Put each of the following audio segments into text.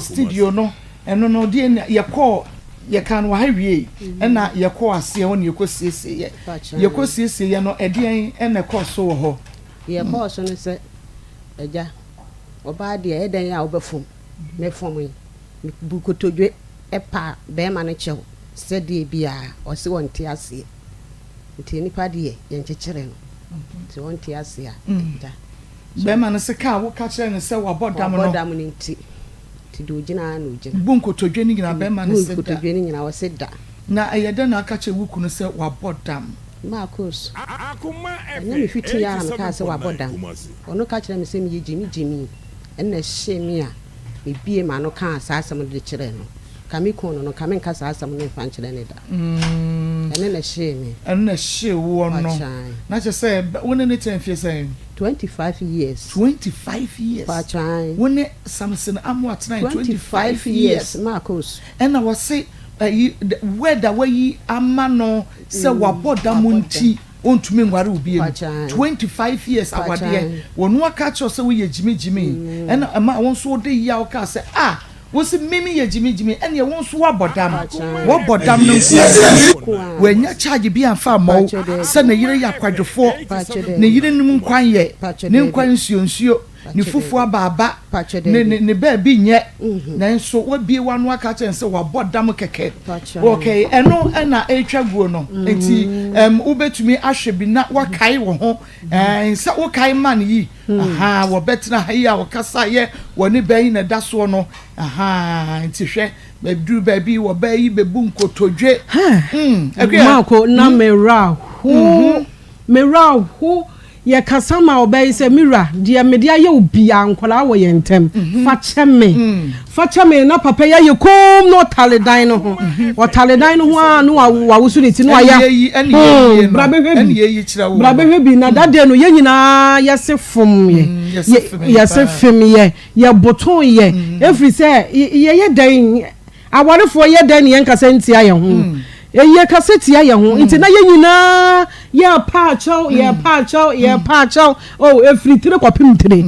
studio no eno no de ye call ye kan wa hawie na ye call ase won ye kosiesie ye kosiesie no ede en na call so ho ye call so no se eja oba de eden ya obefom me fom yi bukotodwe epa be ma no chew se de bia o se won ti ase nti nipa de ye nchechire no nti won ti ase a be ma no se ka wo ka kire no se wa bodam no nti ti do gina no gina bunkotodwe ni gina be ma no se da bunkotodwe ni gina wo se da na ayeda na aka kire wuku no se wa bodam Maa Akos Akoma e fiti ya na ka se wa bodam ono ka kire me se me jimi na hye me a me bie ma no ka asasam de kire no kami ko no kami nka asasam no fa nkire ne da na hye me na hye wo no na che say woni ne tenfie say 25 years pa try woni Samson amwatna 25 years Maa Akos and I was say whether we amano se wabodam nti ontumi ngware obi 25 years awade wonu aka cho se we ye jimi and ama won so de ya o ka se wo se mimi ye jimi and ye won so wabodam no wenya charge bi anfa mawo se na yire ya kwadwofo na yire nim nkwan ye ne nkwan nsuo ni fufu ababa ne ba bi nye na nso wa bie wanu aka chen se wa bodam keke okay eno na etwa guo no enti ubetumi ahwe bi na wa kai wo ho nse wo kai man yi wo betina hayi a wo kasa ye woni bayi na daso no enti hwe be duru ba bi wo bayi be bu nkotodwe mako na mera ho ye kasama obey se mira de media ye obia nkola wo ye ntem fa cheme na papa ya ye kom no taledan no ho o taledan no ho a no wa wusu ni ti no aya brabe bi na dade no ye nyina ye se fom ye se fem ye boton ye every say ye dan awarefo ye dan ye nkasa ntia ye ho ye kaseti ya ho nti na ye nyina ye pa chow oh every tire kwapim tire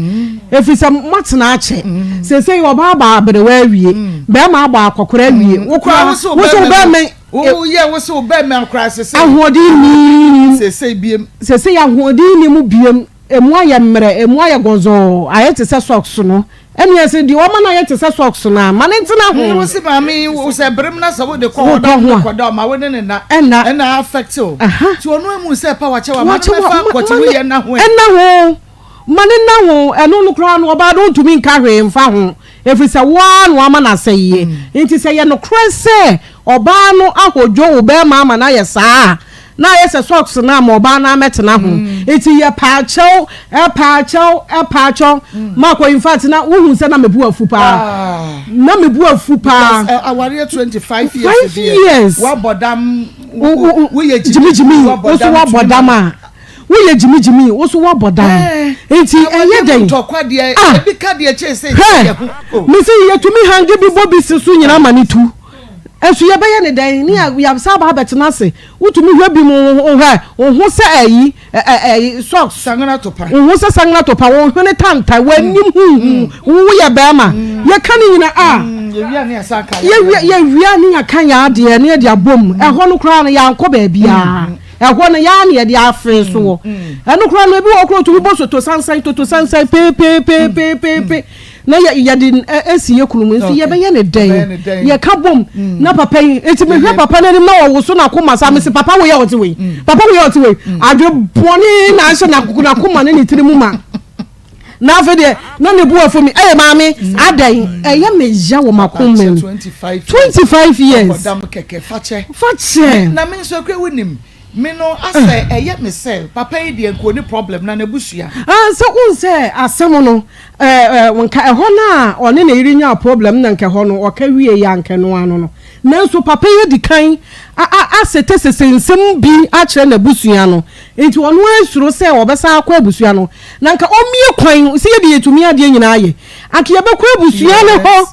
every some matna ache say oba bere wa wie be ma agba akokora wie wo so be me wo so be me akora se ahodi ni se ahodi ni mu biem emu aye mre emu aye gonzo ayete se socks no eni ese di o mana ayete se socks na mane ntina ho wo se ma mi wo se brem na so wo de koda ma wo ne na affect o ti onu emu se pa wa che wa ma fa kwoti wo ye na ho mane na ho eno no kra no oba do ntumi nka hwe mfa ho efri se one wa ma na se ye nti se ye no kra se oba no ahodwo wo be ma na ye saa na yes socks na mo ba na metena ho eti ye pa chow mako in fact na wo hu se na mebu afu pa aware 25 years wa bodam wo ye jimi wo so wa bodam a wo ye jimi wo so wa bodam eti eye den tokwa de e bi ka de che se me se ye tumi hange bi bobi sisu nyina manitu esu ye beye ne dan ni ya saba betena se utumi hwe bi mu ho se ayi socks sangana topa ho se sangana topa wo hwene tanta wanim wo ye be ma ye kan nyina ye wia ne asaka ye wia ne akan ya de ne de abom eho no kra no ya anko ba bia eho no ya ne de afen so wo eno kra no ebi wo kro to bo so to sansan pe na ya din esi ye kunum nsi ye be ye ne den ye ka bom na papa yi eti me hwe papa na nim na wo so na koma sa me se papa wo ye wote we adwe boni na ahye na koma na ni tirimu ma na fe de na ne bu afomi maame adan ye meja wo makom 25 years bodam keke fache na me so kwe wonim me no ase eye me se papa yi de enko ni problem na busua so unse asem no wonka eho na one na irinya problem na nke ho no oka wie ya nke no ano no nanso papa yi di kan asete sesensem bi a kire na busua no enti ono asuro se obesa akwa busua no na nka omie kwan se ye de yetumi ade nyina ye anke ye bekwa busua ne ho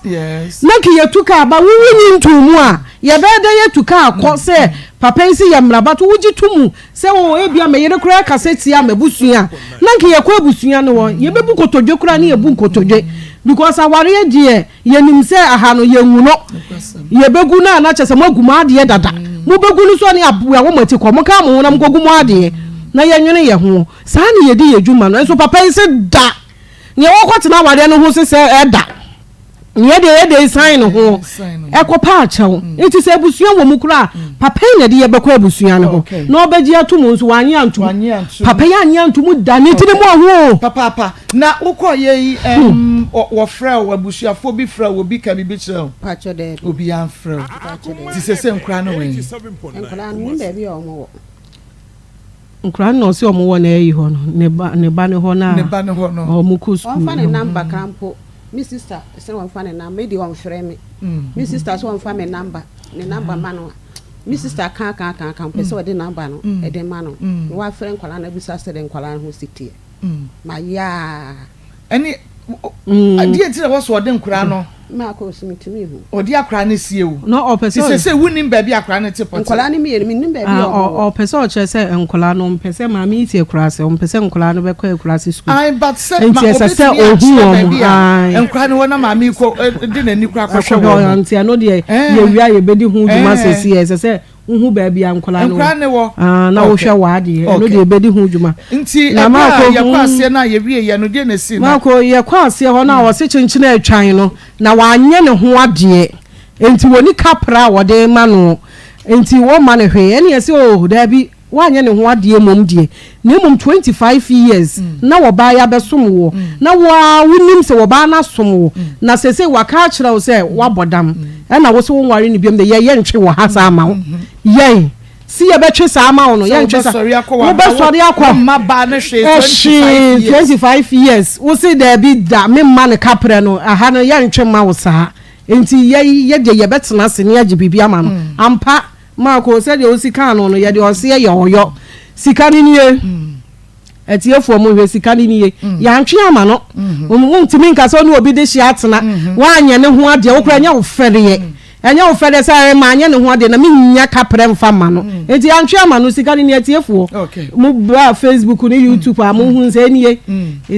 na ke yetuka ba wuwunyi ntumu a ye be de yetuka akọ se papa yi se ye mrabato wuji tumu se wo ebia me yere kura kaseti a mabusua na nke ye kwa busua no wo ye bebu kotodwe kura ne ye bu nkotodwe because aware die yenim se aha no yenwu no ye begu na na chese maguma ade dada mo begu no so ne aboa wo mati ko mo ka mo na mo gogu mo ade na yenwene ye ho saa ne ye di yedwuma no enso papa yi se da ne wo kwatena aware no ho se eda nye de sign ho ekopa achew enti se busua wo mukura papa na de ye bekọ busua no ho na obeji atum nso wanye antum papa ya anye antum da ne tiri mo ho papa na ukọ ye wo frɛ wo busuafo bi frɛ wo bi ka bi kyerɛ pacho de obi an frɛ ti se nkura no wen nkura no be bi o mo nkura no se o mo wo na eyi ho no ne ba ne ho na o mu ku school on fa ne number krampo my sister say one fan na me dey one frame me my sister so one fan me number ne number ma no my sister kan pese we dey number no e dey ma no wa frame kwala na bisa se dey kwala ho city ma ya ani adi enti na wo so dey nkura no Maa Akos mitimi hu odi akura ne sie wu no o pese se wunim ba bi akura ne tipot nkwala ne me nim ba bi o pese o che se nkwala no pese ma mi tie kura se o pese nkwala no be kwa kura se school ai but se ma o se o hu o ai nkwala ne wona ma mi ko di na ni kura kwa hwe wo anti ano de ye wia ye bedi hu dwuma se se hu ba bia nkwala ne wo na wo hwe wa de no de bedi hu dwuma nti na ma ko ye kwa ase na ye wie ye no de na si ma ko ye kwa ase ho na wo se chinchina atwan no na wanye ne ho ade enti woni kapra wo de ma no enti wo ma ne hwe ene ye se oh da bi wanye ne ho ade mom de ne mom 25 years na wo ba ya besom wo na wo wonim se wo ba na som wo na sese waka kira wo se wabodam na wo se wo nware ne biam de ye ntwe wo ha sa ma wo ye si ye betwe sa ma wo no ye ntwe sa wo be sori akwa ma ba ne hwe 25 years wo se da bi da me ma ne kapre no aha no ye ntwe ma wo sa enti ye de ye betena se ne age bibia ma no ampa Maa Akos se de o sika no ye de o se ye oyo sika ni nie etiefo mo hwe sika ni nie ya ntwe ama no ntimi nka so no obi de hia atena wanye ne ho ade wo kura nya wo fere ye enya wo fere say ma anya ne ho ade na me nya kapre mfa ma no enti ya ntwe ama no sika ni nie etiefo mo ba Facebook ni YouTube a mo hu se nie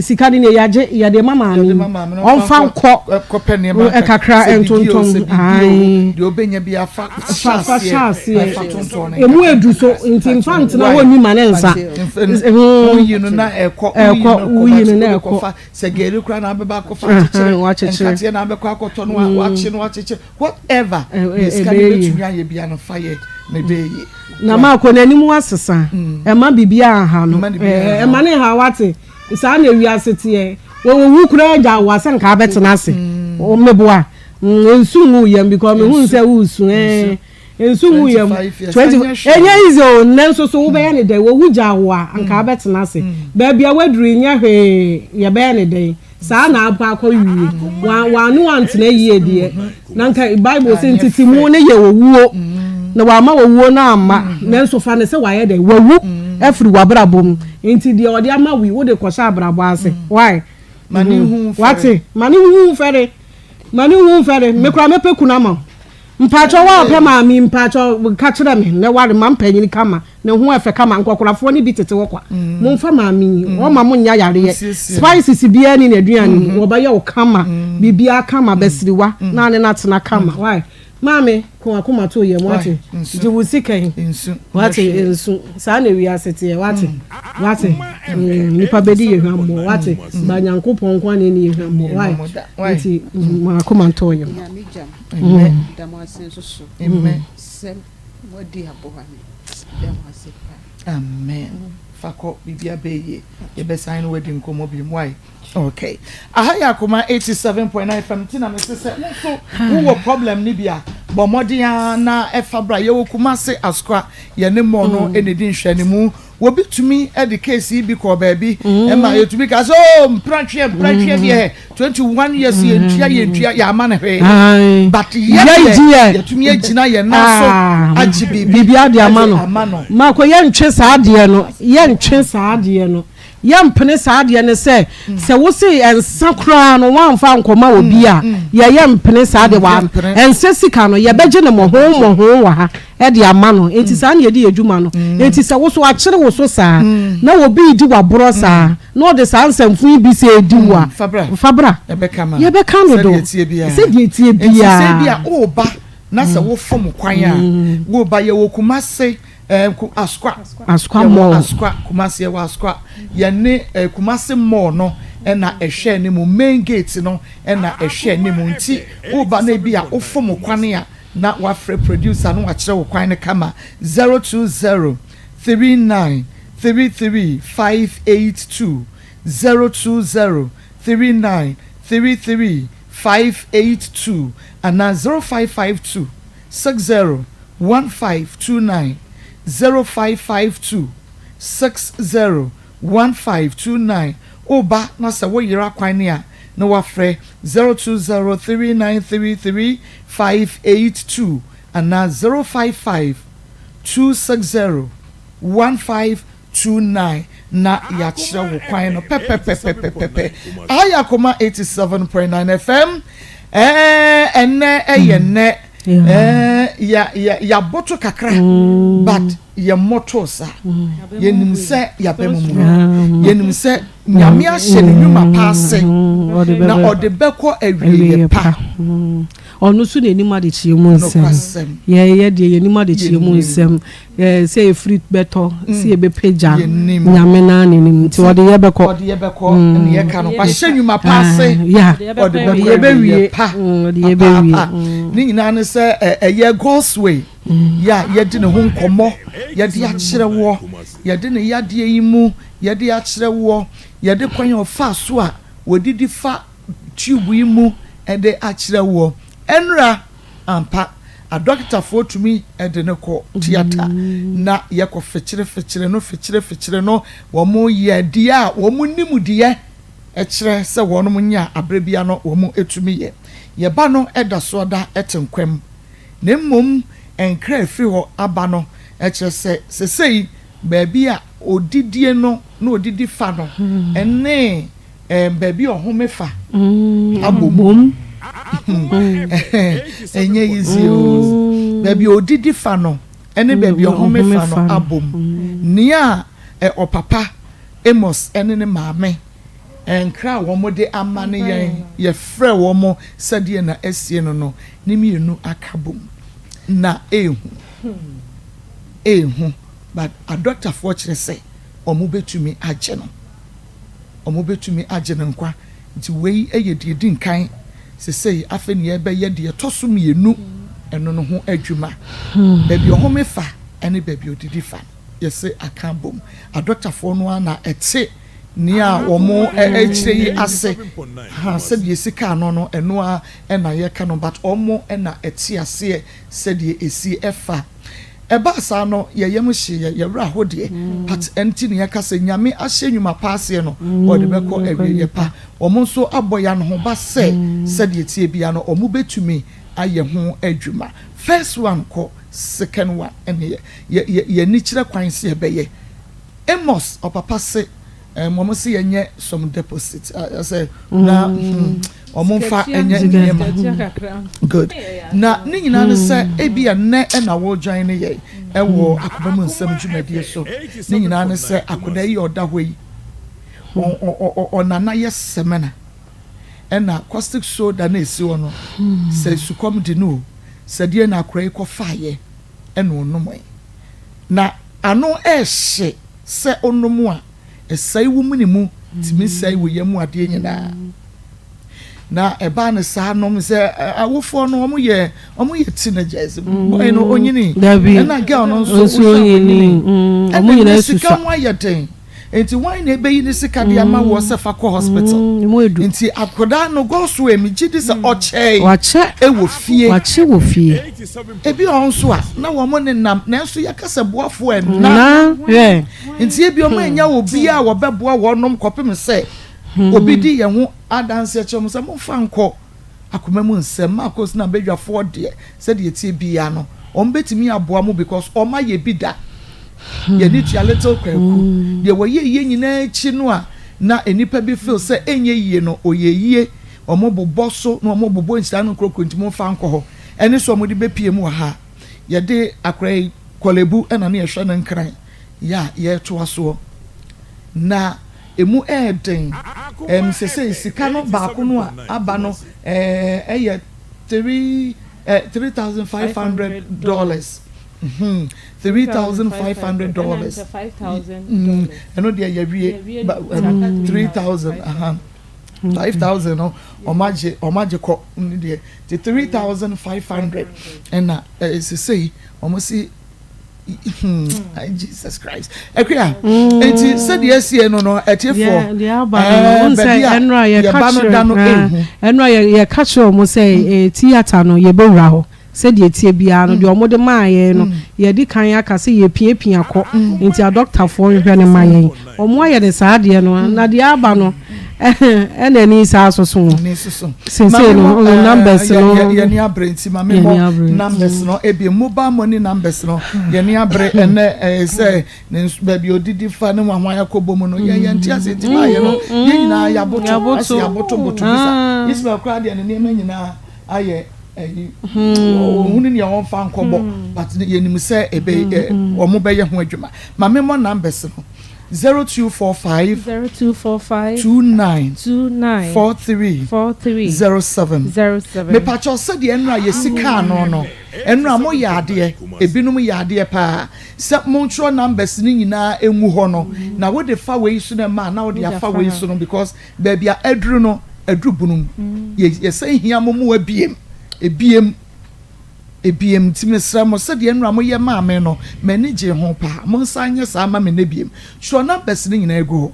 sika ni nie ya de mama ni on fa ko pene ma kakra entonton ai de obenya bi afa chance emu edu so enti infant na ho ni manensa uyi no na uyi no na ekofa se geri kra na beba kofa chiche enkatie na be kwa akoto no wa chi no wa chiche whatever is can be to ya bia no fire na be na ma ko na nimu asesa e ma bibia ha no e ma ne ha wate sa na wi asete wo wu kura ja wa se nka betena ase o meboa ensu mu yam because me hu se wusu ensu mu yam 20 enye izo nenso so wo be ya ne de wo wuja wa nka betena ase ba bia waduru nya hwe ye be ne de sa na apa akowie wa no antena yie de na nka bible say ntiti mu ne ye wowuo na wa ma wowuo na ama nenso fa ne se wa ye de wowu afiri wabra bom nti de ode ama wi wo de kwosha abrabo ase why mani hu wate mani hu fere me kura me peku na ma mpacho wa pe ma mi mpacho ka kire me ne ware ma mpanyini kama ne ho efe kama nkokorafo ni bi tete wo kwa mo mfa ma mi o ma mo nya yare spices bia ni na aduane wo ba ye wo kama bibia kama besiriwa na ne na tena kama why mame ko akoma to ye wate je wo sikan wate ensu sa na wi asete wate nipa bedi ye hwambo wate ba nyankopon kwa ne ni hwambo why nti akoma to ye amen fako bibia beye ye be sign wedding komo bi mwai okay ahaya Akoma 87.9 FM tina me se so wo problem ni bia bo modia na efabra ye wo kuma se askwa ye ne mo no enedi nhwani mu wo bitumi e the case bi ko ba bi e ma ye tumi ka so mpranchie bi 21 years ye ya ama na hwe but ye tumi agina ye na so agibi bibia de ama no ma ko ye ntwe sa ade no yam pene saa de ne se wo se ensa kra no wan fa nkoma obi a ye yam pene saa de wa ense sika no ye beje ne mo ho wa ha e de ama no enti saa ne ye de adwuma no enti se wo so akere wo so saa na wo bi di wa boro saa no de saa nsamfu bi se edi wa fabra ye be ka no do se de tie bia o ba na se wo fom kwan a wo ba ye wo kumase askwa mo askwa kumase wo askwa ye ne kumase mo no na ehwe ne mu main gate no na ehwe ne mu nti wo ba na bia wo fom kwan a na wa free producer no wa kire wo kwan ne kama 020 39 33 582 020 39 33 582 and now 0552 60 1529 0552 60 1529 oba na se wo yira kwan ne a na wa frɛ 020 3933 582 and now 055 260 1529 na ya kire wo kwan no pepepepepepe Akoma 87.9 FM enne ya boto kakra but ya motosa yenim se ya bemum yenim se nyame ahye ne nwuma paase na ode beko awie pa onu su ne nima de chie mu nsem ye de ye nima de chie mu nsem say fruit beto si e be peja nyame na ne nim ti ode ye beko ne ye ka no ba hye nwuma paase ode beko ye be wie pa ode ye be wie ni nyina ne se ye God's way ya ye de ne ho nkomo ye de akire wo ye de ne yade yi mu ye de akire wo ye de kwan ofa so a wodidi fa tube yi mu e de akire wo enra ampa a doctor for to me e de ne ko theater na ye ko fechire no wo mo ye dia wo mo nimu die e kire se wo no mo nya abrebia no wo mo etumi ye ba no eda so da etenkwam ne mmom enkra fi ho aba no e kire se sei baabi a odidie no na odidi fa no ene baabi ohome fa abomom enye easy o baabi odidi fa no ene baabi ohome fa no abom nia opapa Amos ene ne maame enkra wo mo de amane ye frɛ wo mo sɛdeɛ na asie no ne mienu akabom na ehu but a doctor for kire sɛ omo betumi agye no nkwa nti wei eye de di nkan sesei afa ne ebe ye de toso mienu eno no ho adwuma baabi ohome fa ene baabi odidi fa yese akabom a doctor for no na ete nia omo ekire yi ase ha se de sika no eno a na ye ka no but omo na ete ase se de esi efa eba sa no ye yem hye ye wra hode but enti ne yaka se nyame ahye nwuma paase no ode beko awie pa omo so aboya no ho ba se de tie bia no omo betumi aye ho adwuma first one ko second one ene ye ni kire kwan se ebeye Amos opapa se momo se yenye some deposit I say na omo fa enye nyema good na ni nyina ne se ebia ne na wo join ne ye ewo akoba mu nsam dwumadie so ni nyina ne se akoda yi oda hoi onana ye semena na caustic soda na esi wono se sukom di no se die na akora iko faaye ena onomwe na ano ehye se onomu a esai wo mu ni mu timi sai wo yemu ade nyina na eba ne sa nom se awofo no omo ye teenagers boy no onyini na girl no so onyini omo nyina susa omo ye den enti wan na ebeyi ne sika de ama wo se fa ko hospital enti akoda no go so emi gidi se oche wo fie ebi on so a na wo mo ne nam na so yakasa boafo na enti ebi o ma nya obi a wo beboa wo nom kopem se obi di ye ho adanse e chom se mo fa nko akoma mu nsem Maa Akos na bedwafo de se de tie bia no on betimi aboa mo because o ma ye bi da ye need to a little kwaku de wo ye nyina chi no a na enipa bi feel say enye yie no oyeye omo bobọ so na omo bobọ nsia no krokonti fa nkọ ho ene so omo de bepie mu ha ye de akrai kolebu na na ye hwe na nkran ya ye to aso na emu eden sese sika no ba ko no aba no eye $3,500 $3,500 $5,000 eno de ya wie 3,000 5,000 no omaje ko de 3,500 and say almost Jesus Christ. Ekria. Enti said yes here no etie for. Yeah, but say enra ye catch. Enra ye catch o say theater no ye be wura ho. Said ye tie bia no de omo de maaye no ye di kan aka say ye pia akọ. Enti a doctor for hwe ne maaye. Omo aye ne saade no na de aba no ene ni sa so so since no numbers no ye ni abrenti ma me numbers no e be mobile money numbers no ye ni abre ene say baby odidi fa ne hwan yakobo mu no ye ntia senti ma ye no ye nyina yaboto bisa isma kra de ne ne nyina aye ohun ni awon fa nkobo but ye nim say e be omo be ye ho adwuma ma me mo numbers no 0245 29 43 07 me pacho se de enra ye sika no enra mo yaade ebinum yaade pa se montro numbers ni nyina enwu ho no na wo de fa we su na ma na wo de afa we su no because baby a adru no adru bunum ye se hia mo mo ebiem timesra mo se de enra mo ye ma me no manage ho pa mo nsanye sa ma me na biem sure numbers ni nyina ego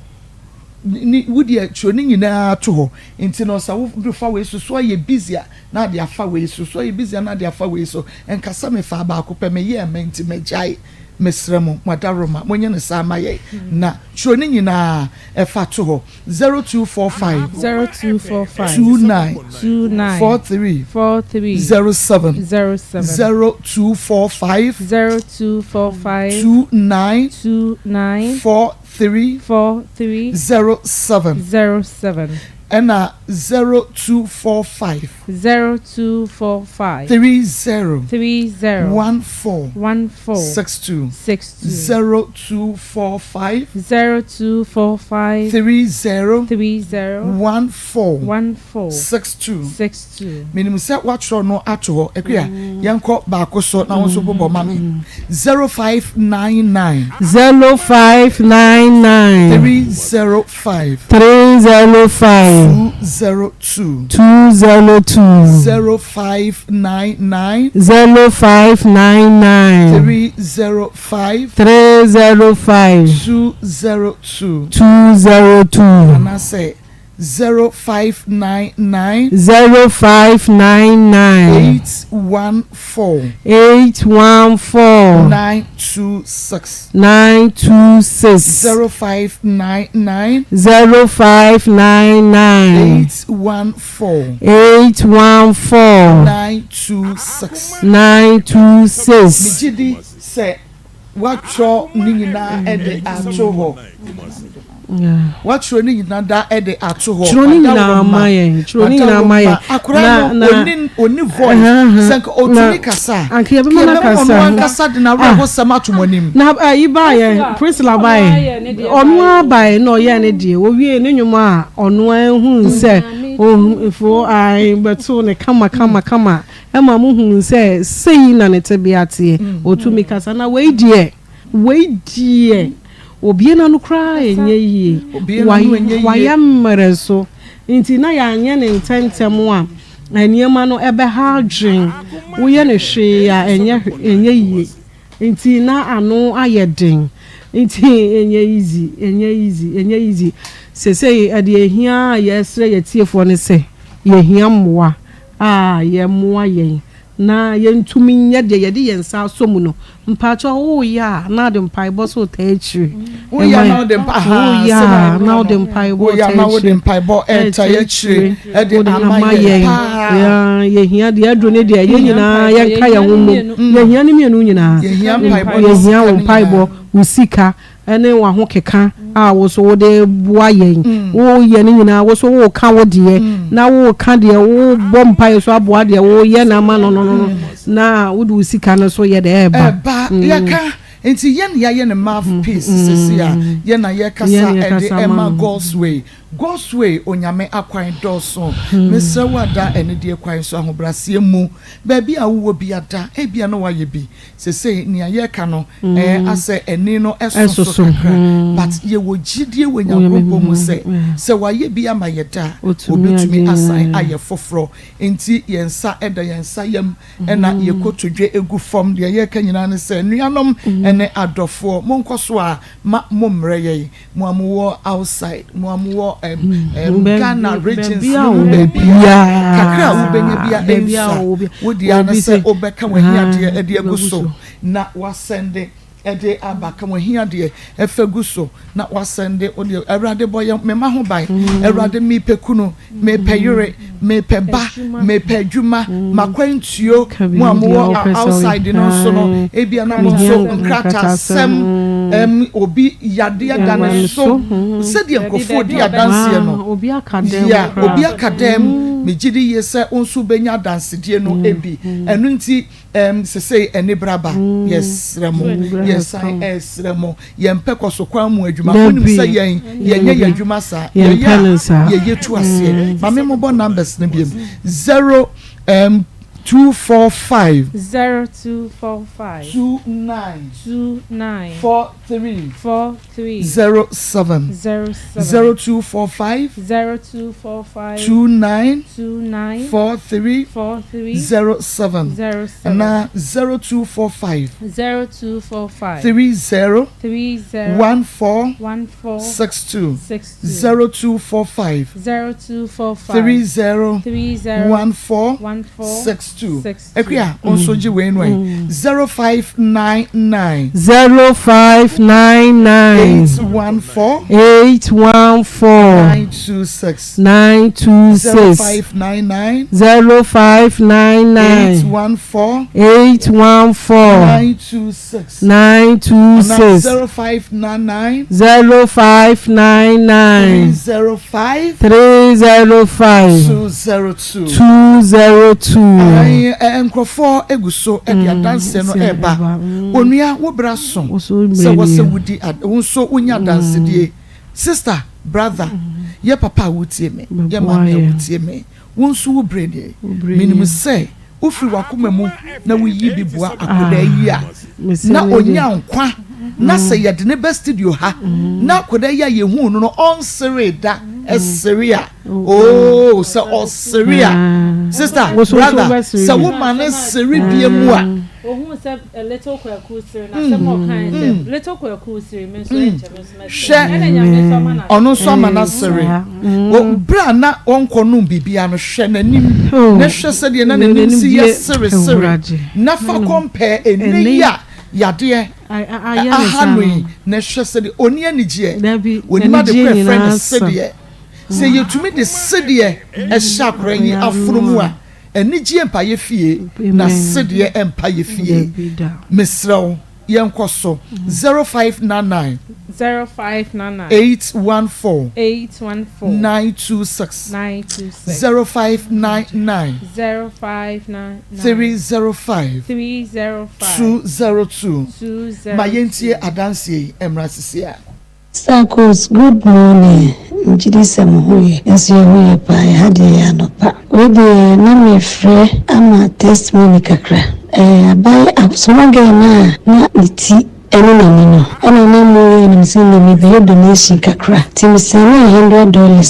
ni wudi sure ni nyina to ho enti no sa wo fa we so ye busy na de afa we so ye busy na de afa we so enkasa me fa ba ko pe me ye menti me jai mesra mo madaroma mo nye ne sa ma ye na sure ni nyina e fa to ho 0245 29 43 07 0245 29 43 07 and 0245 30 14 62 0245 30 14 62 minimum set watch or no at all ekria yanko ba ko so na won so bobo mami 0599 305 202 0599 305 202 and I say 0599 814 926 0599 814 926 Mijidi say watcho ni nyina ede ato ho watcho ni nyina da ede ato ho chiro ni nyina amaye na oni voice sanka otuni kasa anke ye be mana kasa de na ro sama tomonim na ibaye prince labaye onu abaye no ye ne die wo wie ne nwuma a onu ehun se ifo ai beto ne kama ema mu hun se sei na ne tebiate otumi kasa na we die obie na no kra enye yie wayamere so nti na ya anye ne ntentem a eniema no ebe ha dwen wo ye ne hwe ya enye yie nti na ano ayeden nti enye easy sese ade ehia yesre yetiefo ne se yehia mmoa ye mmoa yen na yentumi nya de yede yensa asomu no mpacho wo ya na de mpaibo so taechiri wo ya na de na de mpaibo ya na wo de mpaibo taechiri e de amaye ya yehia de adro de ye nyina yenka ya wo mu yehia ne mienu nyina yehia wo mpaibo usika ene wa ho keka a wo so wo de boa yen wo ye ne nyina wo so wo ka wo de na wo ka de wo bompa so aboa de wo ye na ma no na wo de usika no so ye de eba yaka enti yen ya ye ne mouthpiece sesia ye na ye kasa e de Emma God's way onyame akwan doso mesra wada ene de kwan so ahobrase mu ba bia wo bia da e bia no waye bi sese ni aye ka no ase eni no eso but ye wo gidie wenyagopo mu se waye bia ma ye da obetumi asan aye foforo enti yensa eda yensa yam ena ye kotodwe egu fom de ye ka nyina ne se nuanom ene adofo monkoso a momre ye mo amwo outside mo amwo Ghana regions kakra ubenya bia ensa wodi anase obeka wahiade ede aguso na wasende ede abaka wahiade efeguso na wasende odi awrade boye mema ho bai awrade mi pekuno me peyure me peba me pedwuma makwantuo mo amwo outside no so no ebia na mo so nkrata sem obi yade adane so sedi enkofo di adanse no obi akadem me gidi yese onsu benya dansede no ebi enu nti sese ene braba yes remo yes I es remo yempe koso kwa mu adwuma onim se yenye adwuma sa ye tu ase ma me mo bo numbers na biem 245 29 43 07 0245 29 43 07 na 0245 30 14 62 0245 30 14 62 Ekia onsoji we no 0599 814 926 0599 814 926 0599 202 enkrofo eguso e dia dance no eba onua wo braso se wo se wudi wonso unya dance die sister brother ye papa wutie me ye mama wutie me wonso wo brede minimum say ufiri wakoma mu na wuyi bibua akoda yi a na onya nkwa na se ye de ne best studio ha na akoda yi a ye hu no on sereda Syria. Oh, so Syria. Sister, brother, so woman is Syria mua. Who said a little quacoosir, and some more kind little quacoosir, share on some nursery. Oh, Brana, Uncle Numbi, Biano, Shenanim, Nesha said, and see yes, Syria. Nafa compare a near. Ya dear, I Henry, Nesha said, only any jeer. When my friend said, say you to me the city a sharp rainy afrumwa and Niji Empire fee na city empire fee Miss Row young Cosso 0599 814 926 0599 305 202 Mayentie Adansi Emrasisia. Sakos, good morning. Njidisem huye, ensi huye pa, hadi ya nopa. Wede nami fre, ama testimony kakra. Abai absumage na iti, eni na mino. Ena namu ya msini mibiyo donation kakra. Timisana $100,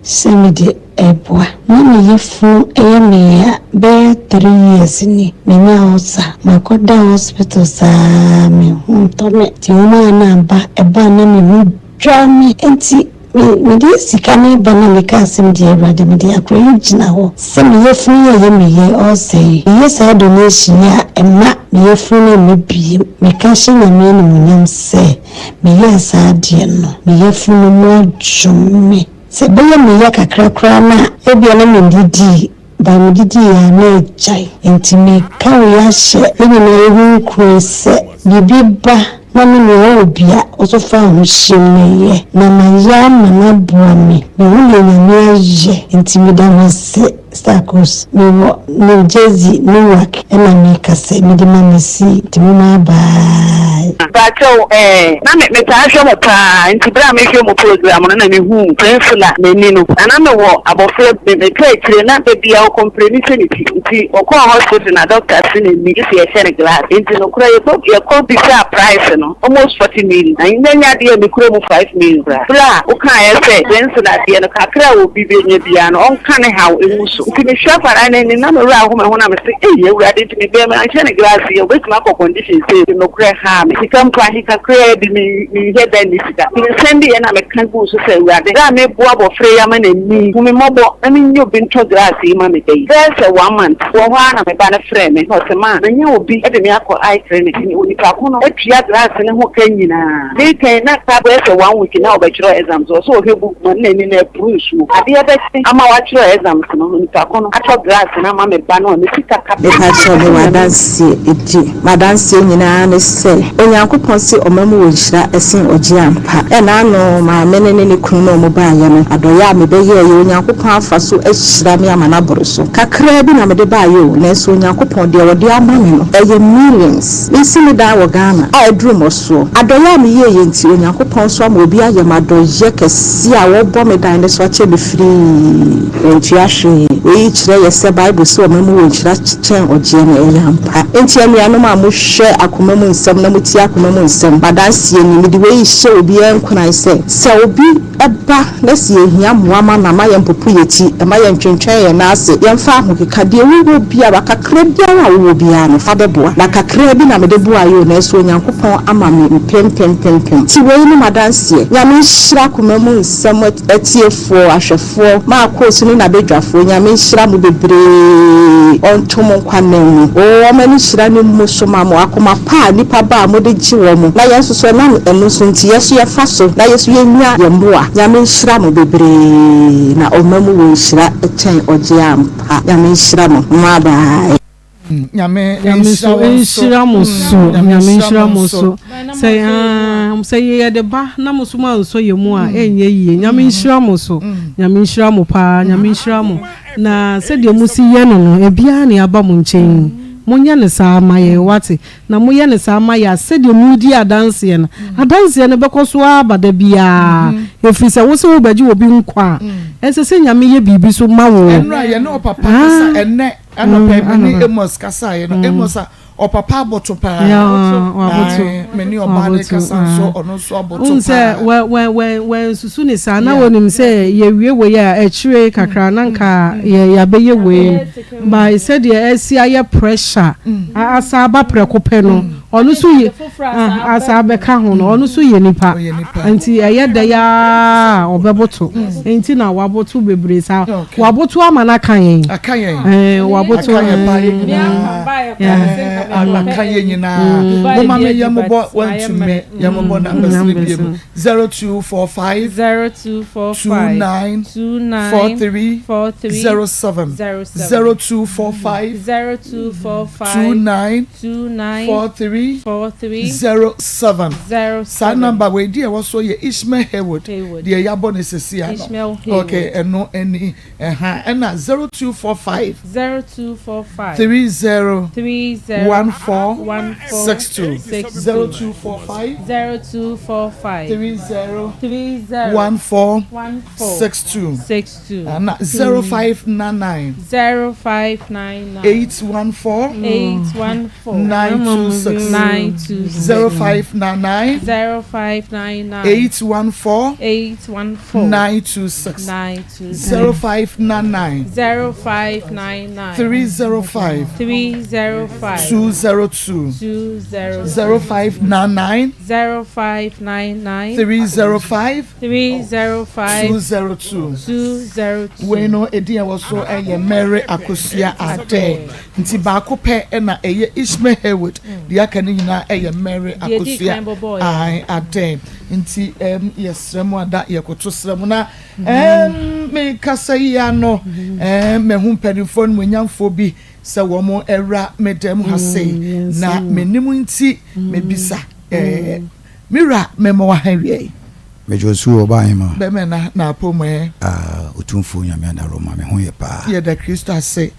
semide ebwa. Mami yefu eyemi be 3 years ni. Menya hosa, makoda hospital sa mi huntome. Tiuma anamba, eba nami drami enti me di sikane bana me kasem di Ewrade me di akroyi gina ho se me yefunu ye me ye all say yes I donation ya ema me yefunu me bi me kashe na me no munyam se me yes adie no me yefunu mo dwume se be me ye kakrakra na ebi na me didi ba me didi ya na jai enti me kawo ya hye me na ehu kro se bibi ba mami me obia also found shimmy na maya mana boami me wole ye intimidama se Akos me wo no Jersey no work e na me kase me de mama si timuma bye bacho na me ta hwe mo pa nti bra me hwe mo program na me hu pensula me ni no ana me wo abofre me kai kire na be bia o comprehensive nti o ko hospital na doctor sin ni si e share glass nti no kura ye ko bi sa price no almost 40 million na nya de me kura mo 5 million bra o kan ye say pensula de no kakra wo bi be nya bia no on kan ha o emuso nti me hwa para na ni na me ra ho me ho na me say eh ewura de nti me be me share glass ye we kuma ko condition say no kura ha me come kwa hika kura bi me head and sika me send ye na me kan go so say ewura de ra me bo abofre ya ma na ni me mobo na me nyo bi nto glass yi ma me dey there's a 1 month wo ho na me ba na frɛ me ho se ma na nya obi e de me akɔ eye clinic ni oni pa ko no e tua glass ne ho kan nyina me kan na ka bo e 1 week na obɛkyerɛ exams so o he book man na ni na proof ade e be ama wa kyerɛ exams no oni pa ko no atɔ glass na ma me ba no me sika ka me ka kyerɛ me wadanse edi madanse nyina ne sɛ onyankopɔn se ɔmamu wo nhyira ɛsen ɔgye ampa ɛna no ma me ne kunu no mo ba ya no adɔya me be ye onyankopɔn afa so ahyira me ama na boro so kakra bi na me de ba yo na so onyankopɔn de wɔde ama me no ɛyɛ millions nsi me da wɔ Ghana a eduru mo so adɔya me ye nti onyankopɔn so ama obi ayɛ madɔye kɛse a wɔbɔ me dan ne so akyɛ me firi ntua hwe we kyerɛ yɛ sɛ Bible so ɔmamu wo nhyira kyɛn ɔgye me ɛyɛ ampa enti anuanom a mo hwɛ akoma mu nsɛm na mo tie akoma mu nsɛm badansie ni me de we hyɛ obi ɛnkonan sɛ obi ɛba na si ehia moama na ma yɛ mpopo yɛti ɛma yɛ ntwentwɛn yɛ na ase yɛmfa ahokeka de wo bia bakakra bia wo bia no fa bɛboa na kakra bi na me de boa yo na so onyankopɔn ama me pempempempem ti we ni madansie nyame hyira akoma mu nsɛm atiefo ahwɛfo Maa Akos ni na bedwafo nyame hyira mo bebree ɔntom nkwanen o ɔmani hyira ne mu so ma mo akoma pa nipa ba mo de gye wo mo na yɛn so na ɛno so nti yɛso yɛfa so na yɛso yɛnua yɛmboa nyame hyira mo bebree na ɔmamu wo hyira ɛkyɛn ɔgye ampa nyame hyira mo ma baa nyame nhyira mo so nyame nhyira mo so sɛ yɛ de ba na mo so ma nso yɛ mu a ɛnyɛ yie nyame nhyira mo so nyame nhyira mo pa nyame nhyira mo na sɛ de mu si yɛ no ebia ne aba mo nkyɛn monye ne saa ma ye wate na moye ne saa ma ya se de mudi adanse no beko so abada bia efiri se wo se wo baji obi nkwa ese se nyame ye bibi so ma wo enra ye no papa kasa enne anopa ni emos kasa ye no emos o papa aboto pa meni obane kasa so ono so aboto pa unse when susu ni sa na wonim se ye wie we ya echire kakra nanka ya be ye we by said ye asia ye pressure asa ba preko pe no ono so ye asa be ka ho no ono so ye nipa enti eye da ya obeboto enti na waboto bebre sa waboto amana kan yen waboto akanye nyina mama me yambo want to me yambo number 0245 2943 07 0245 2943 sa number we dia was so ye Ishmael Haywood dia yabo nesesia okay eno eni na 0245 30 1462 0245 30 1462 and 0599 814 926 0599 814 926 0599 305 202 0599 305 202 Weno edia waso eye Mary Akosia ate nti ba ko pe na eye Ishmael Haywood dia kan nyina eye Mary Akosia ate nti yesremu ada yekoto sremu na me kasa ya no me hu penifon mu nyamfo bi se wo mo era medem hase na menimu nti mebisa Mira memo wa hawie mejo su oba hima be me na apome otumfo nyame na Roma me ho ye pa ye da Kristo se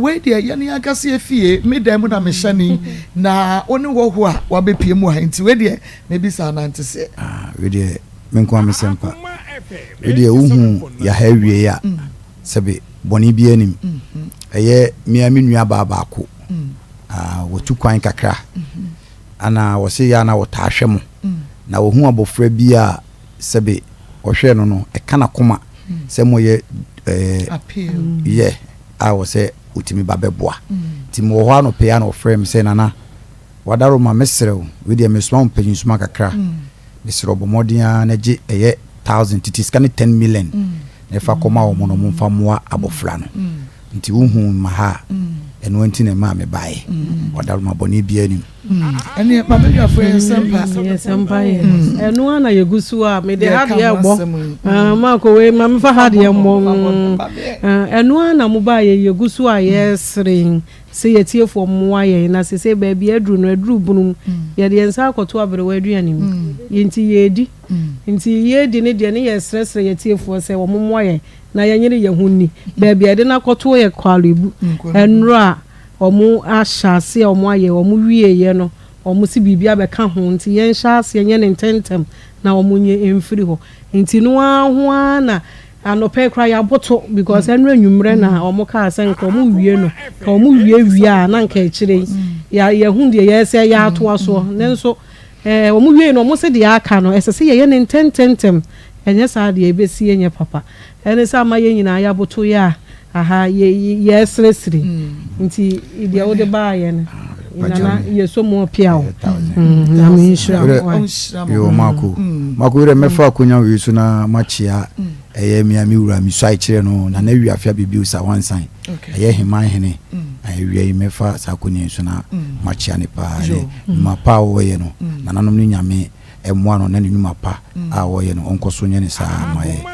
we de ye ne akase afie me da mu na me hyani na oni wo ho a wa be pie mu ha nti we de me bisa na nte se we de me nko am sempa we de uhu ya hawie ya sebe boni bi anim eye mia me nua ba ko wotu kwan kakra ana wo se ya na wo ta hwe mo na wo hu abofra bi a sebe wo hwe no e kana koma se mo ye appeal ye a wo se utimi ba beboa ti mo ho ano pe ya no frame se nana wadaro ma mesrew we de mesoma mpanyun suma kakra mesrew bomodia na je eye 1000 titis kan 10 million na fa koma wo mo no mfa moa abofra no nti uhu ma ha eno nti na ma me bae wadaro ma boni bia nim ene ma be afo yesempa eno ana yegusu a me de hade egbo ma ko we ma me fa hade emmo eno ana mo ba yegusu a yesrin se yetiefo mo aye na se ba bia aduru bunum ye de ensa akoto abere aduane mi yenti yedi nti yedi ne de ne yesresre yetiefo se wo mo aye na yanyere yehunni ba bia de na akoto ye kwalebu enro a omu ashase omu aye omu wieye no omu si bibia be ka ho nti yen shase yen ntentem na omu nye emfiri ho nti no aho na anope kra ya boto because enro nwumre na omu ka asenka omu wie no ka omu wie a na nka ekire ya yehunde yese ya ato aso nenso omu wie no omu se de aka no esese yen ntentem enye sa de ebesi enye papa ene sa ma yen nyina ya boto ya aha ye sresri nti ide o de ba ye na nana ye so mo piao na me nshira yo mako re mefa akonya wi so na machia eye miami wura mi so ai kire no na wi afia bibi usa wansan eye heman hene wi mefa sa akonya so na machia ne pa ma pa wo ye no nananom ni nyame emwa no na ni nyuma pa a wo ye no onkoso nye ne sa ma ye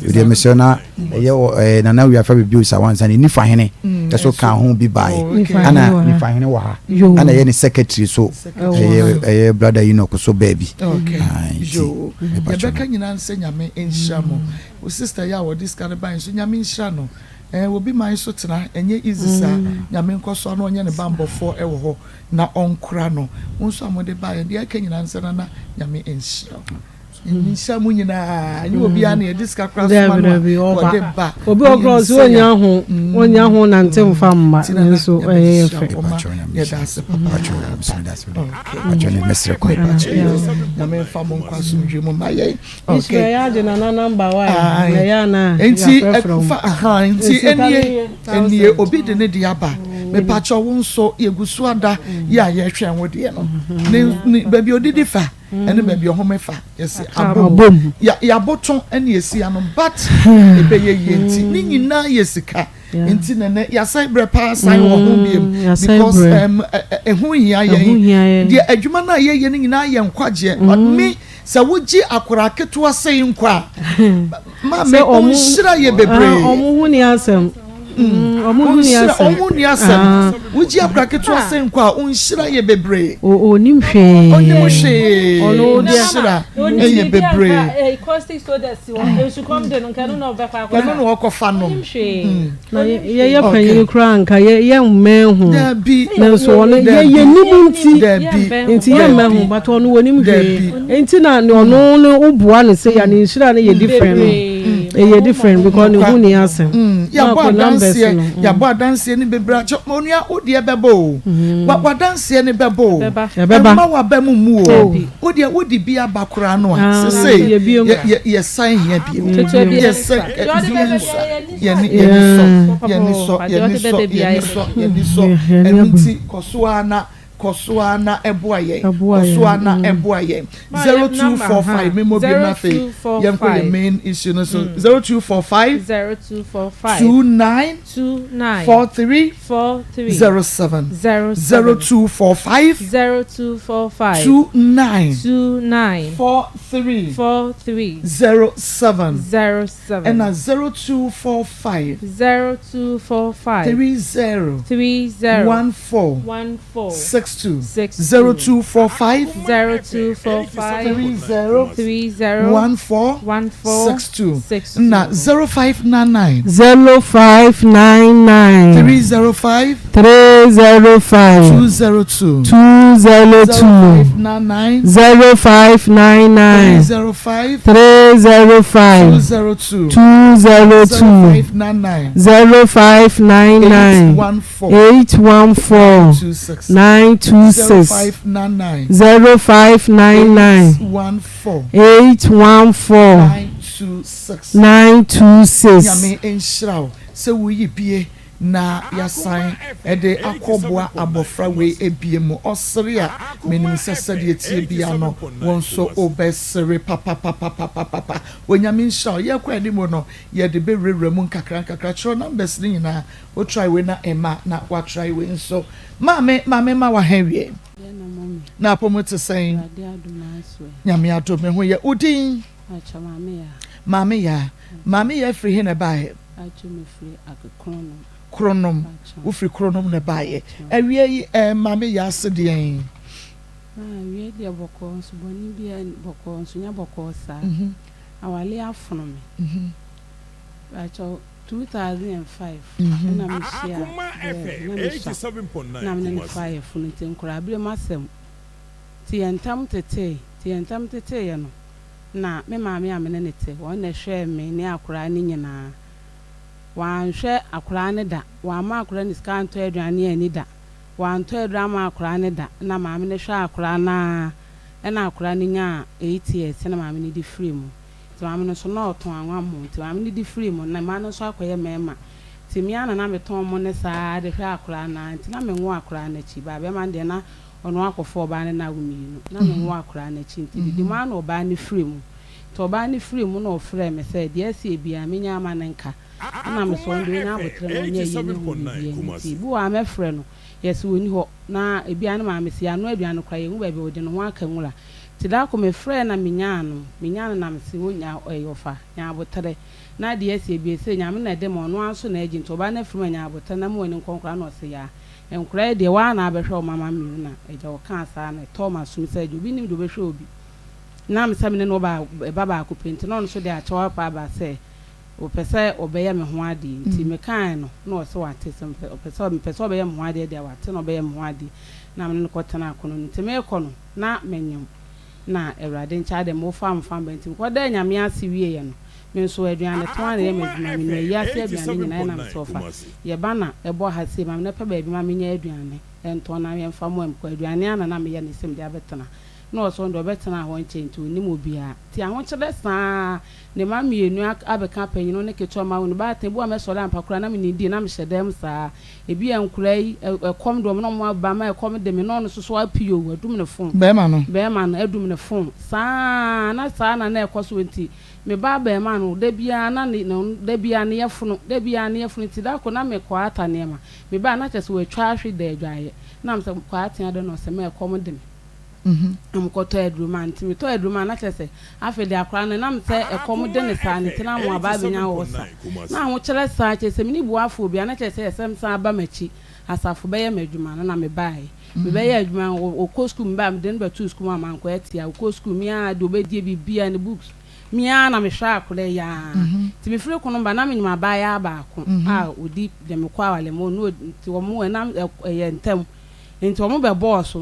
ide mesona ye na wi afia bibi usa wansan ni fa hene eso ka ho bi bae ana ni fa hene wa ha ana ye ni secretary so brother Enoch so baby yo ye beka nyina nse nyame enhia mo o sister ya wo this kind of ban so nyame enhia no obi man so tena enye easy sa nyame nkoso no onye ne bambofo ewo ho na onkura no nso amode bae de aka nyina nse na nyame enhia Nisha munyina ni obi ana diska cross man ba obi cross onya ho na ntem fa mma nso efe ya dance papa achone mesre ko na me fa mon kwaso dwe mo maye okay ya de na number 1 ya na enti eni obi de ne dia ba me pacho wo nso yegusu ada ya ye hwe wo de no ne baby odidi fa ene baby ohomefa yes abom ya boton ene yesi ano but ebe ye yenti ni nyina yesika enti nene ya sai bre pa sai wo ho biem because ehu hia ye de adwuma na ye ni nyina ye nkwaje but me se woji akora keto asai nkwa ma me onhira ye bebre omu ni asem omu ni asem woji akora keto asai nkwa onhira ye bebre onim hwe ono dia ye bebre caustic soda si won should come de no kanu no be kwa no no okofa no na ye panyin kra nka ye mmehu na so ono ye nibunti ye mmehu but ono wonim hwe enti na ono no ubua ne se ya ne nhira ne ye different ye different because ne hu ne asem ya bo dance ne bebra onua odie bebo wa dance ne bebo ma wa ba mu odie wodi bia bakora no a se ye sign here bi ye se ye ni so enti kosoana eboaye 0245 memo bi na fe yem ko main issue no so 0245 29 43 07 0245 29 43 07 and 0245 30 14 62 0245 30 14 62 na 0599 305 202 0599 305 202 0599 814 926 0599 814 926 Yame enshraw se wuyi bie na yasan ede akobua abofra we ebie mu osere a menim sese de tie bia no wonso obesere papa wonyame enshraw ye kwa ni mu no ye de be rewre mu kakra chro numbers ni na o try we na ema na wa try we nso mame ma wa hawie na apomote sen nyame adome ho ye odin mame ya free he na bae kronom wo free kronom na bae awie mame ya sedien awie de boko so boni bia boko so nya boko sa awale afono me acho 2005 na me share Akoma FM 87.9 na me fire funu tenkura bire masem ti entam tete ye no na me maame amene nete won na hwe me ne akura ni nyina wan hwe akura ne da wa ma akura ni skanto aduane ani da wan to aduama akura ne da na maame ne hwe akura na akura ni nya 8 years na maame ne di free mu ti maame no so na oton anwa mu ti maame ne di free mu na maame no so akoye mema ti mia na me ton mu ne saa de hwe akura na ti na me nwo akura na chi ba be man de na ono akofo ba ne na wuminu na me nwo akura na chi nti di ma na oba ne free mu to oba ne free mu na ofre me say de ase bia me nya ma ne nka na me so ndo nya abotre no nya yi ni ti bu wa me frɛ no yes woni ho na ebia na ma me sia no aduane kwa ye hu ba bi odi no ho aka nwura ti da ko me frɛ na me nya no na me se wonya oyofa nya abotre na de ase bia se nya me na de mo no anso na agi nto oba na frɛ nya abotre na mo woni nkonkora na ose ya enkura de wa na abehwe o mama mi na eja o kan sa na Thomas sum sa obi nim do behwe obi na me sa me no ba ko penti no so de a chewa pa ba se o pese obeya me ho ade nti me kan no na o se wate se o pese obeya me ho ade de wate no obeya me ho ade na me no ko tena akono nti me ko no na menyem na Ewrade ncha de mo fam benti ko da nyame ase wie ye no me so aduane to an ye me me no ya se aduane nyina na me so fa ye ba na ebo ha se ma me pa ba bi ma me nya aduane ento na me mfa mo em ko aduane ana na me ye ne sem de abetena no so ndo betena ho nchenti onim obi a ti ahon chede saa ne ma mienu abeka panyino ne keto ma wonu ba tebu a me so la mpakura na me ni di na me hyedem saa ebi enkura yi ekom do no mo ba ma ekom de me no so so apio adum ne fon be ma no adum ne fon saa na ekoso enti me ba ma no de bia na ne yefunu ti da ko na me kwa ata ne ma me ba na chese we twa ahwe da adwaye na me se kwa ata de no se me ekom de me amkoto edruma nti me to edruma na chese afi de akra na me se ekom de ne sa ne tina mo aba benya wo sa na ho kire sa chese me ni bu afo bia na chese esem sa aba machi asafo be ye madwuma na me bae me be ye adwuma o ko school me ba me den ba to school ma man ko etia o ko school me a do be die bibia ne books me a na me hwa akole ya ti me fire kono ba na me nyuma ba ya ba ko a odi de me kwa wale mo no ti wo mo na ye ntem enti omo be boss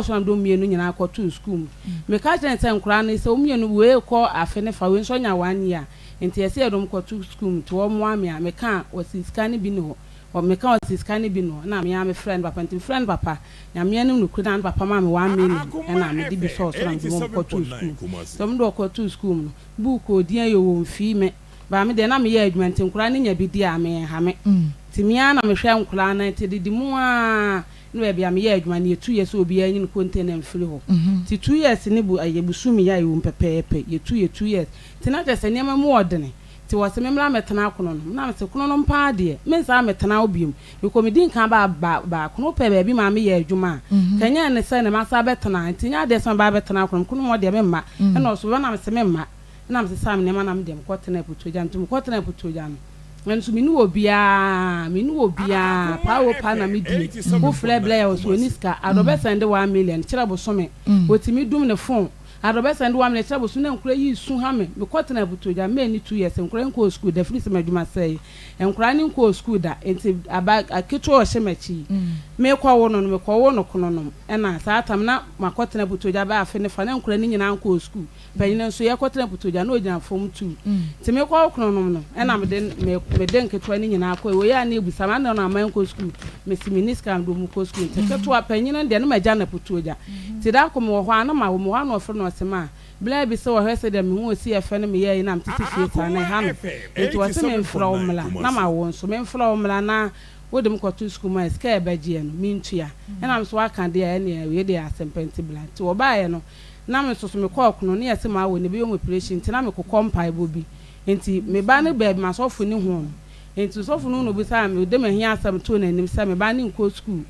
na do mienu nyina akoto school me ka chen sen kura na se omienu we ko afe ne fa we nso nya 1 year enti ese edom koto school to omo amia me ka wasiskani bi no o me ka wasiskani bi no na me ya me friend papa enti friend papa nya me enu no kura papa ma me 1 million na me di bi so na me koto school so me do koto school no book odian yo wo mfi me ba me de na me ya adwuma enti kura ne nya bi di a me ha me ti me ya na me hwe nkura na enti di mu a no bia me ya adwuma ne 2 years obi anyi no container mfiri ho ti 2 years ne bu ayebusumi ya yo mpepepe ye 2 years ti na tese ne ma mu odene ti wo se me mra metena kono no na me se kono no mpa de me sa metena obium me ko me din kan ba kono pe ba bi ma me ya adwuma kanya ne se ne ma sa betena ti nya de se ba betena kono mo de me ma na so na me se me ma na me se sam ne ma na me dem ko tena putoja ntum ko tena putoja no nso minu obia pawo pa na medi wo fle bla ya so niska adobe send 1 million kira bo some otimi dum ne phone adobe send 1 million kira bo so na nkura yi su ha me kwatena butoja me ni 2 years nkura nko school da free sem adwuma sei nkura ni nko school da enti aba aketo o hemachi me kwa wo no kono no na saa tam na makwatena butoja ba afi ne fa na nkura ni nyina nko school panyina nso ye kwatena butoja na ogina form 2 ti me kwa kono no na me den ketwa ni nyina akọ wo ya na ebusa ma na man ko school me siminiska ndo mu ko school te ketwa panyina de na maja na butoja ti da ko mo ho na ma wo mo ha na ofre no sema bla bi se wo hwese de me ho si efe ne me ye na mtiti fie ta na ha no enti wo se me mfra wo mla na ma wo nso me mfra wo mla na wodem kwato school ma ska ebagie no mintua na me so aka de ya ne we de asempenti bla ti wo ba ye no na me so me call kuno ne yese ma wo ne bi yo operation ti na me kokọ mpa ibo bi enti me ba ne ba ma so fu ni ho enti so fu no bi sa me de me hia asam to na nim sa me ba ne nko school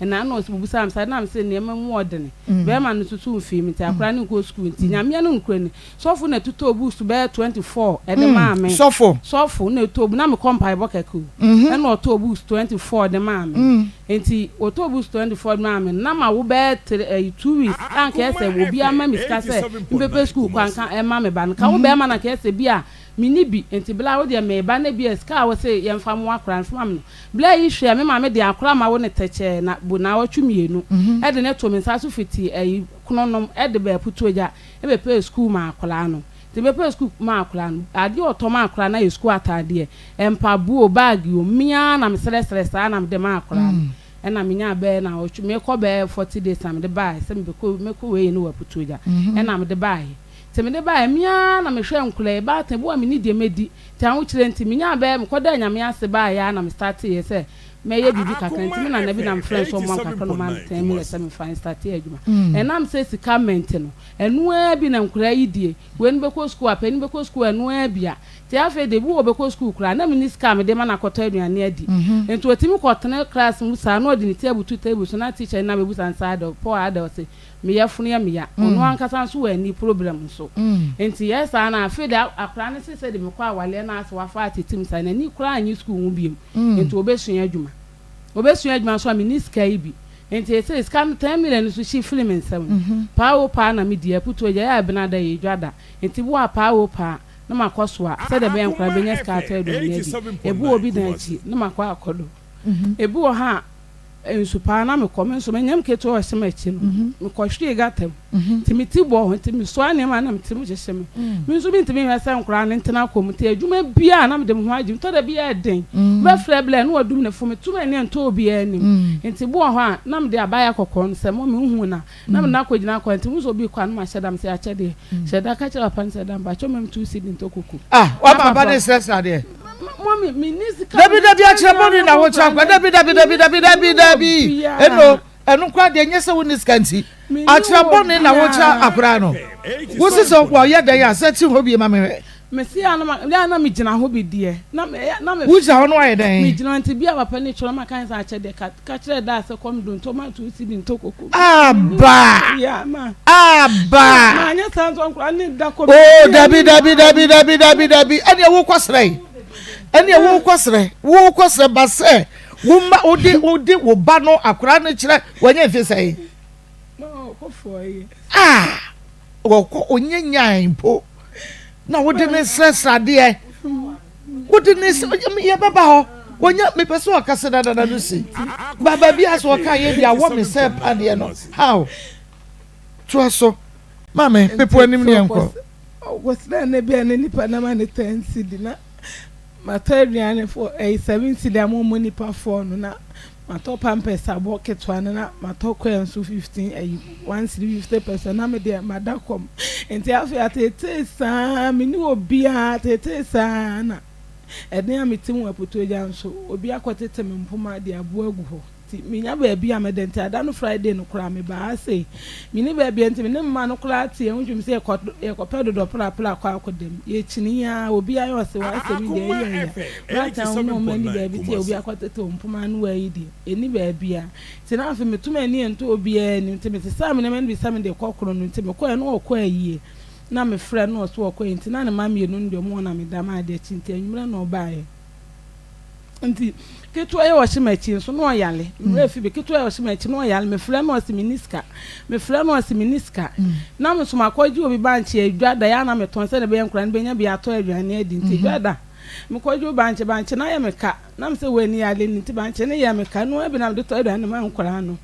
na no so bu sa me sa na me se ne ma mu odene be ma no tutu mfi mi ti akra ne nko school enti nyame no nkura ni so fu na tutu obusu be 24 e de ma me so fu na to obu na me kompa ibo keku e na to obusu 24 de ma me enti oto obusu 24 ma me na ma wo be 2 weeks an ka ese wo bi ama mi ska se mpepe school kwan kan e ma me ba nka wo be ma na ka ese bi a mini bi enti bla wo de me ba na bi ska wo se ye mfa mo akra mfa me bla yi hwe me ma me de akra ma wo ne teche na bu na wo twumienu e de ne to me nsa so fiti kunonom e de ba putoja e be pe school ma akra no te be pe school ma akra no ade oto ma akra na ye school atade empa bu o bag o mia na me sere sa na me de ma akra na me nya be na o me ko be 40 days am de buy se me ko we no wa putoja na me de buy te me de ba mia na me hwe nkule ba ta bo me ni de medi te an wo kire nti me nya ba me koda nyame ase ba ya na me start ye se me ye bibi kakra nti me na na bi na me friend so mo kakra no man tem me se me fine start ye adwuma na me se sika ment no enu a bi na nkura yi die we ni be ko school apani be ko school enu a bia te afa de bu wo be ko school kura na me ni sika me de ma na koto aduane adi enti otimi kotene class mu sa na odi table to table so na teacher na me bu san side of poor ada say me ya funu ya me ya onu ankasa so we ni problem so enti yes ana afi da akra ne se de me kwa wale na ase wa fa atitim sa na ni kura anyi school mu biem enti obesua adwuma so me ni sika ibi enti ese sika 10 million so shi film nsem pa pa na me die puto ya bena da ye dwada enti bo pa pa na makoso a se de be nkra be nya sika ta do ne di ebu obi dan chi na makwa akodo ebu ha ensu pa na me come so menyam keto o sema chi no me ko hwe gatam timiti bo ho timi so ane ma na mtimi hyehye me nso bi ntimi hwesa nkra ne ntena komite adwuma bia na me de ho agim to da bia den be freble na odum ne fo tuma ne nto obi anim enti bo ho a na me de abaya kokko no se mo me hu na me na kogina ko enti so bi kwa no ma hyedam se akyede hyeda ka kyera pan se dam ba cho mem 2 cedi nto kokko wa baba de stress ade mommy minister dabi achira boni na wo chakwa dabi eno kwa de nyese wo niskanti achira boni na wo cha akura no wo si so kwa ye dan ya seti ho bi ma me mesi ana me gina ho bi die na me wo ja ho no aye dan me gina nti bia papa ni choro maka nsa ache de ka kire da se kom do tomato si bi ntokoko aba ya ma anya sanzo nkwa ni da ko dabi ene wo kwasrai ene wo kwasre base wo ma odi wo ba no akura ne kire wanya efesai no ko foi wo ko onyanyan po na wo de ne srade wo de ne ye baba ho wonya me peso akase da no si baba bi aso ka ye dia wo me se pa de no how tuaso mame pepo anim ne enko wo sra ne bia ne nipa na ma ne 10 cedi na material for 7 cedi amomo nipa for no na mato pampers abo ketwa na mato kwensu 15 1 cedi 50% na me de madakom enti afi atete sa me ni obi atete sa na eden amitim wa putoja nso obi akotete me mpoma de abo agu ho ti minya ba bia me de ntada no Friday no kura me ba say mi ni ba bia nti me ne ma no kura ti e hunjum se e ko pedo do pra kwa akodem ye chini ya obi ayo se wa se mi de ye rata no mani ba bi ti obi akotete mpoma no wa yidi eni ba bia ti na afi metuma ni ento obi ani nti me se sa me na me bi sa me de kokoro no nti me ko e no ko ayie na me frɛ no so ko nti na ne ma me no ndo mo na me da ma de chinti anwura no ba ye nti ketua ye wo hyemakyi so no yale mre fi be ketua ye wo hyemakyi no yale me frɛ no osiminiska na me so makɔgye obi banche adwada ya na me ton sɛ ne be yankura ne benya bi atɔ aduane adi nti adwada me kɔgye banche na ye me ka na me sɛ wani yale nti banche ne ye me ka no abi na me tɔ aduane ma nkura no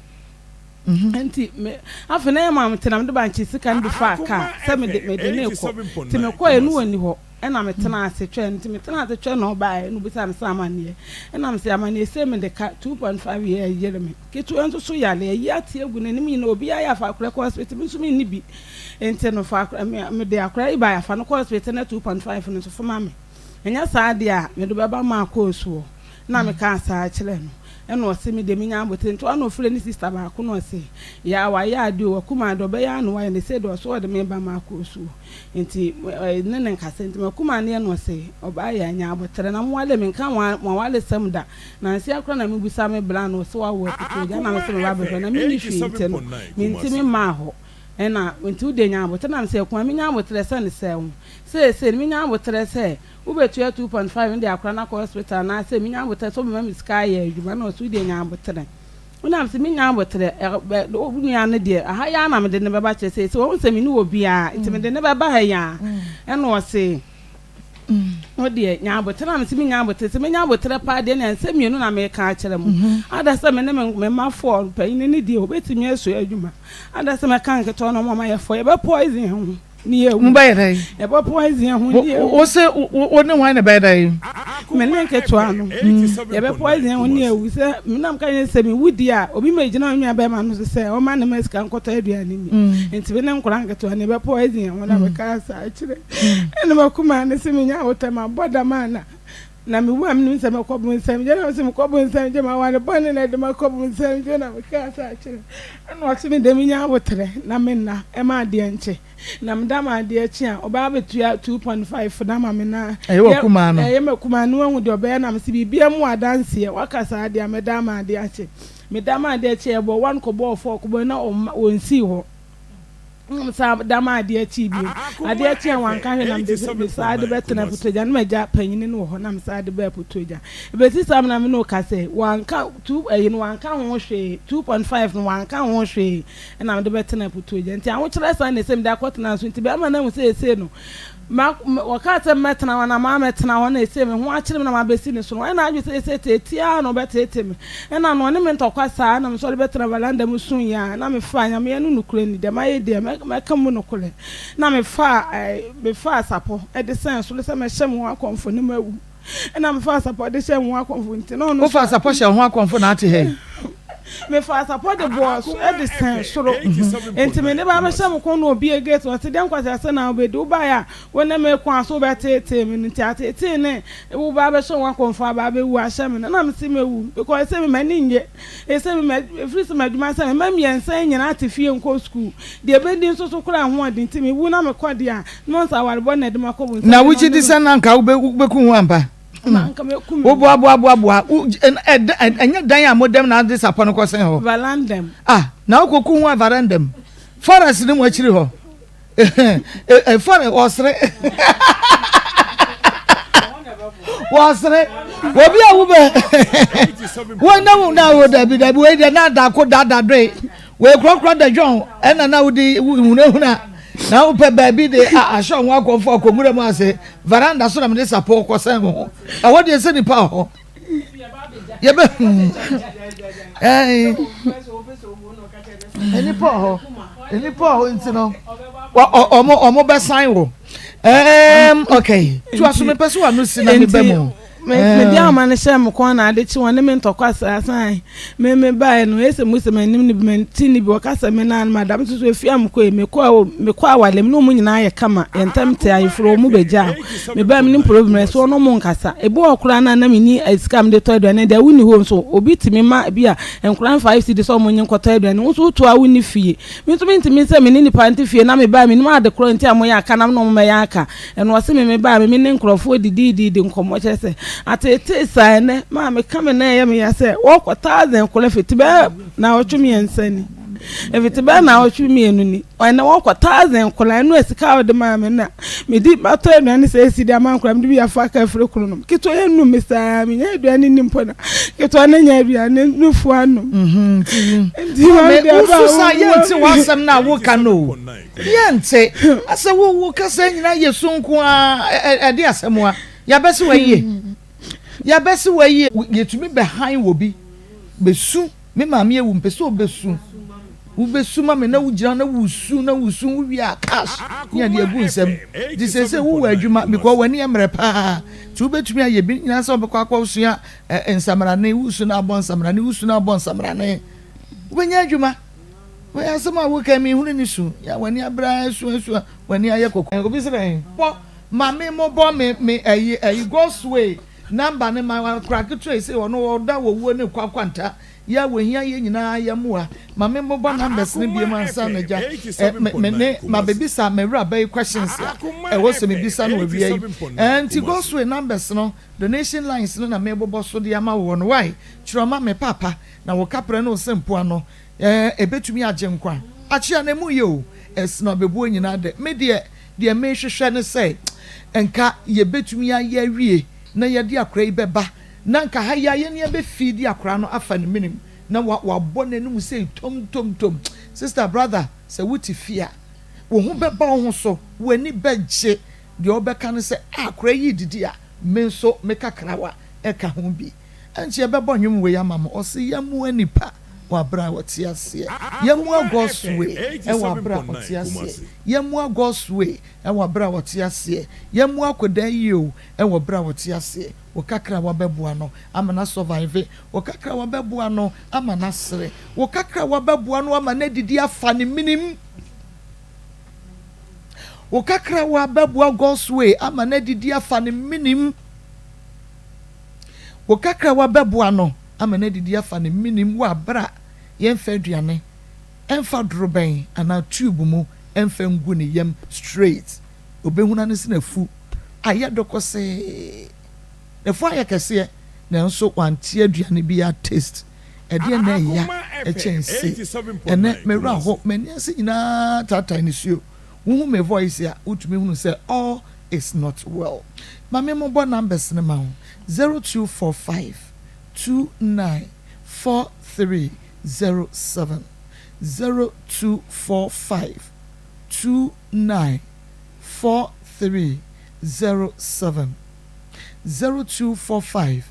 nti me afa na ye ma me tena me banche sika ndi fa ka sɛ me de ne kɔ ti me kɔ ye no wani hɔ ɛna me tena ase twɛ nti me tena ase twɛ na ɔbaa no bisa me sɛ amane ɛna me sɛ amane sɛ me de ka 2.5 year yere me ketu nso so yale yi ate egu ne nim na obi afa akora ko hospital nso me ni bi enti no fa me de akora iba afa no hospital na 2.5 no so fama me enya saa de a me do baba Maa Akos wo na me ka saa kyerɛ no ɛna ɔse me de me nya abote nto ana ofure ni sister ba ko no ɔse ya wa ya ade o kuma do be ya no wa ne se do so ɔde me ba Maa Akos wo nti ne nkasa nti makuma ne no ɔse ɔba ya nya abotere na mo wale me nka wa wale sam da na nsi akora na me busa me bla no so wa wo tete ja na me se me ba be na me ni fi nti no me nti me ma ho ɛna nti wo de nya abotere na me se kuma me nya abotere se ne se wo se me nya abotere se ubetu ya 2.5 ndi akora na hospital na se me nya abotere so me sika ya adwuma na so de nya abotere unam se me nya abotere nua ne de aha ya na me de ne baba kyerɛ se wo se me ni obi a nti me de ne baba ha ya ɛna o se o de nya abotere na me se me nya abotere se me nya abotere pa de na se mienu na me ka kyerɛ mu ada se me ne me ma for pa ni ne de obetimi aso adwuma ada se me kan keto no mama ye for ye be poison ho ni e mu ba yɛdai e ba poison ho ni e wo se wo ne wan na ba yɛdai me ne keto ano ye be poison ho ni e wu se me nam kan se me wudi a obi ma gina nwa ba ma no se o ma na meska nkɔtɔ aduane ni enti be ne nkora keto ne be poison ho na be ka sa kyerɛ ene ma kuma ne se me nya wotama boda mana na me wa me se me kɔbu nsɛm je na se me kɔbu nsɛm je ma wa ne bɔne na de ma kɔbu nsɛm je na me ka sa kyerɛ ene wa se me de me nya wotere na me na e ma de nche na me da ma de achi a oba betua 2.5 na ma me na ɛyɛ kuma no ɛyɛ me kuma no hu de oba na me se bibia mu adanse e wakasa de me da ma de achi me da ma de achi e bo 1 kobo 4 kobo na onsi ho sa dama ade achi bi ade achi an wanka hwe na me sa de betena putoja na maja panyini no ho na me sa de be putoja be si sam na me no ka se wanka 2 no wanka ho hwe 2.5 no wanka ho hwe na me de betena putoja nti an wo kyerɛ sa na sem da kɔtena so nti be ama na mu se no ma wakati metna wana ma metna wana ese me ho akyere me na ma besi ne so no na adwo se tetia no betete me na no ne me ntokwa saa na me so de betna balanda mu sun ya na me fa nya me no nukure ni de ma ye de me ka mu nukure na me fa sapo e de sen so le se me hye me ho akonfo ne mawu na me fa sapo de hye me ho akonfo nti no no fa sapo hye ho akonfo na ate he me fa support the boss e de sen soro enti me ne ba me hye me kon no obi egate o te den kwase ase na obedu ba ya wona me kon aso be tete me nti atete ne wo ba be so wa konfa ba be wu ahye me na me se me wu because se me mani nye e se me free se maduma se me mamiensa nyina ate fie nko school de be din so kura ho ade nti me wu na me kode a no sa ware bo na de makobu na wuchi di se na nka wo be ku hu ampa wo bo anya dan ya modem na this upon ko sen ho varandam na wo ku hu varandam forest ni mo akiri ho forest osre obi a wo be wo na wo da bi we de na da ko da do we krokro da jon ena na wo di hunahuna na wo pe baby de asho nwa akonfo akogure mu ase veranda so na me support ko sen ho a wo de se ni pa ho ye be eni pa ho ntino omo be sign wo okay tu aso me pese wa no si na me be mo me dia ma ne hye me kon na ade chi won me ntokwa asan me bae no ese muse manim ni me tini bi wakasa me na madam so efiam ko me ko awale me no mu nyina ye kama entam te ayefro mu beja me ba me ni problem so no mu nkasa ebo okura na na me ni scam de to do na da wuni home so obi timi ma bia enkura 5 cd so mo nyin koto do na so to awuni fie me to me ntimi se me ni panti fie na me ba me ni ma de kro nti amoya aka na no me ya aka eno se me ba me ni nkrofo didi nkomo kyese atete sane ma me kame na ye me ya se wo kwata zen kola fiti be na otumi ensani if it's bad now what you mean I know what 1,000 kola no esika de ma me na me di mato aduane say si de man kram de bi afa ka afre kunu no kito enu mesa me nya aduane ni mpo na kito na nya aduane no fu anu ndi ma de ba so yenti wasam na wo ka no yenti asa wo ka sa nyina yesunku a de asem a ya bese waye yetumi behind wo bi besu me maame ewu mpese obesu ubesu ma me na wugira na wusu wi a cash ya de agu nsem di sese wo adwuma because wani emre pa tu betumi aye bi nyina se obekwa kwa usua ensamrane wusu na abon samrane wusu na abon samrane wanya adwuma we asema wo ka mi hunu ni su ya wani abra su wani aye kokon obi se ben po mame mo bo me ayi God's way number ne ma crack to say ono oda wo ne kwakwanta ya wehia ye nyina ya mua mame mo bo numbers ne bi ma nsa na ja me ne ma baby sa me wra bay questions e wo se me bi sa no wi yi anti God's way numbers no donation lines no na me bobo so de ama wo no why chiroma me papa na wo kapre no sempo ano ebetumi agye nkwa achia na mu ye o esno bebu nyina de me de me hwehwe ne say enka ye betumi aye awie na ye de akra yi beba na nka ha ya ye ne be feed akra no afa ne minim na wa bone no mu say tom sister brother say wuti fia wo hu beba ho so wani begye de obeka no say akra yi didi a me nso me kakrawa eka ho bi anche ye beba nwum we ya mama o se ya mu anipa wa bra wati ase yemu agoswe e wa bra wati ase yemu agoswe e wa bra wati ase yemu akodan yio e wa bra wati ase wo kakra wa beboa no amana survive wo kakra wa beboa no amana sere wo kakra wa beboa no amana didi afa ne minim wo kakra wa beboa goswe amana didi afa ne minim wo kakra wa beboa no amana didi afa ne minim wa bra yemfa aduane emfa droben ana tube mu emfa ngu ne yem straight obehuna ne se na fu aye dokose na fu aye kese na nso wantie aduane bi ya taste e de na ya e chense ene mewra ho mani ase nyina tata ni suo wo me voice ya utumi hunu say all is not well mame mo bo numbers ne ma 0245 294307 0245 294307 0245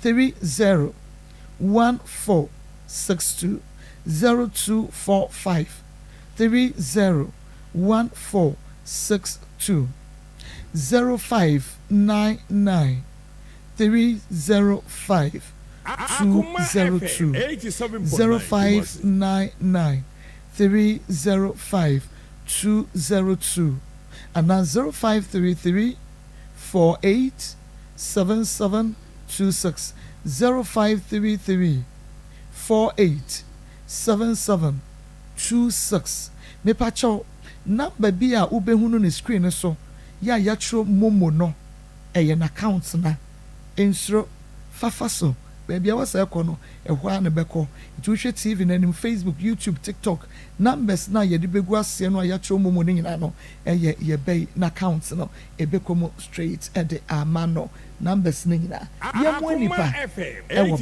301462 0245 301462 0599 305 202 0599 305 202 and now 0533 48 7726 0533 48 7726 me pacho number bi a ubehunu ne screen so ya yatro momo no na account na ensro fafa so baby was ekono ehwa na beko ituhwe TV na nim Facebook YouTube TikTok numbers na ye de begu ase no ayatro momo ne nyina no ye bay na account no ebekomo straight at the amano numbers ne nyina ye mo nipa ewo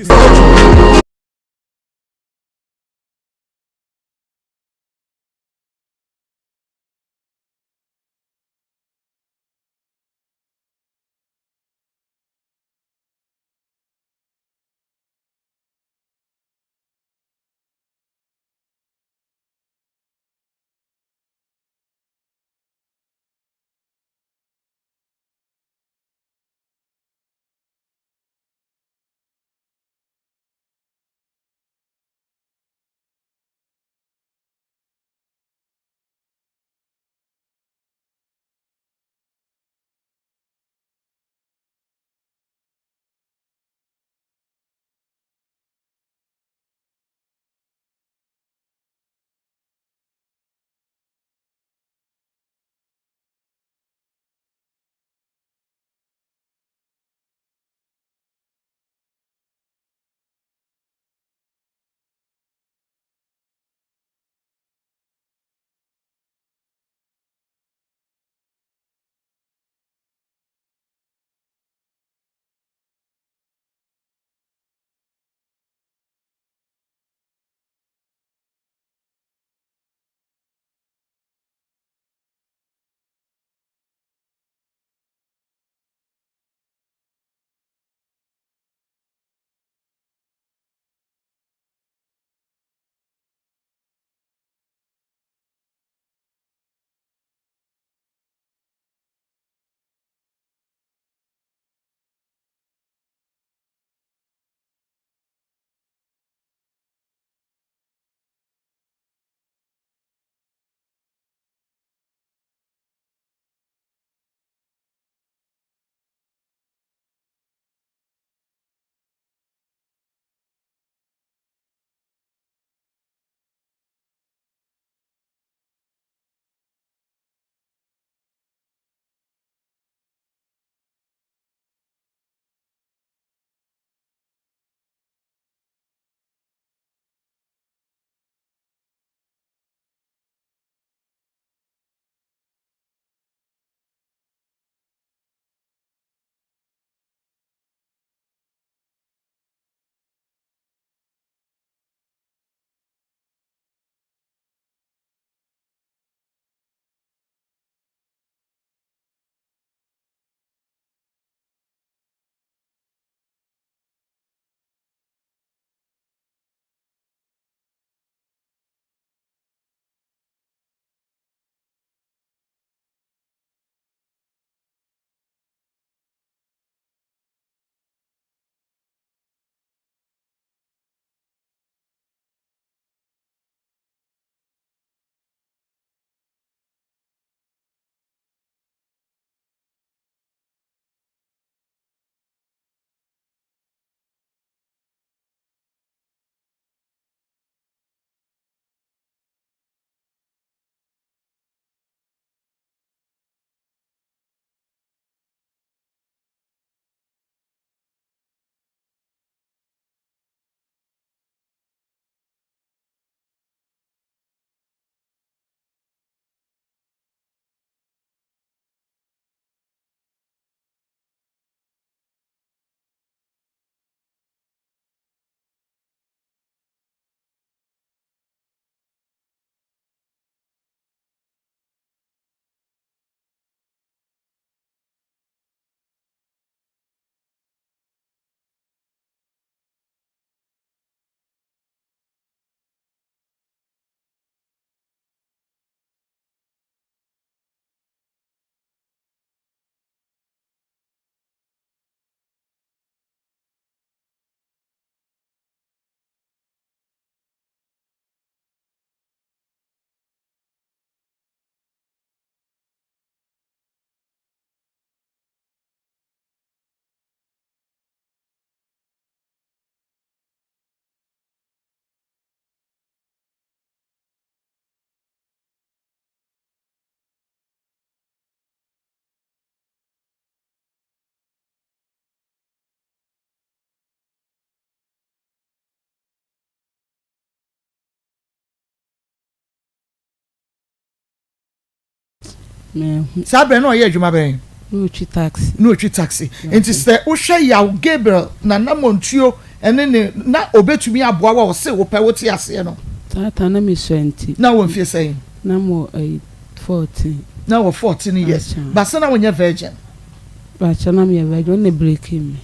Sabre no ye adwuma ben. No taxi. No taxi. Enti se wo hwe ya Gabriel na namontuo ene ne na obetumi aboa wa wo se wo pe wo te ase no. Tata na me 20. Na wo mfie sen. Na mo 14. Na wo 14 years. Basa na wo nya virgin. Bacha na me virgin on the breaking me.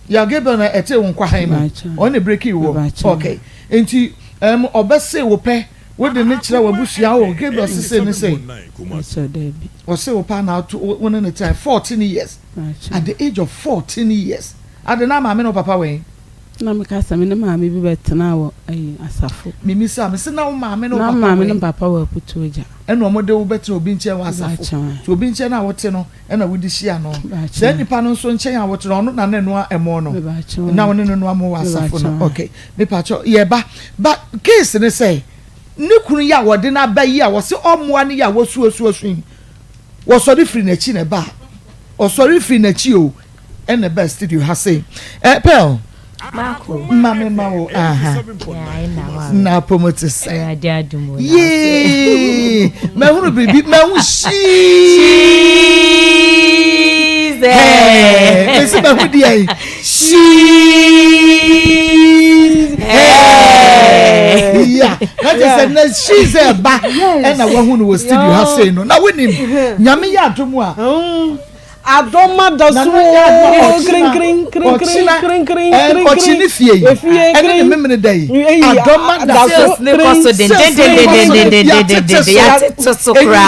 Ya Gabriel na ete wo nkwa han ma. On the breaking wo. Okay. Enti obese wo pe wo de ne kire wo busua wo Gabriel sese ne say. O say wo pa na to one in the time 14 years. At the age of 14 years. Ade na ma me no papa we. Na me ka sa me na ma me bi betena wo asafo. Mimi sa me se na wo ma me no papa. Na ma me no papa wo putoja. Eno mo de wo betena obi nche wa asafo. To obi nche na wo te no ena wo di hia no. Se nipa no so nche ya wo te no na no emo no. Na wo ne no amo wa asafo no. Okay. Me pa cho ye ba case ne say ne kunu ya wo de na ba yi a wo se omoa ne ya wo suosuosun. Wo so de free na chi ne ba. O sorry free na chi o. And the best studio has say. Pearl. Marco. Mama Mao. Na promote say. Yee. Me hunu baby, me hu she. Hey. Me se me hu die. She. Hey. Yeah. That is a she's a ba. And na wo hunu studio has say no. Na winim. Nyame ya adomu a. Adoma da so kring ochini fie ene ne memene dai adoma da so ne koso de ya tsokra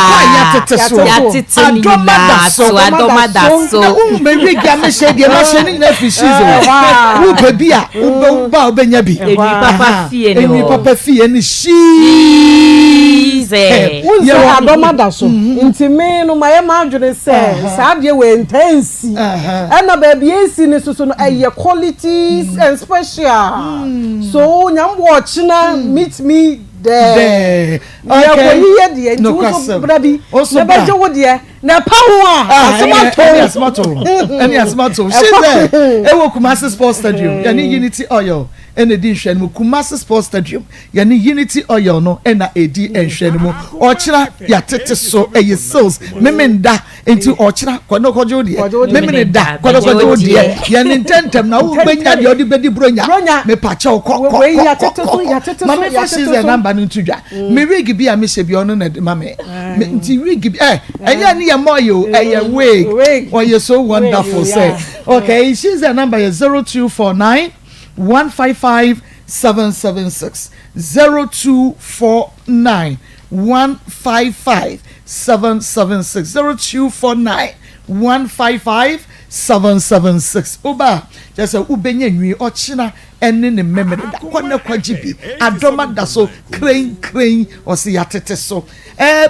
adoma da so me wiga me shede ma sheni na fishizo wo babia wo ba obenya bi eni papa fie ni shi ye adoma da so ntime no maye ma adwene se saade we intense and baby esi ne so no qualities and special so nyam watch na meet me there okay ye de nti so brabi na beje wo de na pa ho asmato she's there e wo Kumasi Sports Stadium yani Unity Oil ene di hwe no Kumasi Sports Stadium yani Unity Oil no ena edi enhwe no o kira ya tete so eye sales memenda enti o kira kwano kojo de memenda kwano kojo de yani tentem na wo benya de odi bedi bronya me pa cha ko ya tete so mama she's the number no tudwa me wig bi a me she bi ono na mama enti wig bi enya ni ya moyo wig oh you're so wonderful say okay she's the number is 0249 155 776 0249 155 776 0249 155 776 oba just ubenya nwi ochina ene ne memere da kwana kwajibi adoma da so crane osi yatete so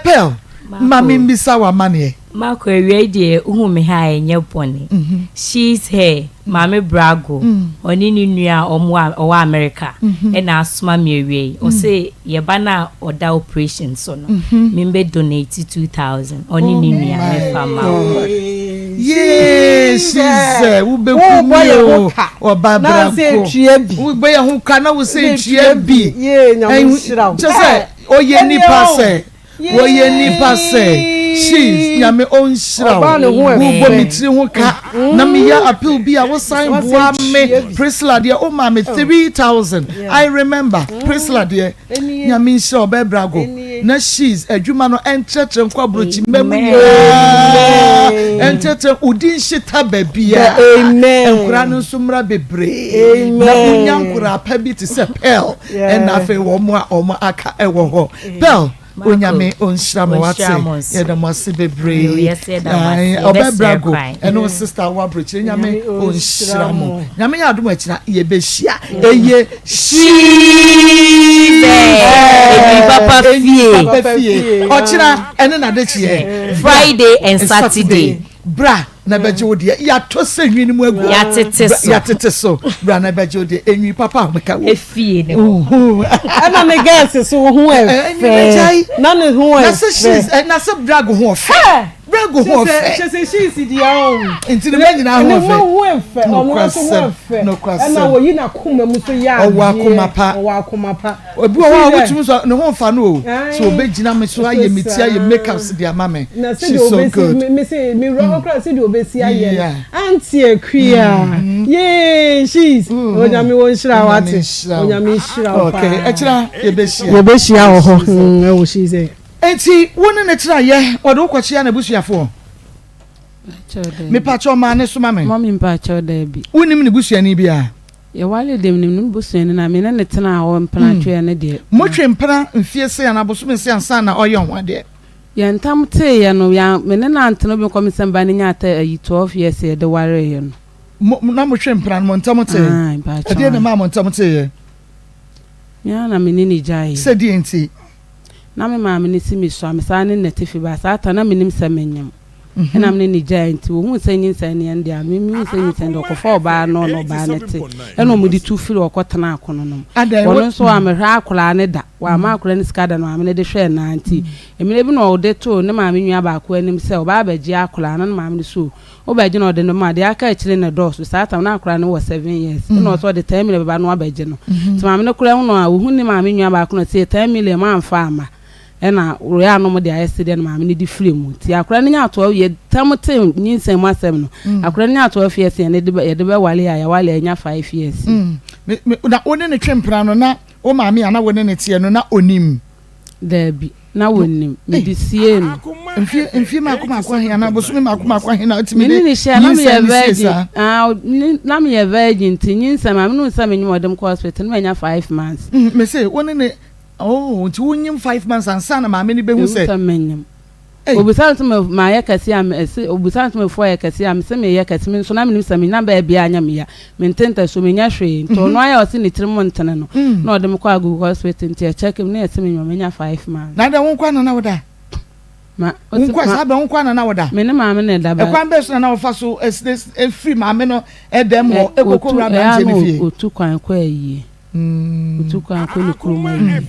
Pearl mami mbisa wa mane Marco ewie uhu me ha enye pone she's here mami brago oni ni nua omo America e na asoma me ewie o say ye ba na oda operation so no me be donate 2000 oni ni nua me fama yes she's ube kumio o babra ko ube ya hu kana wo say tue bi ye nyam shira just say oye ni passe oye ni passe she's nyame on shira wo mitri ho ka na me ya appeal bi a wo sign boa me Priscilla de o ma me 3000 I remember Priscilla de nyame shira obebrago na she's adwuma no entretre nkwa brochi memu entretre udin shita babia amen enkura no sumra bebre na unyankura pa bi te se Pearl and na fe wo mo aka ewo ho Pearl onyame onshiramo wate ye da masi bebre obebrago eno sister wa brochi nyame onshiramo nyame ya adom akira ye behia eye papa fie ochira ene na de chie Friday and Saturday bra na beje wo de ya to se nwini mu agu ya tete so bra na beje wo de enwi papa meka wo efie ne ana me gas so ho e na ne ho e na se she's na se drag ho fe bra Brago ho fe. She say she dia o. Nti ne nyina ho fe. No kwase. Na wo yi na koma mu so ya. Owa akoma pa. Obi wa wotumi so ne ho fa no o. So obegina me so aye meti aye makeups dia mama. She's so good. Me say me rock cross say do obesi aye. Auntie Akua. Yeah, she's. Onyame won shira wate. Onyame shira wa. Okay, echira yebeshia wo ho. Oh, she say. Enti woni ne tira ye, odo kwachia na busuafo. Me pacho ma ne so ma me. Mommy pacho da bi. Wonim ne busuani bia. Ye wale dem ne busuani na me na ne tena ho mpana twa ne de. Motwe mpana mfie se ya na boso se ansa na oye ho de. Ye ntam te ye no ya me ne na anteno bi komisem ba ne nyata 12 years ye de ware ye no. Na motwe mpana mo ntam te. Ade ne ma mo ntam te ye. Ya na me ni jai. Se di enti. Na me ma me ni si mi so amsa ne netifi ba sa ata na me nim se menyam. Na me ni jai enti wo hu se nyin se ne ende a me hu se nyin se ende okofa oba no ba ne te. E no mo di tu firi okotena akono no. Wono so amehwa akola ne da. Wa ma akola ne skada no ame ne de hwe na anti. Emine bi no ode to ne ma me nwa ba ko anim se oba abaji akola na ma me so. Obaji no de no ma de aka chire ne dosu sa ata na akola ne wo 7 years. No so de 10 million ba no abaji no. Ti ma me ne kura hu no a wo hu ne ma me nwa ba ko no se 10 million ma amfa ama. Ena roya no mo de ayeside no ma me di free mu ti akora ne nya to ye tamote nyinsen mu asem no akora ne nya to afie se ne de be wale ya wale anya 5 years na one ne twempra no na o ma me ana wone ne tie no na onim da bi na wonim me di sie no mfi ma akoma kwa hia na boso me akoma kwa hia na otimi de ni share na me ye virgin na me ye virgin ti nyinsen ma me no nsa me nyimo dem ko hospital me nya 5 months me say one ne oh, nti wonyim 5 months ansa na ma me ni behu se. Obusantu ma ya kasi am obusantu me fo ya kasi am se me ya kasi me so na me nim se me na ba bia anya me ya me ntenta so me nya hwe to no aya o se ni tirimo ntene no na odem kwa go hospital nti check me na se me nya 5 months na da won kwa na woda ma won kwa sabe won kwa na woda me ne ma me ne da ba e kwa be so na wo fa so e free ma me no e dem ho e kokora branche ni fie otu kwan kwa yi utuka akoni kuruma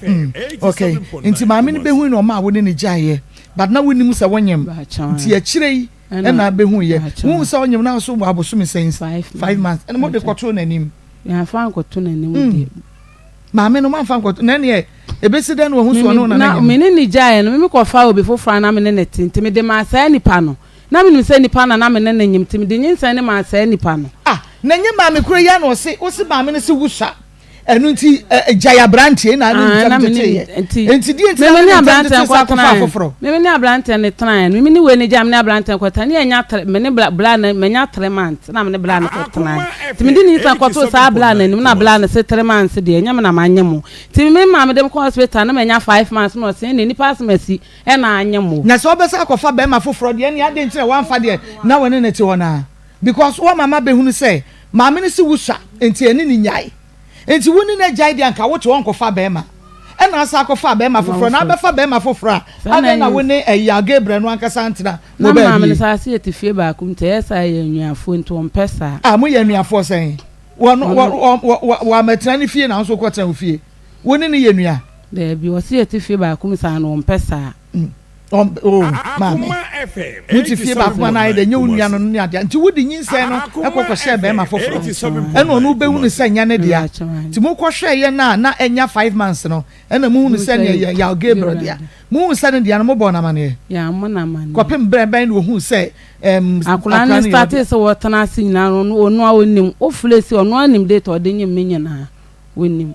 okay nti maame ni behu no ma woni ne jaye but na woni mu se wonyem nti akire yi na behu ye hu se wonyem na so abosom sense 5 months and mo de kwoto nanim ya fa kwoto nanim de maame no ma fa kwoto na ne ebesi den wo hu so no na me ni jaye no me ko fa obi fofra na me ne tinti me de ma sa nipa no na me nim se nipa na me ne nyim timi de nyinsa ne ma sa nipa no na nyim maame kuro ya no se o se maame ne se wusa enu nti jaya branche na enti di enti me ni abrante kwatana me ni abrante ne tran me ni we ni jam ni abrante kwatana ni enya me ni bla na me nya 3 months na me ni bla na kwatana ti me di ni san kwato sa bla na ni na bla na se 3 months de enya me na manyemu ti me ma me dem ko hospital na me nya 5 months no se ni pass masi e na anyemu na so obesa akofa be ma foforo de ni ade ntire wan fa de na woni ne ti wona because wo mama be hunu say ma me ni si wusa enti eni ni nyai enti woni na jai de anka woto won kofa be ma e na asa kofa be ma foforo na be fa be ma foforo ade na woni eya Gabriel no anka santina wo ba ma me sa se etifie ba kum te esa ye nuafo nti won pesa mo ye nuafo sen wa metra ni fie na so kwota ofie woni ni ye nua de bi wo se etifie ba kum sa no won pesa mama muti fie ba kuma na ide nyu nua no ni ade nti wodi nyinse no ekokọ share be ma foforo eno no be hunu se nya ne dia nti mu kọ share ye na enya 5 months no ena mu hunu se ne ya Gabriel dia mu hunu se ne dia no mo bo na mane ya mo na mane ko pem ben no hu se akula ni start so wotana si nyina no onu a onim ofulesi onu anim date odenye menyana wonim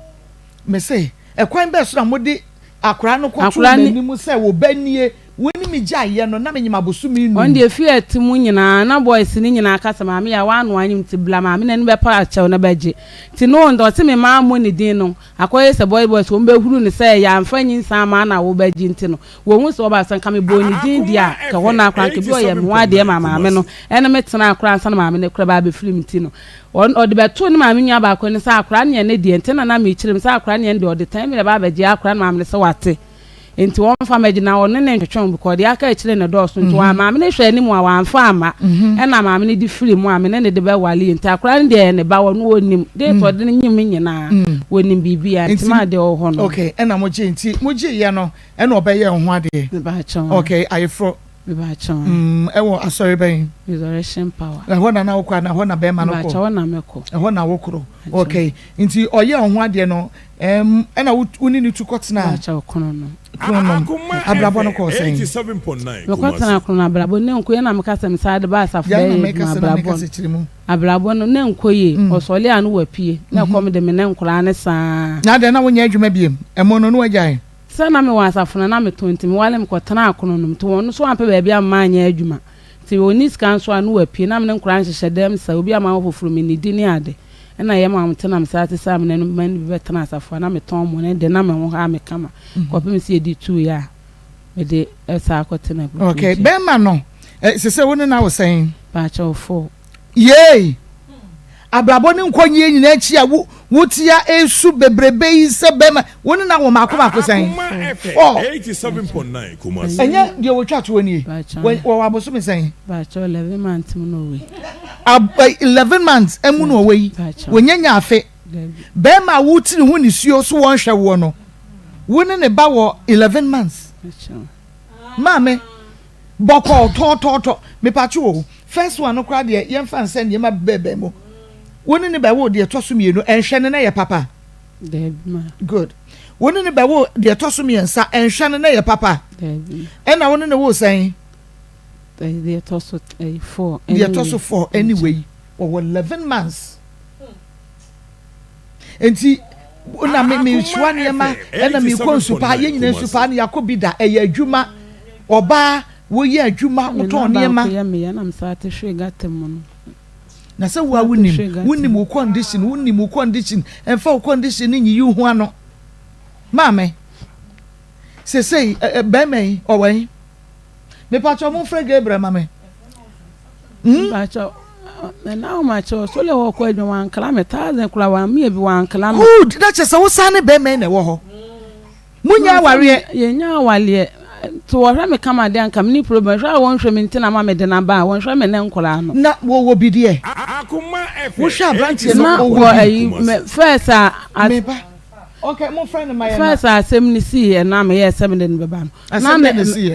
me say ekwan be so na modi akura no ko tu ni mu se wo banie woni mi jaye no na menyima bosumi nu on de fi atimu nyina na boys ni nyina akasa ma me ya wanu anyim ti bla ma me na be pa achew na beje ti no ndo ti me ma mo ni din no akoye se boys wo be huru ni se ya amfa nyinsa ma na wo beji nti no wo hu so ba san ka me bo ni din dia ka wona akran ke bi o ye me wa de ma me no ene me tena akran san ma me ne kura ba be film ti no on odi beto ni ma me nwa ba ko ni sa akran ne ne die nti na me chirim sa akran ne de odi time me ba beji akran ma me se wate enti won fa magina won ne ntwetwon because dia ka chire ne doso nti wa maame ne hwe ni mu wa amfa ama e na maame ne di free mu ame ne de be wali enti akra ne de ne ba won wonim de to de nyim nyina wonim bibia enti ma de ho no okay e na mo je enti mo je ye no e na obeye ho ade ba cha okay ayefro ba chawa ewo asori ben resurrection power ho na wo kwa na ho na be ma no ko ba chawa na meko ho na wo kro okay nti oye ho ade no na woni ni tukotena ba chawa kono no abrabo no ko sen 87.9 mekotena kono abrabo ne nko ye na mekasa misade ba asafo be abrabo no ne nko ye osole anu wapie na kom de me ne nkora ne saa na de na wonya adwuma biem emo no no wagyae sana me wasafo na me tonti me wale mekotena kono no to wono so ampe ba bia manya adwuma ti woni scan so anu wapie na me ne nkora nhyehyɛ dem sa obi ama wofoforo me ni di ne ade na ye ma mtena msate sa me ne man bi betena asafo na me ton mo ne de na me ho ha me kama ko pe me si edi 2 ya me de esa akotena okay be ma no se woni na wo sen ba cha 4 yey abrabo ni nkonye nyina achi a wotia esu bebrebe yi se be ma woni na wo makoma sen 87.9 Kumasi enya de wo twa to woni wo aboso me sen ba cha 11 months mu no we 11 months emu no we wonyanya afe be ma wuti hu ni suo so won hwe wo no woni ne ba wo 11 months mame boko to me pachu wo first one no kra de yemfa nse ne ma bebe mo woni ne ba wo de to so mienu enhwe ne na ye papa good woni ne ba wo de to so miensa enhwe ne na ye papa na woni ne wo sen they toss 4 they toss 4 anyway or 11 months enti na me shwane yema na me konsupa ye nyina supa na yakobida eye adwuma oba wo ye adwuma uton yema na msate hwe gatem na se wa wunim wo condition enfa wo condition ni yi hu ano mame se be me owen me pacho mo frege Gabriel mame pacho na o macho so le wo kwa adwuma ankala me 1000 kula wa me bi wa ankala no good that is so sane be me na wo ho munya aware ye nya awale to wo hwa me kama de anka me problem hwa won hwe me ntina ma me de na ba won hwa me ne nkola no na wo bi de Akoma FM wo hwa branch no wo ayi first me ba okay mo friend my first asem ni si na me ye 7 de be ba no na me si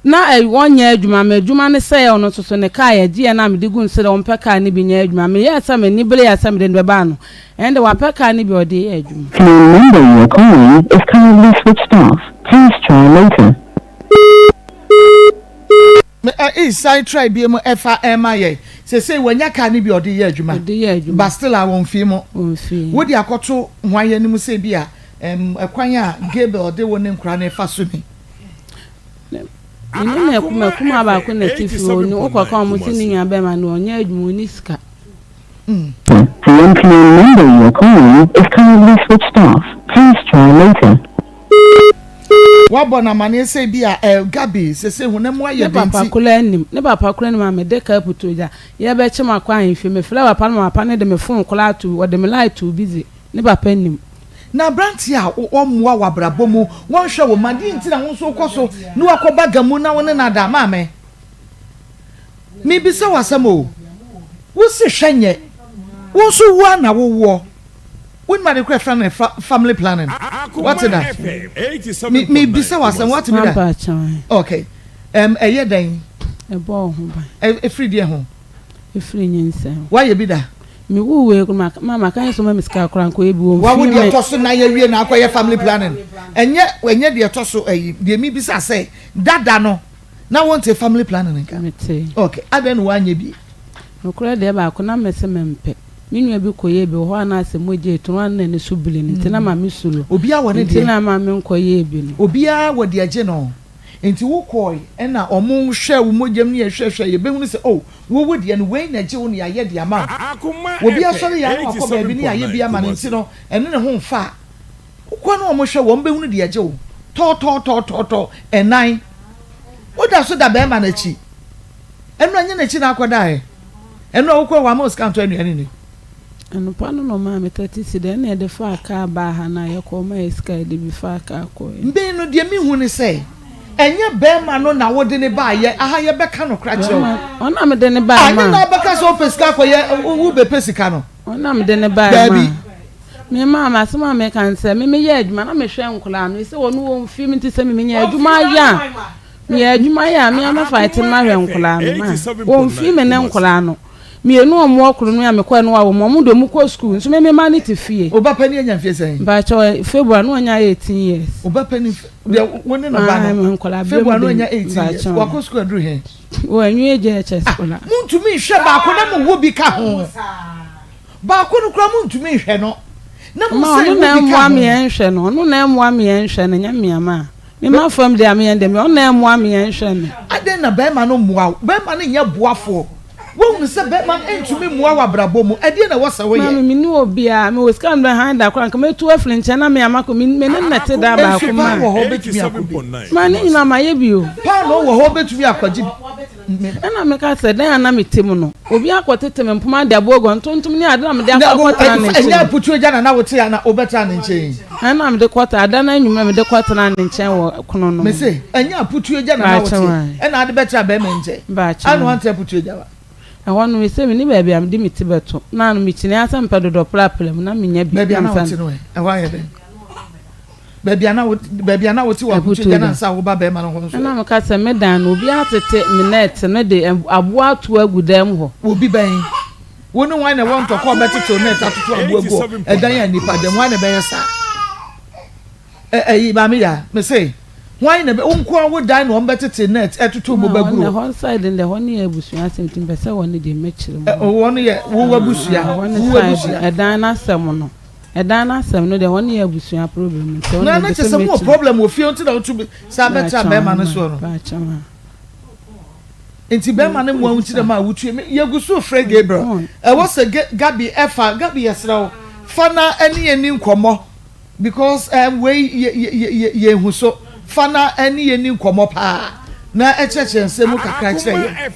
na wonya adwuma me adwuma ne sey ono soso ne ka ya die na me digu nsere on peka ne bi nya adwuma me ye sa me ni bele ya sa me de be ba no and wa peka ne bi ode ye adwuma the number you're calling is currently switched off. Please try later. I try be mo efa emaye say wanya ka ne bi ode ye adwuma but still I won fi mo wo di akoto hwan ni mu say bi a ekwan a Gabriel ode wo ne nkura na fa so ni ni kuma ba ko na tifo ni o kwa kan mo ti ni nya be ma no nya adwuma ni sika The MTN number you're calling is currently switched off. Please try later. Wabona mane say bi a Gabi say hunam wa ye papa kula nim ne papa kula nim ma de ka puto ja ye be chema kwa ahemfi me flower pa ma pa ne de me phone kula to o de me light to busy ne papa nim na branti a o moa wabrabo mu won hwe wo madi ntina won so koso ne wakoba gamu na won na da ma me mi bi se wasamo wo se hwenye wo so wa na wo when my friend family planning what's that me bi se wasamo what me that okay eye dan e bo ho ba e free die ho e free nyensa why you be that me wo we mama kan so ma miska kran ko ebi wo wa wo de toso na ye wie na akoye family planning enye de toso de mi bisa say dada no na want a family planning nka okay aden wa anya bi no kura de ba ko na mese mempe minua bi koye bi ho na ase moje to na ne subili ni tina ma mi sulo obi a wone de tina ma mi nkoye bi no obi a wo de age no enti wo koi na omo hwe wo mojem ne hwehwe ye behunu se oh wo wo de no we na je wo ne aye de ama obi a so ya no akoba bi ne aye bi ama ne nti no ene ne ho mfa ko na omo hwe wo behunu de age wo to enan wo da so da be ma na chi eno anye na chi na akoda e eno wo ko wa mo scan to enu ene ni eno pa no ma me 30 cedi na de fa ka ba ha na ye ko ma sky de bi fa ka ko mbe no de mi hu ne se enye bema no na wode ne ba ye aha ye beka no kra kire ona me de ne ba ma anya na beka so pesika ko ye wo be pesika no ona me de ne ba ma me mama so ma me kan se me ye adwuma na me hwe nkola no se wonu wo mfi me nti se me nya adwuma ya me adwuma ya me am fight ma hwe nkola no ma won fi me ne nkola no me enu omo okuru no ya me kwa no wa mo do mu ko school so me ma ne te fie oba pani anya fie sen ba cho February no anya 18 years oba pani woni na ba no February no anya 18 years wa ko school adru he wo anyu eje chess kola muntumi hwe ba ko na mo wo bi ka ho ba ko no kra muntumi hwe no na mo se na mo am ye nhwe no na mo am ye nhwe no nya miama me ma fam de am ye de me on na mo am ye nhwe no ade na be ma no moa be ma no nya boafo wo se be ma entumi moa wa brabo mu ade na wo sa wo ye ma me ni obi a me was kan da hand akran ka me tu aflin che na me amako me ne nete da ba ko ma ma ni na ma ye bi o pa no wo ho betumi akwaji na me ka se dan na me temu no obi akotete me mpoma de abogo ntontom ni ade na me de akota na nche enya putu eja na wote ya na obeta na nche na me de kwata ada na nyuma me de kwata na nche wo kono no me se enya putu eja na wote na ade beta be me nche anu ante putu eja wa awon we se me ni baabi am de me tibeto na no me chine asa mpa dodo plaplam na me nya bi baabi na wote no e wa ye be baabi na wote wa putu eja na sa wo ba be ma no ho so na me ka se me dan no obi atete me net no de abo ato agudam ho obi ban woni wan na won to ko betete net atoto abo agu edan ya nipa dem wan na be yesa ba me ya me say why na be onko wo dan no betete net atoto mo baguro na hon side in the hon ye busua sentim pese won de mechire mo won ye wo wabusua edan na asem no edan na asem no de hon ye busua problem so na na chese mo problem wo fie until to sa beta be ma no so no enti be ma ne mo anti de ma wutue ye gusu frɛ Gabriel wo se Gabi efa Gabi yesra fana ani ani nkomo because we ye hu so fana ani ani nkomo pa na echeche nsemu kakra kire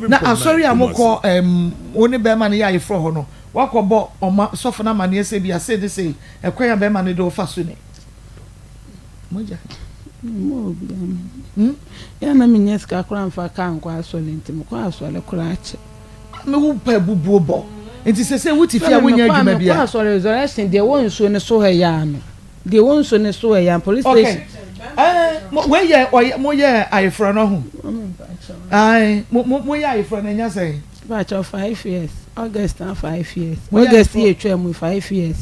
na asori amoko oni be ma ne ya yefro ho no wakobo oma sofona ma ne ese bia say this ekwaya be ma ne do fa so ni moja mo bi ya na minyes ka kra mfa ka nkwa asole ntim kwa asole kra ache me wu pa bubu bo enti se wuti fia wonya adwuma bia kwa asole resurrection de won so ne so he ya no de won so ne so he ya police station we ye mo ye ayefro no ho ai mo ye ayefro na nya say ba cha 5 years August na 5 years August ye twa mu 5 years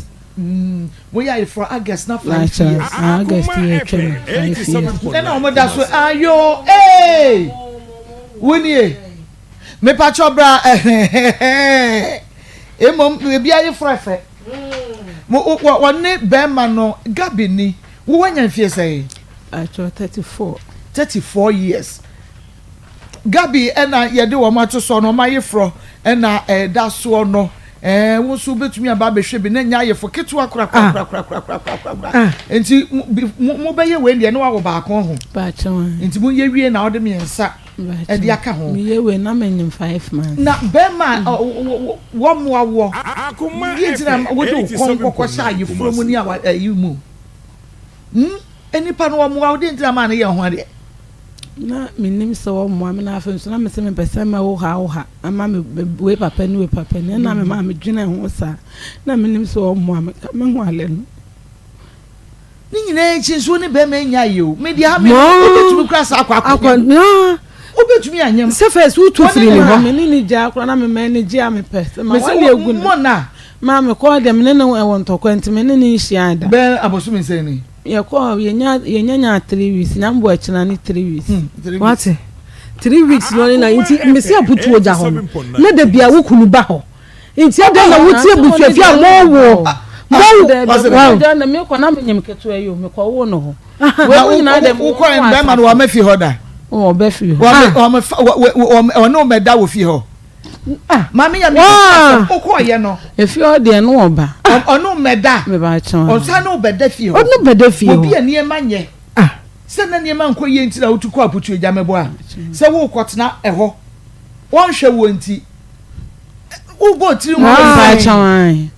mo ye ayefro August na 5 years August ye twa 5 years na mo da so ayo woni me pa cho bra mom be ayefro efe mo wonne be ma no Gabi ni wo wanya fie say actually 34 years Gabi ena yede wo ma to so no ma yefro ena da so no wo so betumi aba behwe bi na nya yefo ketu akra enti mo be ye we ndie no wo ba ko ho ba chawa enti mo ye wie na wo de me nsa e de aka ho me ye we na menyim 5 months na be ma wo mo awo Akoma ye tina wo do ko sha yefro mu ni awa yi mu enipa no wo mo awo de tina ma na ye ho ade na minim so wo mo amena afa so na me se me pese ma wo ha ama me we papa ni na me ma me dwena ho sa na minim so wo mo me ho ale no ni nyina echi so ni be me nya yo me dia me obetumi kra sa akwa no obetumi anyam se first who to free ni ho me ni ja akwa na me ma ni ji am pese ma wale egu mo na ma me ko dem ne ne won to kwenti me ne ni hia da be abosu me se ni ye ko ye nya 3 weeks na mbo achina ni 3 weeks what 3 weeks no na inti mesi aputu oja ho na da bia wo kunu ba ho inti ada na wuti abutu afia mo da na me ko na menyem ketu ayo me ko wo no ho we nyina dem wo ko en be ma no wa mafi ho da o be fi ho o no me da wo fi ho mami ya mi o ko ye no efi o de no oba onu meda me ba chan o sa no beda fi ho onu beda fi ho obi anie ma nye se na nie ma nko ye ntira o tu ko aputu eja mebo a se wo kwotena eho won hwe wo nti u bo tiri mo ba chan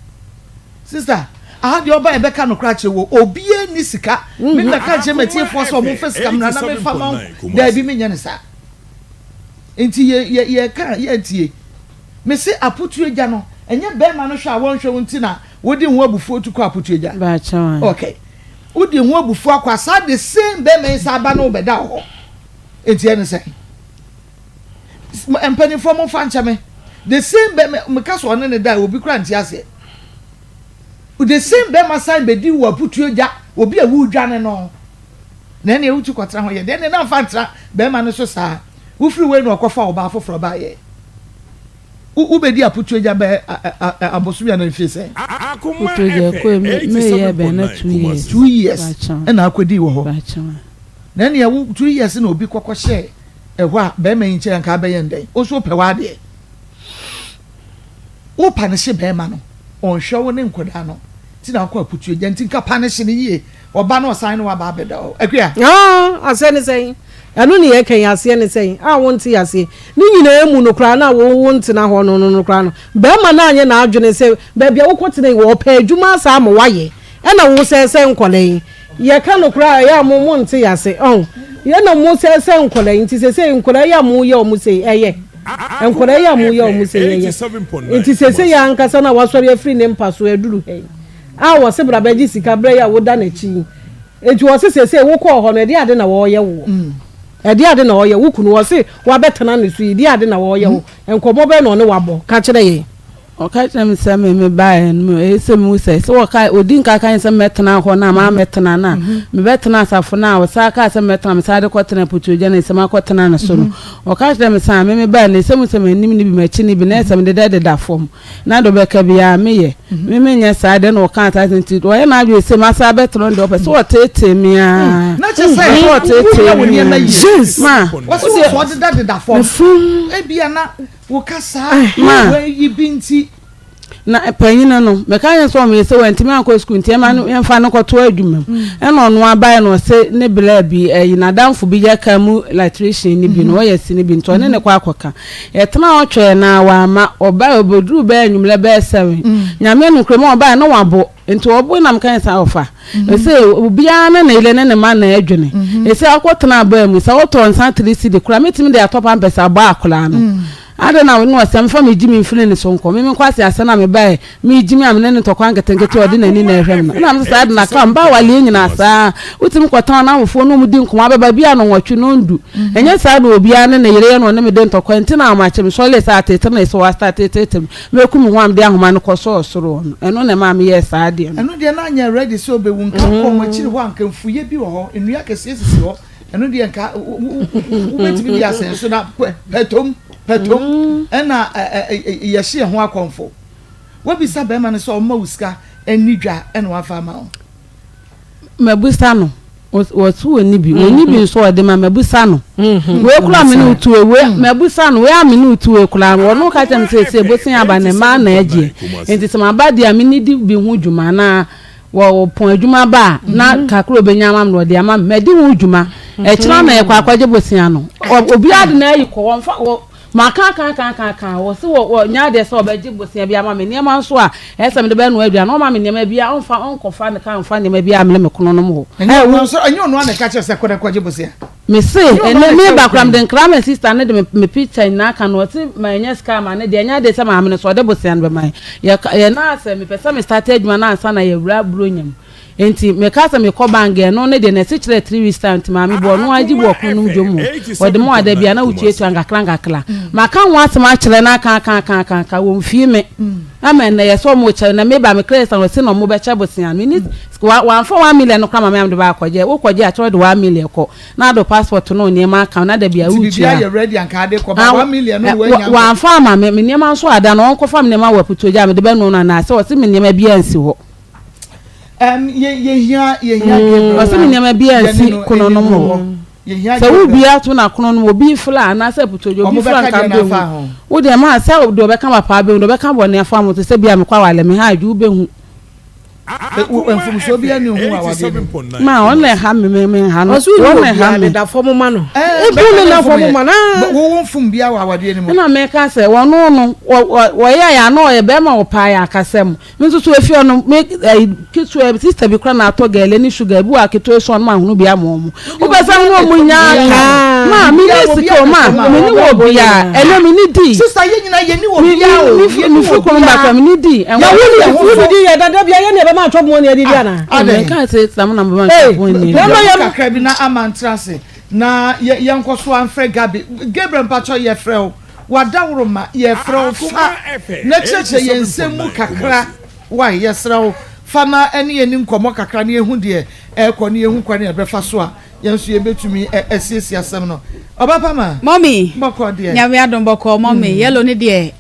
sister ahadi oba e beka no kra che wo obi ni sika me na ka che metie fo so mo fe sika na na me fa ma da bi me nya ne sa enti ye ka ye tie me se aputu eja no enye be ma no hwa won hwe nti na wodi ho abufu otu ko aputu eja ba chan okay wodi ho abufu akwa sa the same be me sa ba no be da ho eti ene say empany from fancha me the same me ka so ne da obi kura nti ase the same be ma sign be di wo aputuo ja obi a wu dwane no na ne wutu kwatra ho ye de ne na fantra be ma ne so saa wo free we no okofa oba afoforo ba ye u be di aputuo ja be abosubia na fie say Akoma me ye be na 2 years na akodi wo ho na ne wo 2 years na obi kokko share ehwo a be ma nche nka be ye ndai o so pewa de wo panishe be ma no on hwe ne nkoda no ti na akọ aputuo ja nti nka panishe ne yie oba na osan no wa ba beda o akua ase ne sei anu ne ye kan ase ne sei wonti ase ni nyina emu no kra na wo wonti na ho no kra no be ma na anye na adwene se ba bia wo kotene wo pa adwuma asa ma waye na wo se nkolen ye ka no kra ya mo monti ase ye na mo se nkolen nti se nkolen ya mo ye o mo se eye nkolen ya mo ye o mo se eye nti se ya nkasa na wasori afri ne mpaso eduru he wo se bra baji sika bra ya wo da na chi enti wo se wo ko ho no de ade na wo ye wo ede ade na wo ye wo kunu wo se wa betena ne su ide ade na wo ye wo enkobo be no ne wabo ka kire ye o ka kire me se me bae no e se mu se wo ka odin ka kan se metena ho na ma metena na me betena asafo na wo sa ka se metena me sa de kotena putuja na se ma kotena na so no o ka kire me sa me bae na se mu se me nim ni bi ma chi ni bi na se me de da fom na do be ka bia me ye me nya sa de no ka ta nti wo ye na adwe se ma sa betena ndo pe so wo tete mi a na che say wo tete mi yes ma wo so de da fom e bia na wo kasa we yibinti na panyina no me ka yen so me se wantimi akọ school nti ma no yemfa no kọto adwuma e no no abae no se ne bla bi na danfo bi ya ka mu electrician ni bi no ye si ni bi nto ne kwa akoka etema otwe na wa ma oba oboduru ba anwumle ba 7 nyame no krema oba no wabo nti obo na mkan sa ofa se obia na ile ne ma na adwene se akotena ba mu sa oto nsa 3 de kura metimi de atopa mpesa ba akola no ada na no asem fa me jimi mfine ne so nko me kwase asena me bae me jimi amene ne tokwa ngetengete odi na ni na ehwem na me sa ada na ka mba wale nyina sa utim kwatan na wofo no mu di nko abeba bia no nwatwe no ndu enye sa na obia ne yere no ne me de ntokwa nti na amache me so le sa tete na so wa start tete me ku me hwam de ahoma no koso osoro no eno ne ma me ye sa de no eno de na anya ready so be won ka ko machiri ho anka mfuye bi wo ho enua kese sisi ho eno de nka ubetimi bi asenso na petom ena yehye ho akonfo wobisa be ma ne so ma uska enidwa ena wafa ma o mebusa no wotu oni bi so ode ma mebusa no we kula me no tu ewe mebusa no we amene utu e kula wono ka tem se bosin aba ne ma na agie enti se ma ba dia me ni di bi hu dwuma na wo pon adwuma ba na kakro benyama no de ama me di hu dwuma e kira na e kwa kwaje bosin no obi ade na yi ko won fa maka wo se wo nya de so obaji bosia bia ma me niam so a esem de be no adua no ma me niam bia onfa onkofa ne kan fa niam bia amle me kono no mo wo so anyo no na ka che se koda kwaje bosia me se ene me bakram de nkra me sister ne de me picture na ka no ti ma nya ska ma ne de nya de se ma me so de bosia no be mai ye na se me pesa me start adua na ansa na ye wura bro nyam enti me kasa me ko bange no ne de na se kire 3 weeks time ma me bo no agi bo kunum dwomu o de mo ada bia na uchi etu angakra maka ho asema kire na ka wo mfie me amen na ye so mo kire na me ba me kire san se no mo be cha bosia me ni 1 million no kama me am de ba kwaje wo kwaje a tro de 1 million ko na do passport no ne ma account na da bia uchi a you ready and ka de ko 1 million no we nya wa fa ma me ne ma so ada no ko fa me ne ma wa putoja me de be no na se wo se me ne ma bia nsi ho ye asemi nyama bia si kono no mo se wo bia to na kono no obi fla na se putojo obi fla ka do wo de ma se do be ka ma pa be do be ka bo ne afa mo to se bia me kwa wale me ha aju be hu enfum so bia ni hu awade ma on le ha me ha no on le ha me da fomo ma no e bu na fomo ma na wo mfum bia awade ni mo na me ka se wo no wo ya no ye be ma wo pa ya akasem me so efi ono me kitu e sister bi kra na to gele ni sugar bu aketo so ma hunu bia mo mo wo be san no mo nya ka ma mi ni siko ma me ni wo bia elo mi ni di sister ye nyina ye ni wo bia o mi fu ko ba ka mi ni di ya wo ni di ya dada bia ye ne be ma mo ni edi dia na ka se sam na ba ni kakra bi na amantrase na yɛnkɔ so amfrɛ Gabriel mpacho yɛfrɛ wadawroma yɛfrɛ fa na kyerɛkyerɛ yɛn nsɛm mu kakra wa yɛsrɛ wo fa na ɛne yɛni nkɔmmɔ kakra ne yɛhu deɛ ɛkɔ ne yɛhu kwan ne yɛbɛfa so a yɛnso yɛbɛtumi asiesie asɛm no ɔbɛpa ma mommy bɔkɔ deɛ nyame adom bɔkɔ mommy yellow ne deɛ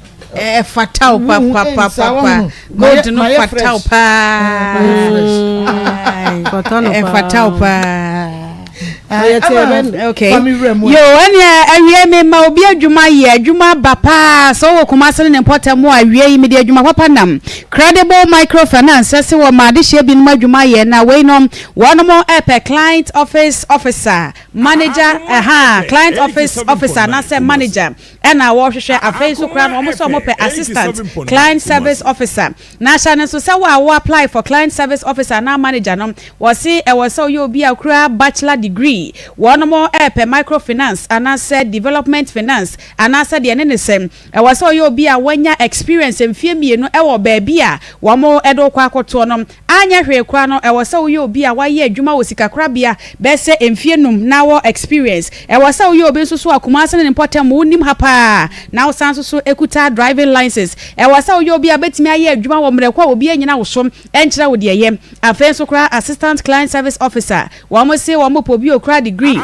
fatao papa gold no fatao pa fatao pa okay yo awie me ma obi adwuma ye adwuma bapa so wo kuma se ne importer mo awie me de adwuma papa nam credible microfinance se wo ma de hye bi no adwuma ye na we no one more client office officer manager client office officer na say manager na wo hwehwe afei so kra no mo so mo pe assistant client service officer na sha ne so se wo apply for client service officer na manager no wo se e wo so you be akura bachelor degree one more microfinance and I said development finance and I said the ne sem e was so you be a wanya experience mfie mienu e wo baabi a wo mo edo kwa akoto no anya hwe kwa no e was so you be a waye adwuma wo sikakra bia be se mfie num na wo experience e was so you be so akuma se ne important mo nim hapa na wo san so ekuta driving license e was so you be a betimi aye adwuma wo mrekwa obi anyina wo so enkyira wo de ye afen so kra assistant client service officer wo mo se wo mo pobi degree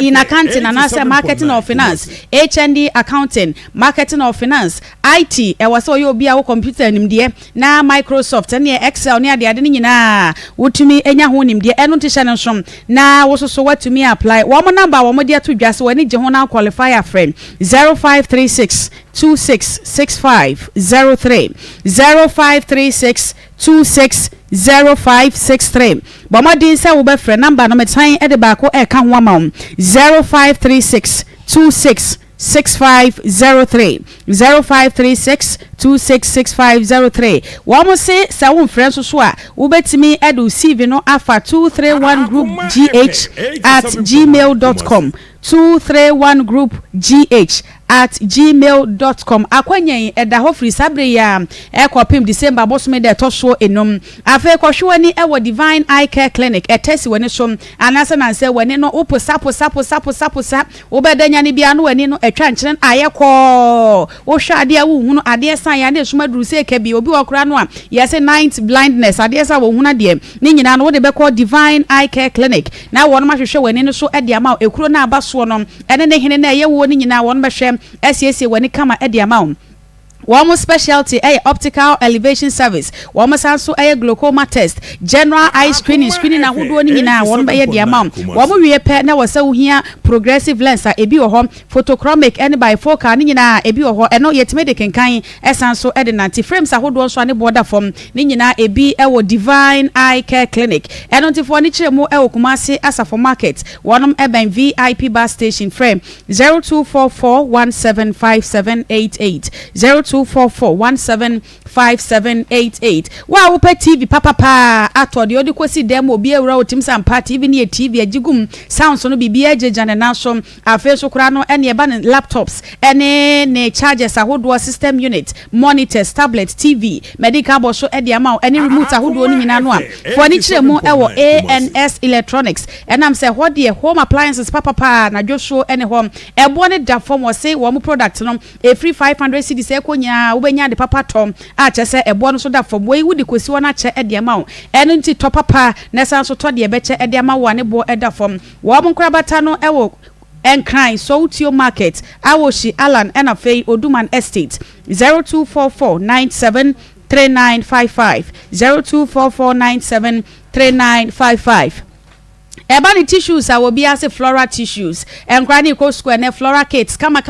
in accounting and as marketing or finance, HND accounting, marketing or finance, IT, e was so you be our computer nim dear na Microsoft and Excel near the adini na utumi enya ho nim dear enotisha nsom na wo so what to me apply one more number one more dear to just when je ho na qualifier friend 0536 266503 0536 260563 Bomadi say wo be friend number no metan e de ba ko e ka ho ama 0536 266503 0536 266503 Wamo say sa wo friend so a wo betimi e do CV no afa 231 group gh@gmail.com 231 group gh@gmail.com akwanyen eda ho free sabre ya ekopim December bosume de to so enum afa ekohwewani e wo divine eye care clinic etesi wani so anasa na se wani no opo sapo wo bedanya ne bia no wani no etwa nkyeren ayekọ wo hwa ade a wo hunu ade san ya na esuma duru se ka bi obi wakora no a yese night blindness ade sa wo hunu de ni nyina no wo de bekọ divine eye care clinic na wo no ma hwehwe wani no so ade ama ekuro na aba so no ene ne hene na ye wo ni nyina wo no behwe SCC when it come at the amount. One more specialty optical elevation service. One more also glaucoma test, general eye screening na hudu ni na one by the amount. One more we pair na was so here progressive lens ebi home photochromic any by 4K ni na ebi ho eno yet medical kan esanso edinanti frames hudu so ani border form ni na ebi ewo divine eye care clinic. Eno ntifo ni chire mu ewo Kumasi Asafo market. One eben VIP bus station frame 0244175788 0244175788 wa wo pe TV papa atode odi kosi dem obi ewura otim sampa TV ni TV agigum sounds no bibia agegane na so afa so kura no ene eba ne laptops ene ne chargers ahodo system unit monitors tablet TV medical box so ede ama ene remote ahodo ni nyina no a fo ni kire mu ewo ANS electronics enam se hode home appliances papa na dwoso ene home ebo ne da form wo say wo mu product no a free 500 cedis konya ubenya de papa tom a chese ebo no so da fom we wudi kosi wona che e de ma wo eno nti to papa na san so to de be che e de ma wo ne bo e da fom wo mo nkra bata no ewo enkran Soutio market awoshi Alan Enafei Oduman estate 0244973955 0244973955 Ebani tissues will be as a flora tissues and granny co square and flora kits kama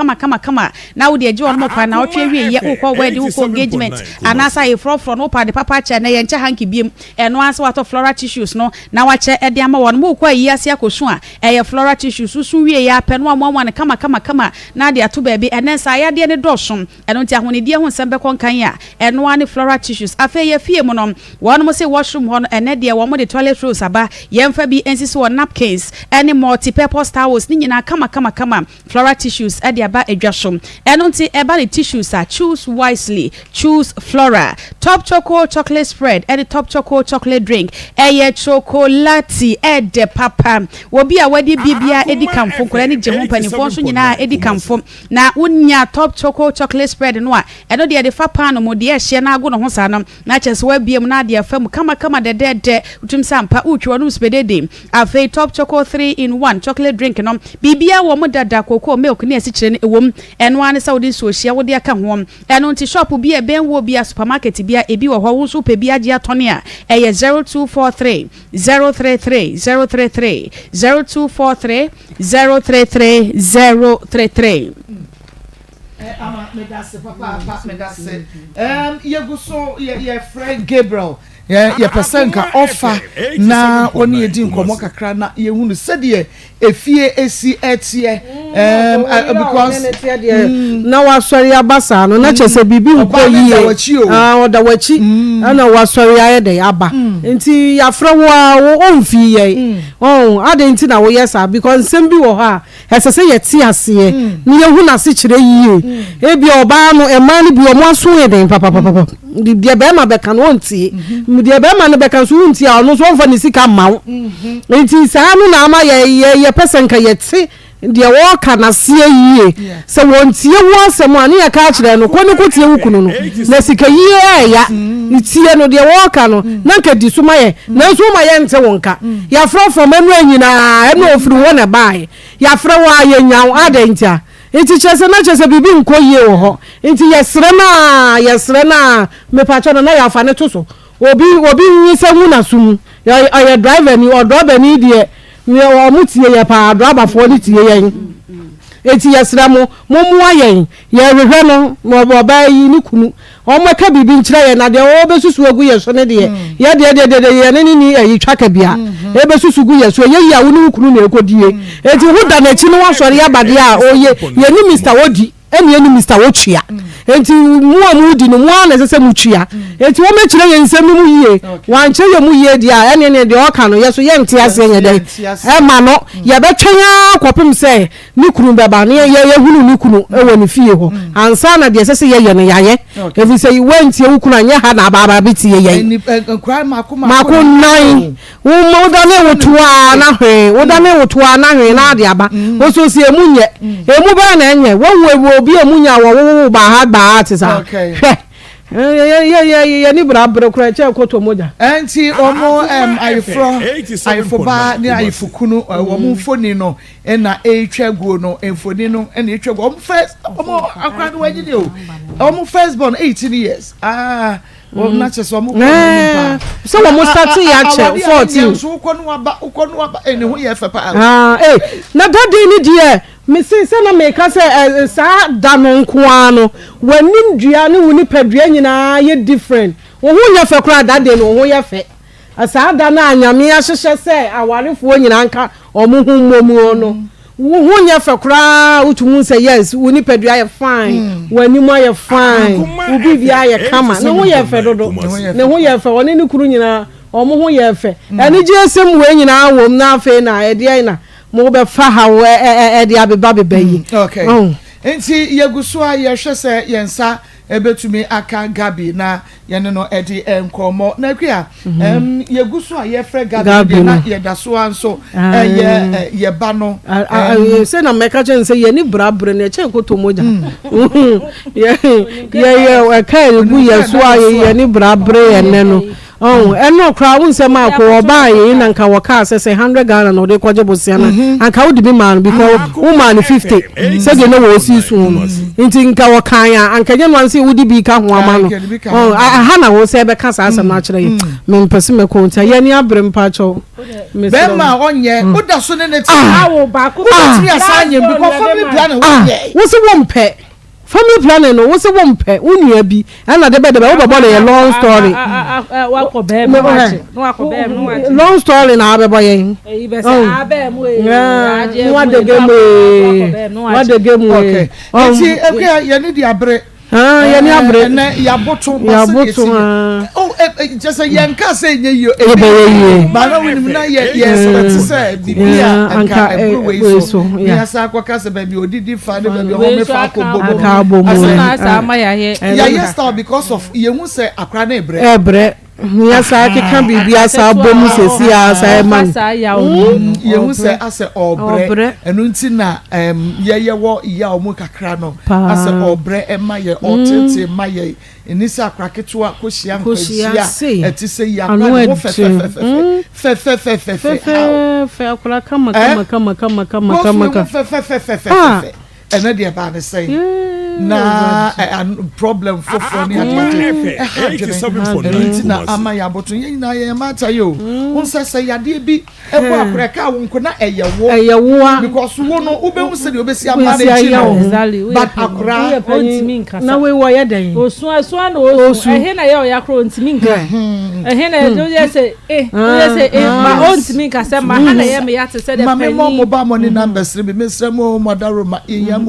now the John Mopa now we where the engagement and as I from opa the papa chair na yencha hanky beam and once what of flora tissues no now I check at the ama one more kwa yesia kosua e flora tissues susu we ya pen one kama now they are two baby and then say de ne dosom and on tia honi de ho sembe kon kan ya and one flora tissues afa ye fie mo no one mo say washroom hon and there one mo the toilet rolls aba yemfa bi ensisi napkins any multi-purpose towels ni nyina kama floral tissues ade aba adwasom eno nti eba the tissues are choose wisely choose Flora top choco chocolate spread and top choco chocolate drink eye chocolate ede papa wobi a wadi bibia edi kamfo kora ni je ho panifo so nyina edi kamfo na unya top choco chocolate spread no a eno de fa pan no mo de hye na ago no ho sa no na chese wa biem na de fam kama de utum sampa utwa no spedede afi top choco 3 in 1 chocolate drink no bibia wo mo dada koko milk ne asi kire ne ewom eno ane sa wodi so hye wodi aka ho eno nti shop bi e ben wo bia supermarket bia ebi wo ho so pe bia agi atone a eye 0243 033 033 0243 033 033 ama medase papa medase yeguso ye friend Gabriel ye pesenka offer na oni edi nkomo kakra na ye hunu sede efie esi etie because na wasori abasa no na chese bibi nkoyi odawachi na wasori ayede aba nti yafra wo onfi ye ade nti na wo yesa because sembi wo ha esese ye ti ase ni ye hunu ase kire yiye ebi oba no ema ni bi omo aso ye den papa di be ma be kan wonti di be ma no be kan so wonti a no so wonfa ni sika mawo nti sa no na ama ye person ka ye ti de wo ka na se yiye se wontie wo asem ani ya ka kire no ko ni ko tie wukunu no na sika yiye ya itie no de wo ka no na ka di suma ye na so ma ye nte wonka ya from enu anyina enu ofiri wo na bai ya fra wa ye nyaw adentia enti chese na chese bibi nkoyie wo ho enti yesre na me pacho na ya fa ne to so obi nyi se hu na sum ya driver ni o driver ni de me o mutie ya pa driver fo ni tie yen enti yesre mo ayen ya rehwe no mo ba yi ni kunu o mo ka bibi nkyira ye na de o besusu agu ye so ne de ye de ye ne ni ayi twaka bia e besusu gu ye so ye ya wo ni kunu na ekodie enti hu da na chi no wasori ya bade a oye ye ni Mr. Wodi eni Mr. Wochia enti mu di no mu na sese mu twia enti wo mechire ye nsem mu yie wan che ye mu yie dia ene ne de o ka no ye so ye nte ase nye de e ma no ye betwenya kopim se ni kunu beba ne ye hunu ni kunu e woni fie ho ansa na de sese ye ne yaye evi se yi wenti e kunu anya ha na baba biti ye ye nkra makoma nai wo mo da ne wotua na hwe wo da ne wotua na hwe na ade aba wo so se emu nye emu ba na enye wo wo obi emunya wo ba ha ba atisa okay ye ni bra kura che koto moja enti omo ayefo ba ni ayefukunu omo mfoni no na etwaguo no mfoni no na etwaguo omo akwado wagide o omo first born 18 years well na che so mo so wo start ya che 14 so ukonu aba ene ho ye fepa na dadi ni die me say na me ka say sa da no nko ano wanim dua ne woni padua nyina ye different wo ho nya fe kra dadi no ho ye fe asa da na anyame ahyehye say awarefo nyina nka omo hu momu no wo nya fe kra utumu say yes woni padua ye fine wanim aye fine ubi bia ye kama ne ho ye fe dodo ne ho ye fe woni ni kuru nyina omo ho ye fe eni je sem we nyina wom na afi na e de na mo be fa ha e de abeba beba yi okay enti yeguso a ye hwese yensa ebetumi aka Gabi na yene no edi enkomo na kwia yeguso a ye fre Gabi na ye daso anso ye ba no se na meka chen se ye ni brabre na chen ko to moja ye ka egu ye so a ye ni brabre ene no eno kra won se ma ko oba ye na nka waka se 100 Ghana no de kwaje bosia na anka wo di bi man because woman 50 se de no wo si su nti nka waka ya anka je no se wo di bi ka ho ama no aha na wo se be ka sa asem na kire me mpese me ko ntia ye ni abre mpa cho be ma onye wo da so ne ne ti awo ba ko ti asanye because family plan wo ye wo se wo mpe family planning no wose wo mpe unia bi ana de be wo babo le long story wa ko be no wa ko be no wa long story na abebo yen e be say abe mu wa de game okay enti ekwe ye ni di abre ya ni abre na ya boto oh just say yanka say nye yo ba na wini na yes say bibia anka everywhere so ya sa kwaka se baby odidi fa de baby ho me fa ko bobo asa ama ya start because of yehu say akra na ebre ya sa keka bibia sa bomu sesi asa man yehu say ase obre enu nti na ye wo ya omu kakra no ase obre ema ye otete ma ye enisa akra ketwa ko hia nkwahia eti say ya akra fe akra kama ena de ba ne say na problem for ni adwene na ama ya boto yin na ye mata yo unsa say yade bi ebo akreka wonko na eyewo because wo no ube unse de obesi ama na chi but akra ontimi nka na we wo ye den osu na osu ehe na ye o yakro ontimi nka ehe na do ye say ma ontimi nka say ma ha na ye me yate say de ma me mo ba money numbers be mesra mo madaro ma yeyamo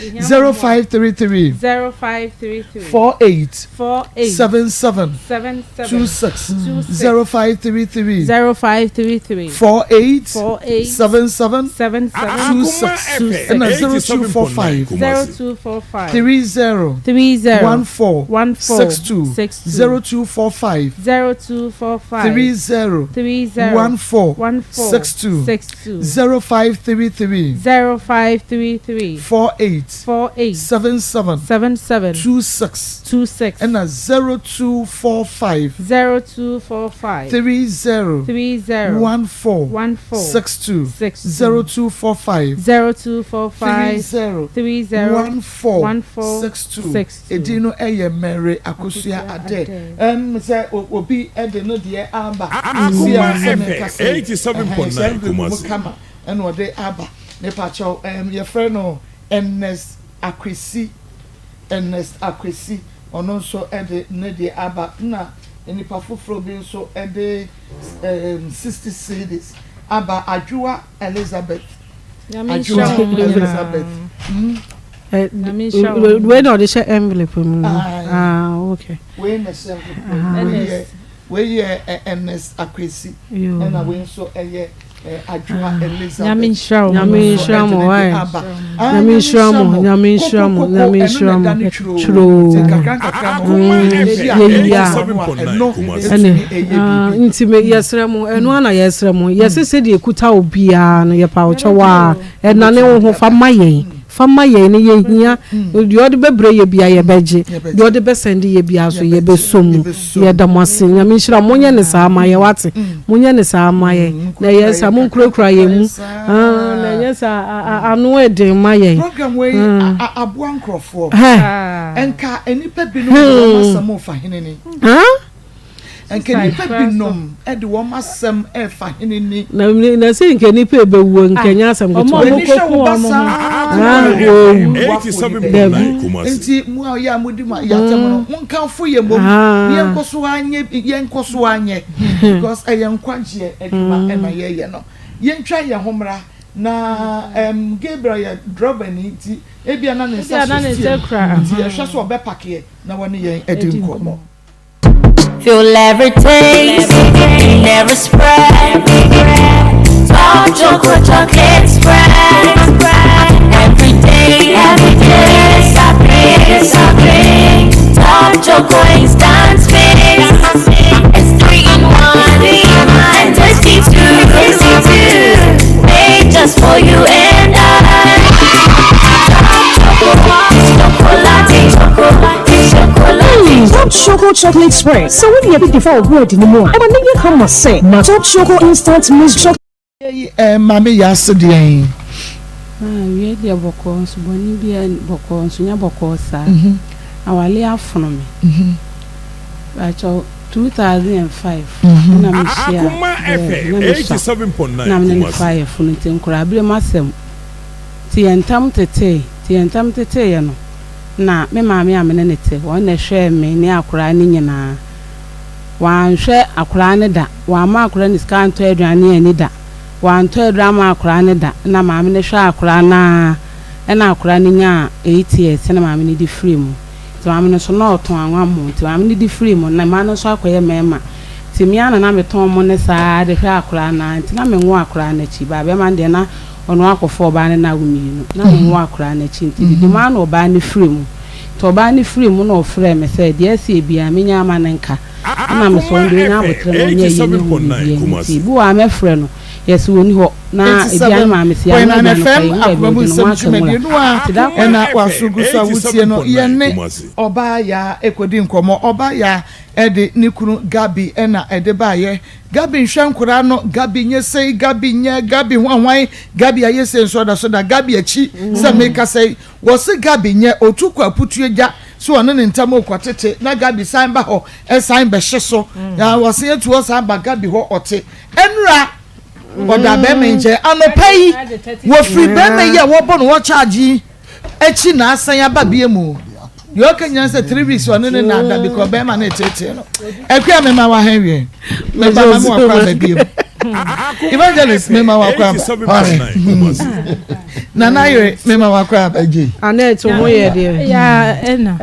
0533 48 77 26 0533 48 77 26 and 0245 30 14 62 0245 30 14 62 0533 48 77 26 and 0245 30 14 62 0245 30 14 62 edino eye mere akosua ade say obi ede no de aba Akoma FM 87.9 Kumasi and ode aba ne pacho your friend no Ernest Akwesi ono so ede ne de aba na enipa foforo bi so ede 60 cedis aba Adwoa Elizabeth we no de share envelope okay we na share we Ernest Akwesi na we so Adwoa Elizabeth Nyame nshiramo why Nyame nshiramo churo intime yesremo eno ana yesremo yesese de ekuta obia no yepa ochowa enane wo ho fama ye ne ye hia de ode bebre ye bia ye beje de ode besende ye bia so ye besom ye damase Nyame nshira monye ne sa amaye wate monye ne sa amaye na ye sa mon kura ye mu na ye sa anu eden maye program we aboa nkrofo enka enipa binu masamo fa hinene enka nipa binom ede wo masam e fa hinene na se enka nipa ebewu nkanya asam ko enti mu a ya mudi ma ya temo no nkanfo ye mom yenkoso anye because ayenkwaje eduma ema ye no yentwa ye homra na Gabriel ya drop any ti ebia na ne sa kra ti ye hwe so obepake na woni ye edin komo. Feel every taste, never spread. Top chocolate spread. Every day, something. Top chocolate instant space. It's 3 in 1, and tasty too. Made just for you and I. Top chocolate spread. So when you have before word anymore, I'm gonna come and say, Top Choco instant mix chocolate. Mami yasudien. We dey boko so boni bia boko so nya boko sa. Awale afono me. Bacho 2005 na me share. Akoma FM 87.9 na me fire funu tenkura abire masem. Ti entam tete ye no. Na me maame amene nete won na hwe me ne akura ne nyina wan hwe akura ne da wa ma akura ne scan to aduane ani da wan to aduama akura ne da na maame ne hwe akura na ɛna akora ne nya 8 years na maame ne di free mu ti maame no so na ɔtɔn anwa mo ti maame ne di free mu na maame no so akɔyɛ mɛma ti mi ana na metɔn mo ne saa de hwɛ akora na nti na me nwo akora na chi ba be man de na ɔno akɔfo ɔba ne na wumi no na me nwo akora na chi nti di ma na ɔba ne free mu to ɔba ne free mu na ɔfrɛ me sɛ de asi bia me nya ama ne nka na me so ndo nya abotre no nya yi ne nti bu a me frɛ no yes woni ho na ebian ma me sia na na FM akwabu nsɛmdwumadi no a na wasugu so awutie no ye ne oba ya ekodi nkomo oba ya ede ne kunu Gabi na ede ba ye Gabi nhwankura no Gabi nyesei Gabi nya Gabi hwanwan Gabi ayese nso da so da Gabi achi se meka sei wo se Gabi nya otukwa aputu eja so ono ne ntam okwatete na Gabi san ba ho san be hye so ya wo se etu o san ba Gabi ho ote enura oda be menje anopai wo free be me ye wo bo no wo charge echi na asan aba bie mu yo kanya say 3 weeks one ne na da because be ma na tete no ekwa me ma wa hanwie me ba ma mo akwa ba bie evangelist me ma wa kwa na na yere me ma wa kwa ba ji anet mo ye de ya ena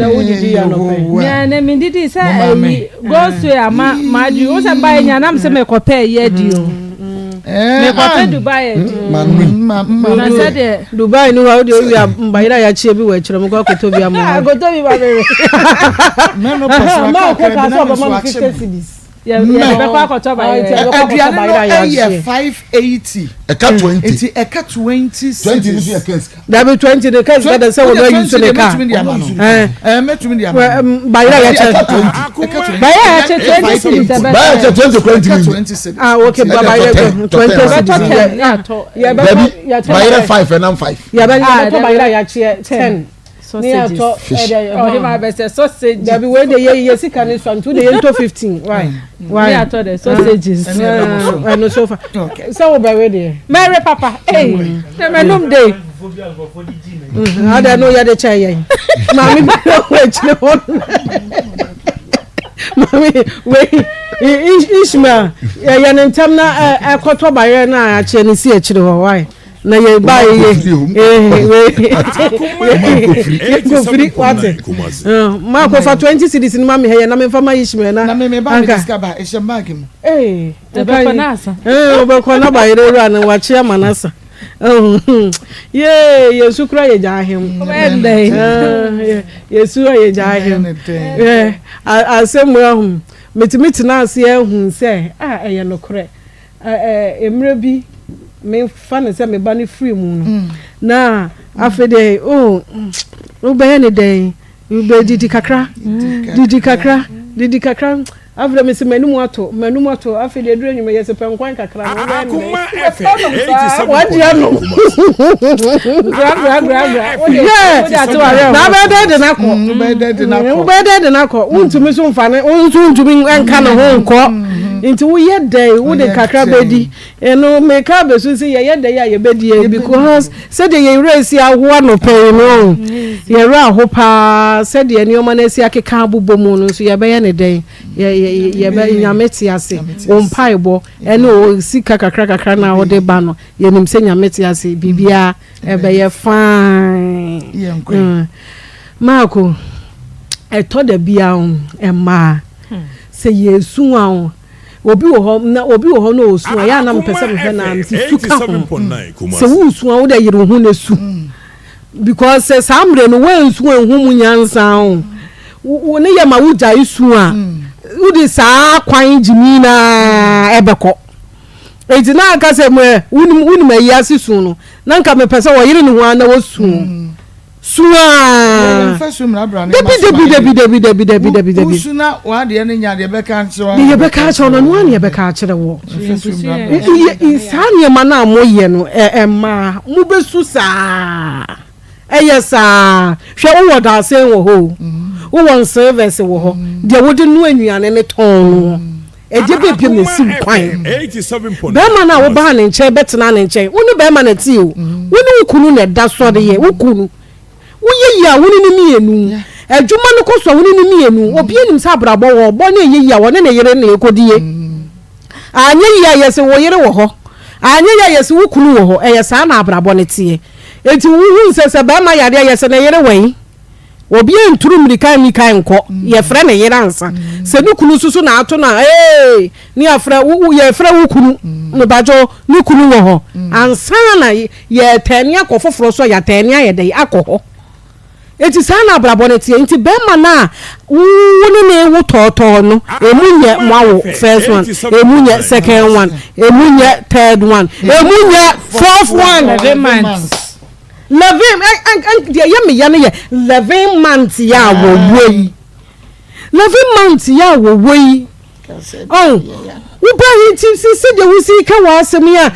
wo didi ya no pe ya na me didi say go so ama maju o say ba nya na me say me kope ye di o me kope Dubai na said Dubai no how dey we mbaira ya chie bi we kire mo akoto bi amu akoto bi ba bere me no person ma ko ka so ba ma 50 cedis yeah be kwa akoto ba ye 580 eka 20 eti eka 20 ni ya case da be 20 the case that say we no use the car metumi dia ma mbaira ya chie Baya ya che 20 cedis Baya ya che 20 ah okay baba ya 20 cedis ya Baya 5 and I'm 5 ya Baya ya che 10 sausage oh he ma be say sausage there be wey dey ye sika ni so ntu dey into 15 why me ato the sausages no so far okay so we be wey dey Mary papa eh me num dey ada no ya dey chai yen mami we chile on mami we Ishmael ya nentam na ekoto bayre na a che ni si e chire ho why na ye ba ye go free water ma ko fa 20 cedis ni ma me he na me fa ma Ishmael na me ba me discover e she bag mu e ba ko nasa ba ko na ba ire ru an wa chia manasa yesu kura ye jahem yesu ye jahem asem ahum metimiti na ase ehun se eye no kure emre bi me fa ne se me ba ne free mu na afede o be ne den u be didi kakra after me se menum ato afede duru nyuma yese penkwan kakra no Akoma FM what you know gra na be de na ko untumi so mfa ne untumi enka ne ho nko nti wo ye dey wo de kakra bedi eno make up so say ye dey ya ye bedi because said ye race aho no pay no ye ra ho pa said ye nioma na si akeka abobomu no so ye be ye ne dey ye be nyameti ase o mpaibo eno sika kakra na wo de ba no ye nim se nyameti ase bibia e be ye fine Marco eto da bia ma se yesu a obi wo ho na osu ya na mpese me na am suka se wo su wo da yire hu na su because se samre no we su hu mu nyansa wo ne ya ma wo ja isu a wo di sa kwan jimi na ebeko enti na aka se me wunu ma yi asisu no na nka me pese wo yire ne hu na wo su suwa debi usuna wa de ne nya de be ka nchiro ye be ka cho no no ye be ka chire wo isani ma na moye no ma mu be su sa eyesa hwe wo da sen wo ho wo won service wo ho de wo de nu anuane ne ton eje be ne si kwan 87.9 be ma na wo ba ne nche betena ne nche wo nu be ma na ti o wo nu kunu ne da so de ye wo kunu wo ye ya wo ni mienu adwuma no koso wo ni mienu obi enim sa brabo wo bo na ye ya wo ne yere na ekodie anye ya yesi wo yere wo ho anye ya yesi wo kunu wo ho eye sa na brabo ne tie enti wuhu sese ba ma yare yese na yere wei obi enturu mrika mi kan nko ye frɛ ne yere ansa se ne kunu susu na ato na ni afrɛ wu ye frɛ wu kunu no bajo ni kunu wo ho ansa na ye tani akofoforo so ya tani ayede akɔ eti sana abrabɔ ne tie enti be ma na woni ne wo tɔtɔ no emunye mwawo first one emunye second one emunye third one emunye fourth one 11 months 11 dia yemi ya ne 11 months ya wo wei 11 months ya wo wei oh wo ba hinti si de wo si ka wa asem ya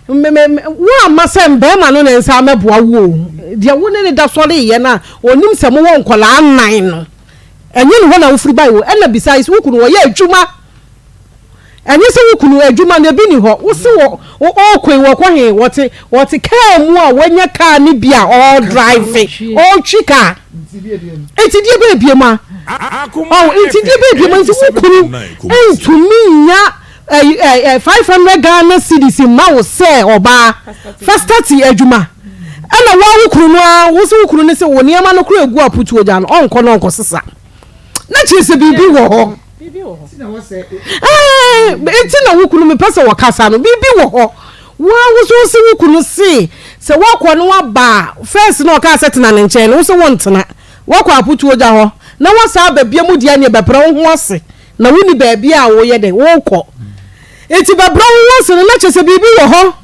wo amasem be ma no ne nsa meboa wo dia wo ne da sɔre ye na onim sɛ mo wɔ nkola anan no enye ne ho na wo free buy wo na besides wo kunu wo ye adwuma enye se wo kunu adwuma na bi ni ho wo se wo okwen wo kɔ he wote car mu a wanya car ni bia all drive all chika etidie be bia ma etidie be bia ma nti wo kunu entumi nya 500 Ghana cedis ma wo se oba fastati adwuma ana wo kunu no wo se wo kunu ne se wo niam no kro egu aputu oja no onko no onko sesa na chese bibi wo ho na wo se enti na wo kunu me pese wo kasa no bibi wo ho wo so se wo kunu se wo kɔ no aba first na o ka set na ne nkyɛn no wo se wo ntena wo kɔ aputu oja ho na wo sa ba bia mu dia ne be pra wo ho ase na wo ni ba bia wo ye de wo kɔ enti ba bra wo ase na chese bibi wo ho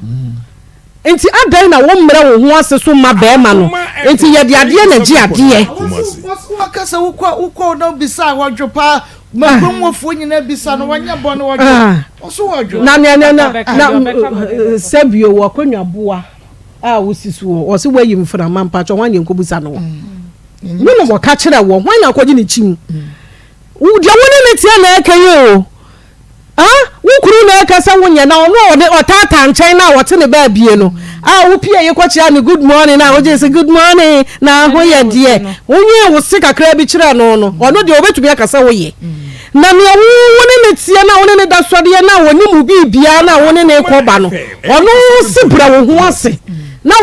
enti adan na wo mmere wo ho ase so ma be ma no enti ye de ade na gi ade wo kasa wo no bisa wadwopa makwonwofo nyina bisa no wanya bɔ no wadwo so wadwo na sabio wo konwa boa a wo sisu wo se wayi mfra mampa cho wanya nkobusa no wo no wo ka kire wo wanya akɔgi ne chim wo dia woni ne tie na akaye o wo kuru na kasa wonya na ono otata nkyɛn na wote ne ba bie no wo pie ye kwachia ne good morning na wo je say good morning na ho ye de wonye wo se kakra bi kire no ono de obetumi akasa wo ye na me woni ne tie na woni ne da sɔde na woni mu bibia na woni ne kɔba no ono sibra wo ho ase na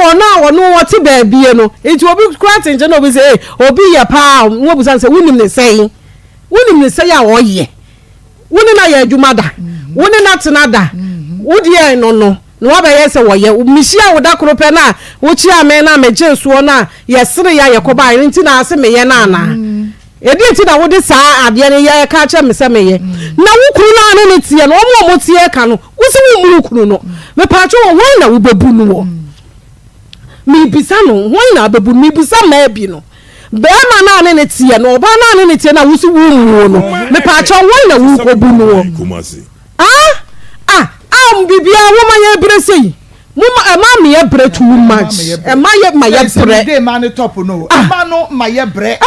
ono wote ba bie no enti obi kwat nje na obi say obi ye pa wo busan say wonim ne sei a wo ye woni na ya adwuma da woni na tena da wodi e no na wo ba ye se wo ye mihia wo da kropɛ na wo chi ame na meje so na ye sere ya ye koba ye nti na ase me ye na na edi nti na wo de saa ade ne ye ka cha me se me ye na wo kuru na ne tie no mo tie ka no wo se wo muru kuru no me pa cho wo na wo bebu no wo mi bisa no wo na bebu mi bisa ma bi no bema na ne tie no oba na ne tie na wusu wu no me pa cha won na wu ko bu no bibia wo ma ye bre sei mo ma me ye bre too much e ma ye bre dey man top no ma no ma ye bre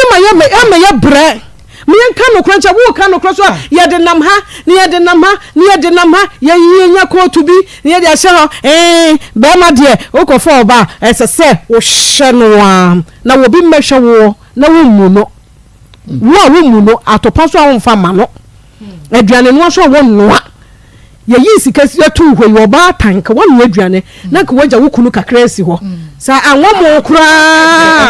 ma ye bre me nka no krancha wo ka no kroso ye de nam ha ne ye de nam ha ye nya ko to bi ne ye de ahye ho bema de wo ko fo ba esese wo hye no na wo bi mmehwe wo na wo mu no wo mu no atopa so a wo mfa ma no aduane no so wo noa ye yi sika si atu hwe wo ba tank wo no aduane na ka waja wo kunu kakra si ho sa anwo mo kura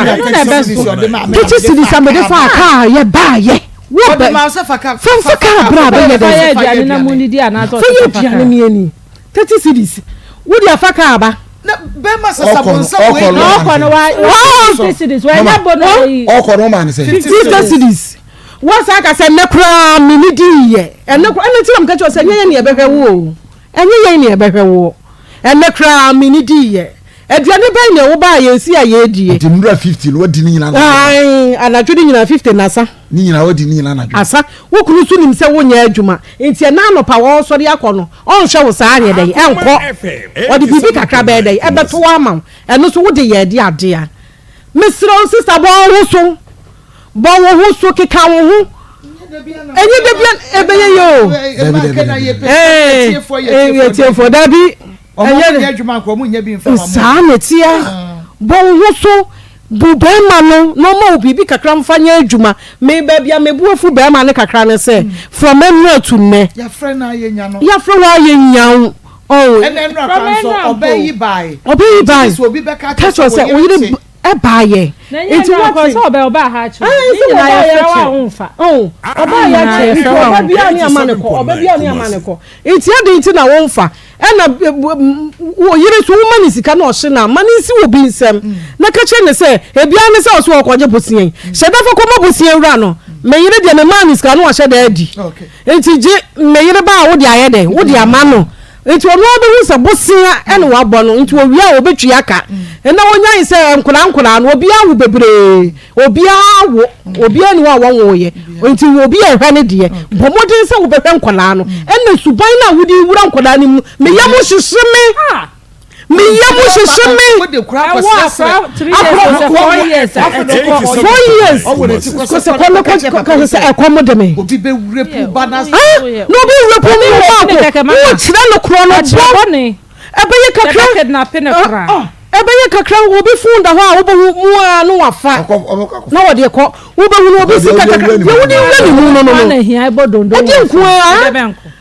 na be so kichi sidi samede fa ka ye ba ye wo be ma se fa ka bra be ye de aduane na mu ni di ana to fa ye aduane mi ani 30 cities wo di afa ka ba na be ma sasa bonsa we no no wa 50 cities we na bono yi no man say 50 cities what's aka say mekra mini di ye enekra ene tiram ka cho say nye ne ebehwe wo enye ne ebehwe wo enekra mini di ye aduane ben ne wo ba ye si a ye die di mura 50 no di ni nyina na ai anadwo di nyina 50 na sa ni nyina wo di ni nyina na asa wo kunu su nim se wo nya adwuma enti na no pa wo so de akọ on hwe wo sa anye den enko o di bibi kakra be den ebeto wa ma eno so wo de ye de ade a mesro sister bo wo ho so keka wo ho enye de bia ebeye yo tiefo dabi enye adwuma ko mu nya bi mfa ma sa netia bo wo so bu be ma no ma obibi kakra mfa nya adwuma me ba bia mebuafu be ma ne kakra ne se from emra to me ya frɛ na ye nya no ya frɛ wa ye nya oh and then obey by so be back catch us say we dey e buy ye it what so obey ha chu ni na ya fa wa unfa oba ya che oba bia ni amane ko oba bia ni amane ko enti ade enti na wonfa na wo yire so wo mani sika na o hye na mani si wo bi nsem na ka che ne se e bia ne se o so okoje bosien hye da fa ko ma bosien wura no me yire de me mani sika na o hye da adi enti je me yire ba wo de aye de wo de ama no enti wo no be hu se bosia ene wa bɔ no enti wo wia wo betwi aka na wonyan se nkura no obi awu bebre obi ani wa wo ye enti obi ehwa ne de bomodin se wo behwe nkura no ene suban na wudi wura nkura ne mu me yamu hyehyeme wo de kura kwasa 4 years ko se ko se Akoma me obi be wure banas no be wure pu mo wo chira no kro no bo ebe ye kakra na penekra ebe ye kakra wo bi funda ho a wo bo mu a no wafa na wo de ko wo be hu no obi sika kakra ye wo di wure ni mu no na hia ebo dondo odi nku a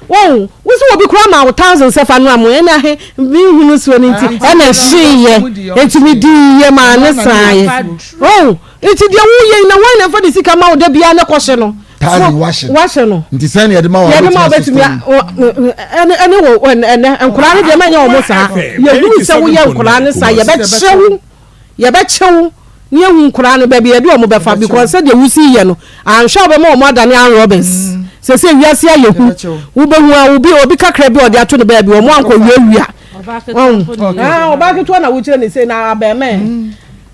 wo so obi kura ma 1000 sefa no amu ena he bi hunu so ni nti ena hyiye enti mi di ye ma ne saaye wo enti de wo ye na wan na fa de sika ma wo da bia ne kwhye no washe no nti sɛ ne yɛde ma wa betumi ene wo ene nkura ne de ma nya wo mo saa ye hu sɛ wo ye nkura ne saa ye be kyewu ne hu nkura ne ba bi ye de wo mo befa because say de wusi ye no anhwa be ma wo adane an Robbins se wiase ayehu wo be hu a obi kakra bi ode ato ne ba bi wo mo anko wiawia oba keto na wo kire ne say na abeme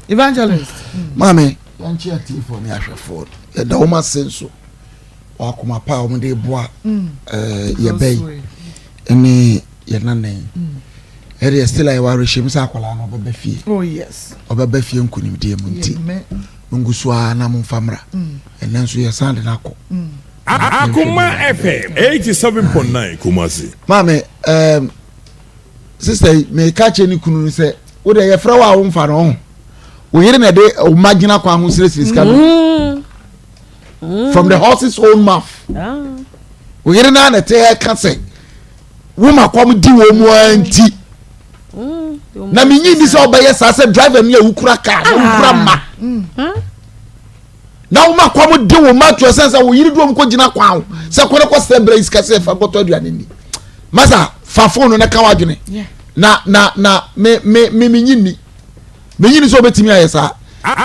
evangelist mame yanchi atifo ne ahwefo ye da wo ma senso Akoma pa o de boa ye bay ene ye nanen ere still I were shim sa akola no bebe fie oh yes obebe fie nkunim de mu nti ngusu a na mo famra ene nso ye sande na ko Akoma FM 87.9 Kumasi mame sister me ka che ni kunu se wo de ye fra wa wo mfa no wo yire na de o magina kwa ho sire ska no from the horse's own mouth we hear na na te ka say wo makom di wo mu anti na minyi bi so obeye sa say driver ni awukura car awukura ma na wo makom di wo ma to sense wo yiri do mo ko gina kwa ho se ko ne ko celebrate iska se fa boto aduane ni masa fa phone na ka wadwene na me minyi ni so betimi ayesa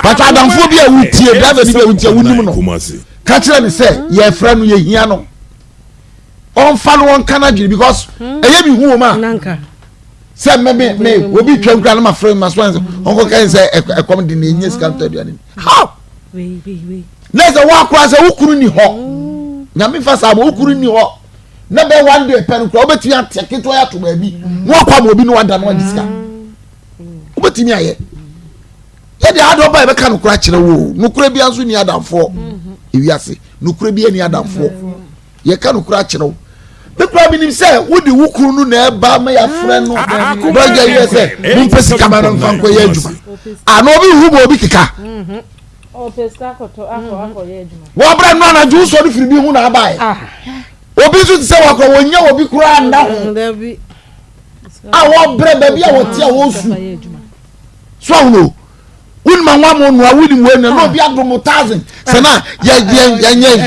but adamfo bi a wutie driver bi a wutie wunim no ka kire ne say ye fra no ye hia no on fa no on kana dwene because eye bi hu o ma nanka say me obi twam na ma frame ma so on ko kan say ekom de ne nya sika to aduane how we let's wa kwa say ukuru ni ho nyame fa sa bo ukuru ni ho na be one day pen ko obetumi ateke to ya to ba bi wo kwa mo obi no wada no disika obetumi aye ye de ado ba be ka no kura kire wo no kura bi anso ni adamfo ewiase no kura bi ani adamfo ye ka no kura kire wo be kura bi nim se wo di wukuru no na eba ma ya frɛ no ba ja ye se mun pesi kamera mfa nko ye adwuma ano bi hu bo obi kika o pesa ko to ako ye adwuma wo bra no na ju so do firi bi hu na abae obi so se wa ko wonya obi kura anda ho wo bra ba bi a wo tia wo su so no unma nwa mo no awudi mu ene no bi adom 1000 sana ya nye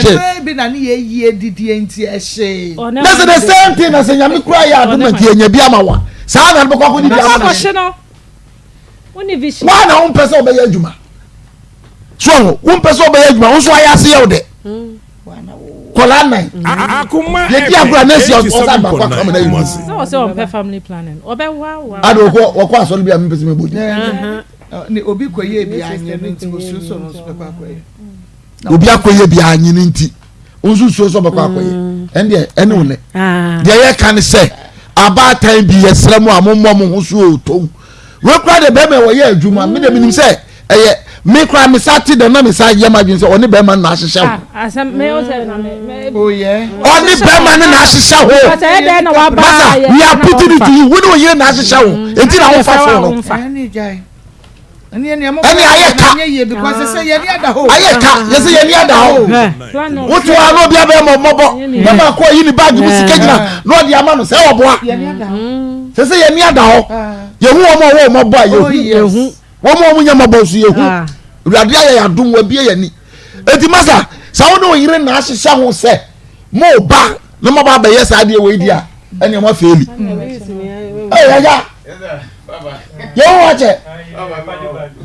bi na ne ye didi enti ehye that's the same thing as nyame kura ya adom enti enya bi ama wa sa na be ko di bi ama no woni vision wa na on pese obeye adwuma so on pese obeye adwuma on so ayase ye ode kola nine Akoma ye dia kura na si o sa ba kwa kama na yi so say on family planning obe wa ado ko aso bi am pese me bodi ne obi koye bi anye no nti osuso no so be kwakoye obi akoye bi anye no nti osuso so be kwakoye ende ene wole de ye kan se abatan bi yesremu amommo mo husu otom we kra de be me wo ye adwuma me de minim se eye me kra me sati de na me sa ye madwin se oni be man na ahyehyɛ ho asam me o se na me oye oni be man na ahyehyɛ ho ata e de na wa ba we are putting it to you we no ye na ahyehyɛ ho enti na wo fa so no ani jai Ani ayeka yesi yeni ada ho wotu ano bia be mobo na ma ko yi ni bag mu sika gina no de ama no se oboa sese yeni ada ho yehu wo mobo yehu wo mo nya mobo su yehu urade aya ya dum wa bia yani eti masa sa wo no yire na ahihya ho se mo ba na mo ba be yesa ade we dia ene mo feli ya yo watch it.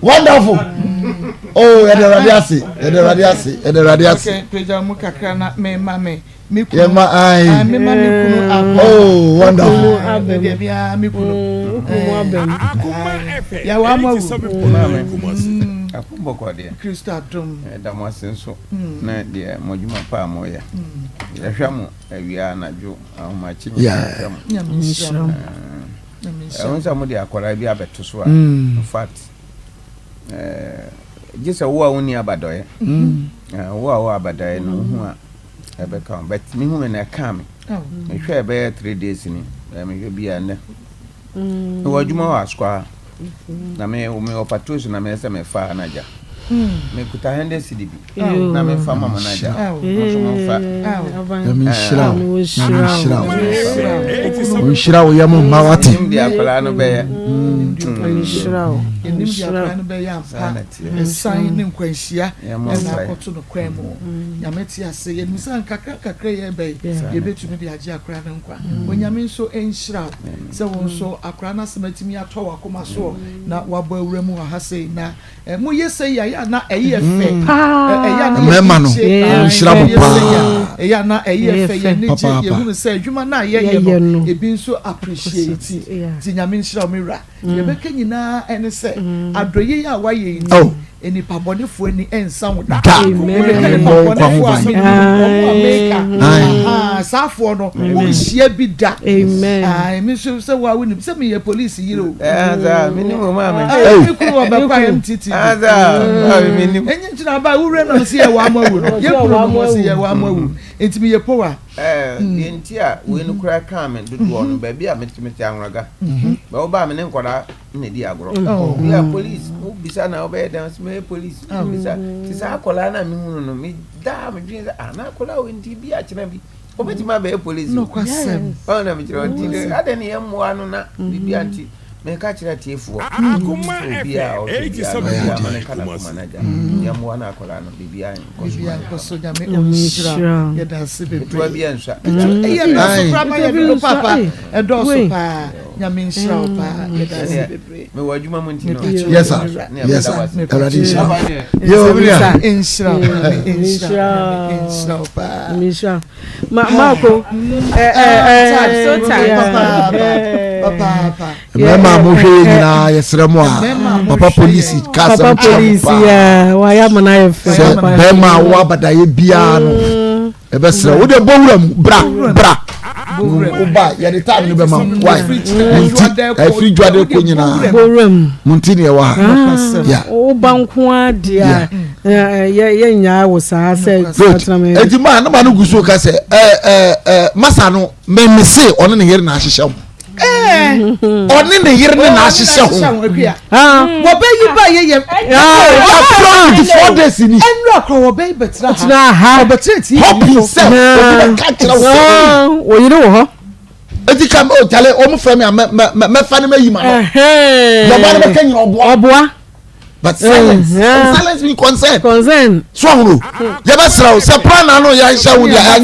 Wonderful. Oh, radiasi. Okay, peja mu kakra na me mame. Mi kunu. Me mame kunu abo. Oh, wonderful. Abia bia mi kunu. Akoma FM. Ya wa ma wu. Akumbo kwa dia. Kristo adom. Da mo asenso. Na dia modjuma pa moya. Ya hwamu awia anadwo ahomachi nya. Onza mo dia akwara bi abeto so a. In fact, just a wo uni abadoye. Wo abadoye no hu a ebe ka but me hu na ka me. Me hwe be 3 days ni. Me hwe bia ne. Wo adwuma wa skwa. Na me opatos na me se me fa na ja. Me kuta hende CDB. Na me fa mama na ja. Unshira wo yamu mawati. Ndi akwala no be. Unshira no be ya pa. Ensan ni nkwanhia na akoto no kwan mu. Nyameti ase ye misan kakra ye be. Ye betumi de age akra na nkwa. Onyame nso enshira. Se won so akra na sematimi ato wakoma so na wabo awura mu ha sei na mu yese ya na eyi efe. Eya na mema no. Enshira bo pa. Eya na eyi efe ye ni je ye hu se adwuma na ye no. Ebi nso appreciate. Ti nyame nshira omira. Ye be kanyina ene se adoye ya waye yi eni pabonefo eni ensan da safo no wo hia bi da me so se wa woni se me ye police yiro me ni mo ma me e kuru wa ba kwa MTT me ni enyi tina ba wure no se ye wa mawu no ye kuru no se ye wa mawu enti me ye power enti a we no kura ka me dodo no ba bi a metimeti anwraga ba wo ba me ne nkoda na di agro ya police wo bisa na obe dance me police bisa tisa akola na me hunu no me da me dwen na akola wo ndi bi a kina bi obeti ma be police no kwasem na me kira ndi ade ne yemo anu na bibi anti me ka kira tiefu Akoma bia o FM manager yemo na akola no bibi an ko so nyame omishira ye da se be to bia nsa ye na so prama ye bi papa e do so pa nyame nshira pa ye da se be me wajuma mo ntino yes sir already yo nshira pa nshira Mako so time papa mema mo hwe nyina yesremo a papa police kasam wa ya mana yefe mema wa badaye bia no ebe sra wo de bowuram bra uba ya de time no be ma why free jwade ko nyina bowuram muntini ya wa ya uba nko adia ye nya wo sa se ejima na ma no guso ka se masa no me mese ono ne yere na ahihya oni ne yire ne na ahihye ho wo be yi ba ye from the 4 days ni enro akro wo be betra ha betra ti help himself o ka kira wo yire wo ho eti kam o tale o mu fa me me fa ne mayi ma no yo ba ne ka nyina oboa but silence mean consent so no ye be sra o se plan na no ya hya wo dia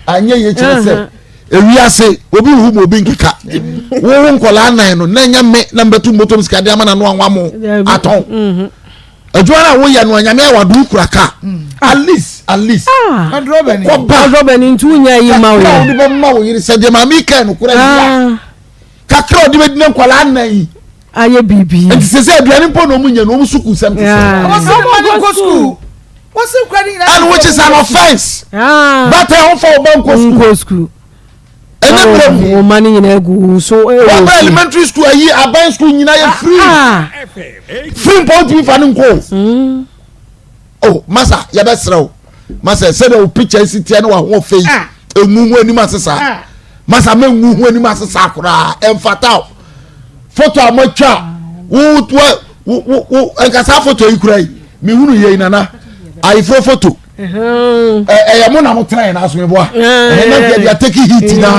anye ye kire se ewiase obi hu mo obi nkeka wo nkola anan no na nya me na mbetu motom sika de ama na no anwa mo aton adwara wo ya no anyame awadu kuraka at least adrobeni ntu nya yi ma wo ya de ma wo yiri se de ma mi ka no kura ya kakra odi be dine nkola anan yi aye bibi enti se aduane mpo no mu nya no mu suku sem te school what's the credit and which is an offense but I want for bank school o mani nyina egu so elementary school ayi aban school nyina ye free point me fan nko oh masa ya be srew masa say the picture sitia na wa ho fei enwunwu anim asesa masa menwunwu anim asesa akura emfata photo amatwa wo enkasa photo ikura yi me hunu ye nana ayifo photo mo na mo try na aso me boa na dia take hit na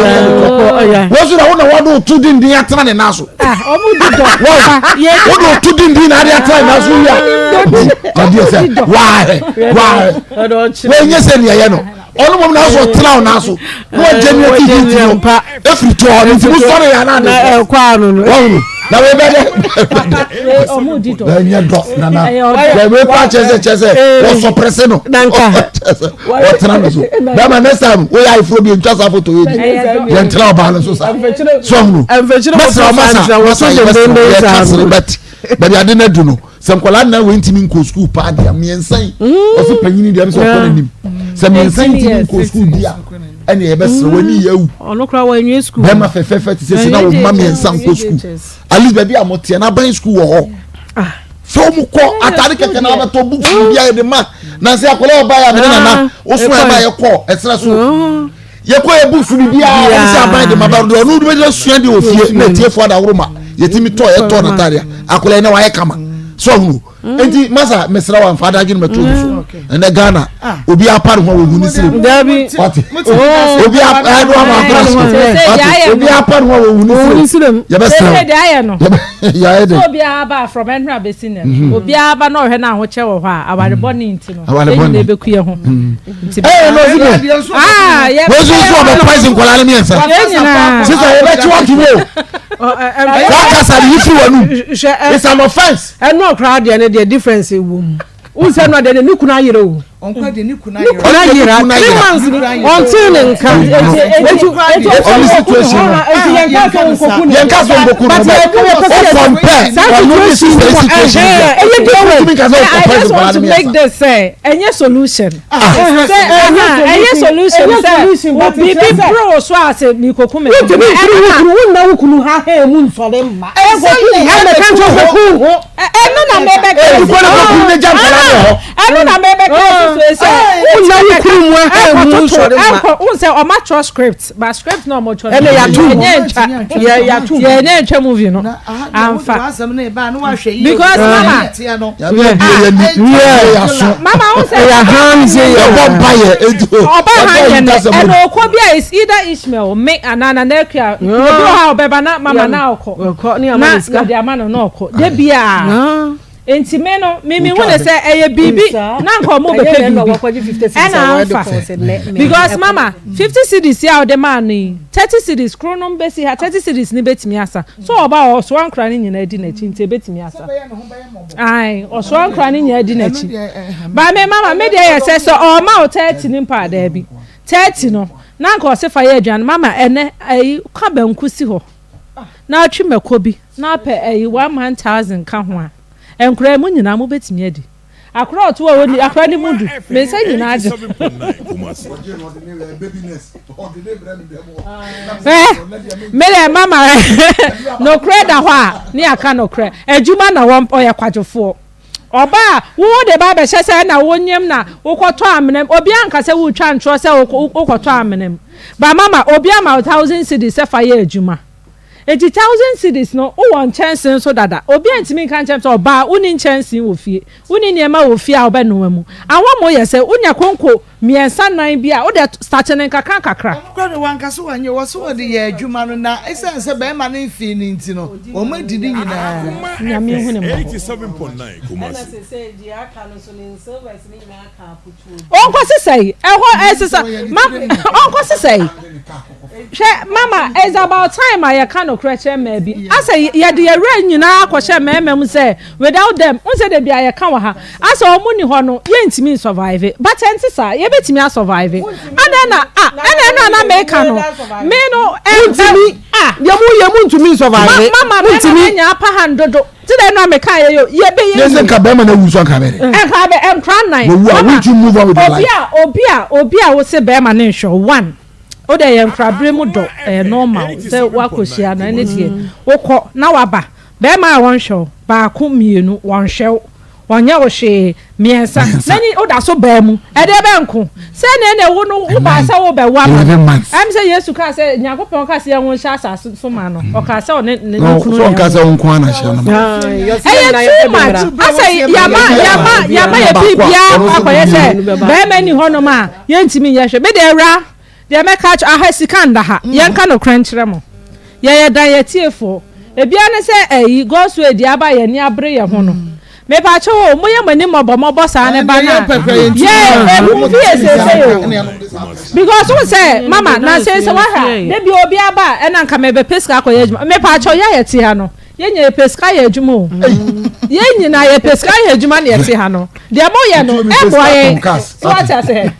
wo so na wo na wado to din din atena ne na so omu dido wo do to din din na dia try na so ya na dia say why we nye se ne ye no onu mo na so tena na so no genuine hit no every to on mo sorry ya na kwa no na we be omu dido nya do na we pa chese wo so press no o tena so da ma next time we ai fro bi ntwa sa photo ye ye ntena ba no so sa so mu but ya de na du no se nkola na we ntimi nko school pa dia miensan o so panyini dia so ko nim se miensan ntimi nko school dia ene ye besre wani yewu ono kra wa nwe school be ma fefe ti se na wo ma miensan nko school at least baby amote na ban school wo ho so mu ko atare keke na ba to book bia de ma na se akola oba ya me na o so e ba ye ko esra so ye ko e book bia o se aban de ma ba do no do be sua de ofie na tie fo da woroma yetimi to ye to na taria akola na wa ye kama so hu enti masa mesra wa fada ginu meto so na Ghana obi apar ho wo huni sire dabi obi apar ho ma apar obi apar ho wo huni sire ya besra de aye no ya ede obi aba from enra besine obi aba no hwe na ho che wo ho a aware boni nti no e be kuye ho nti no zibe ye wo so be poison kola le miensa sister e be chiwa kiwo what has are you wanu it's an offense no crowd the difference wom unse no de ne kuna yire o onko de ne kuna yire 3 months until ne nka on situation yanka so ngoku but compare I just want to make this say any solution any solution but people pro so as mi koku me na wukunu ha ha mu nsore mma na kan so koku eno na mebe eno na mebe una wukuru mu ha mu nsore mma unse o ma trust script but script no mo trust ene ya tu ye ne ntwa movie no amfa asem na eba no ahwe yi because mama unse ya hands ya bomba ye oba han ye eno okobia is either Ishmael make anana na kwa obi ha obeba na mama na okọ ni amaniska de amano na okọ de bia enti me no mimi hu ne se eye bibi na nko mo be pe bibi because mama 50 cedis ya de man ni 30 cedis kronom be si ha 30 cedis ni betimi asa so oba o so ankra ni nyina di na chi nti betimi asa ai o so ankra ni nyina di na chi ba me mama me de ye se so o ma o 30 ni pa da bi 30 no na nko se fa ye adwan mama ene ai kwa banku si ho na atwi makobi na pe ai 1000 ka ho a enkura mu nyina mo betimi adi akura oto wa woni akura ni mudu me say nyina age mele mama no credit ho a ni aka no credit ejuma na won oye kwajofo oba wo de ba be hyese na wonyem na wokoto amenem obi anka se wo twa ntro se wokoto amenem ba mama obi ama 1000 cedis se fa ye ejuma 80,000 cedis no o won chance so dada obi antimi kan chance oba uni chance wo fie uni niema wo fie a oba no mu awon mo ye se unya konko miensa nan bia o de starting kakra kwade wanka so wanye wo so de ye adwuma no na esense be ma na fie ni nti no o ma didi nyina nyame hu ne mo 87.9 Kumasi se di aka no so ni service ni na aka putu onko sisai eho esisa onko sisai mama is about time I can create maybe I say ya de re nyina akwohye memem say without them unse de bia ya kan wa ha asa omuni ho no ye ntimi survive but entisa ye betimi survive ana na make no me no entimi ye mu ntumi survive mama ntimi nya pa handodo ti de no make ye be ye yes nka be ma na wuso nka be enka be enkran nan we to move on with the life obi a wo se be ma ne nhwe one o de ye nkrabre mu do normal se wakohia na ne die wokọ na waba be ma won hwe ba ko mienu won hwe wonya wo hwe miensa nani oda so ba mu e de be nko se na wo no wo ba sa wo be wa ma am say Yesu ka say Nyankopon ka say won sha asase so ma no o ka say o ne kunu so ka say won ko ana sha no asa yama ye bibia akoye say be mani hono ma ye ntimi ye hwe be de ra de me catch a sikanda ha ye nka no krankyere mo ye dan ye tiefo ebia ne say eyi go so edi aba ye ni abre ye ho no me pa cho mo ye mani mobo sa ne ba na ye mu fi ese because we say mama na say wa ha de bi obi aba e na nka me be peska akoye adwuma me pa cho ye ti ha no ye nye peska ye adwuma o ye nyina ye peska ye adwuma na ye ti ha no de mo ye no e bo ye so what I say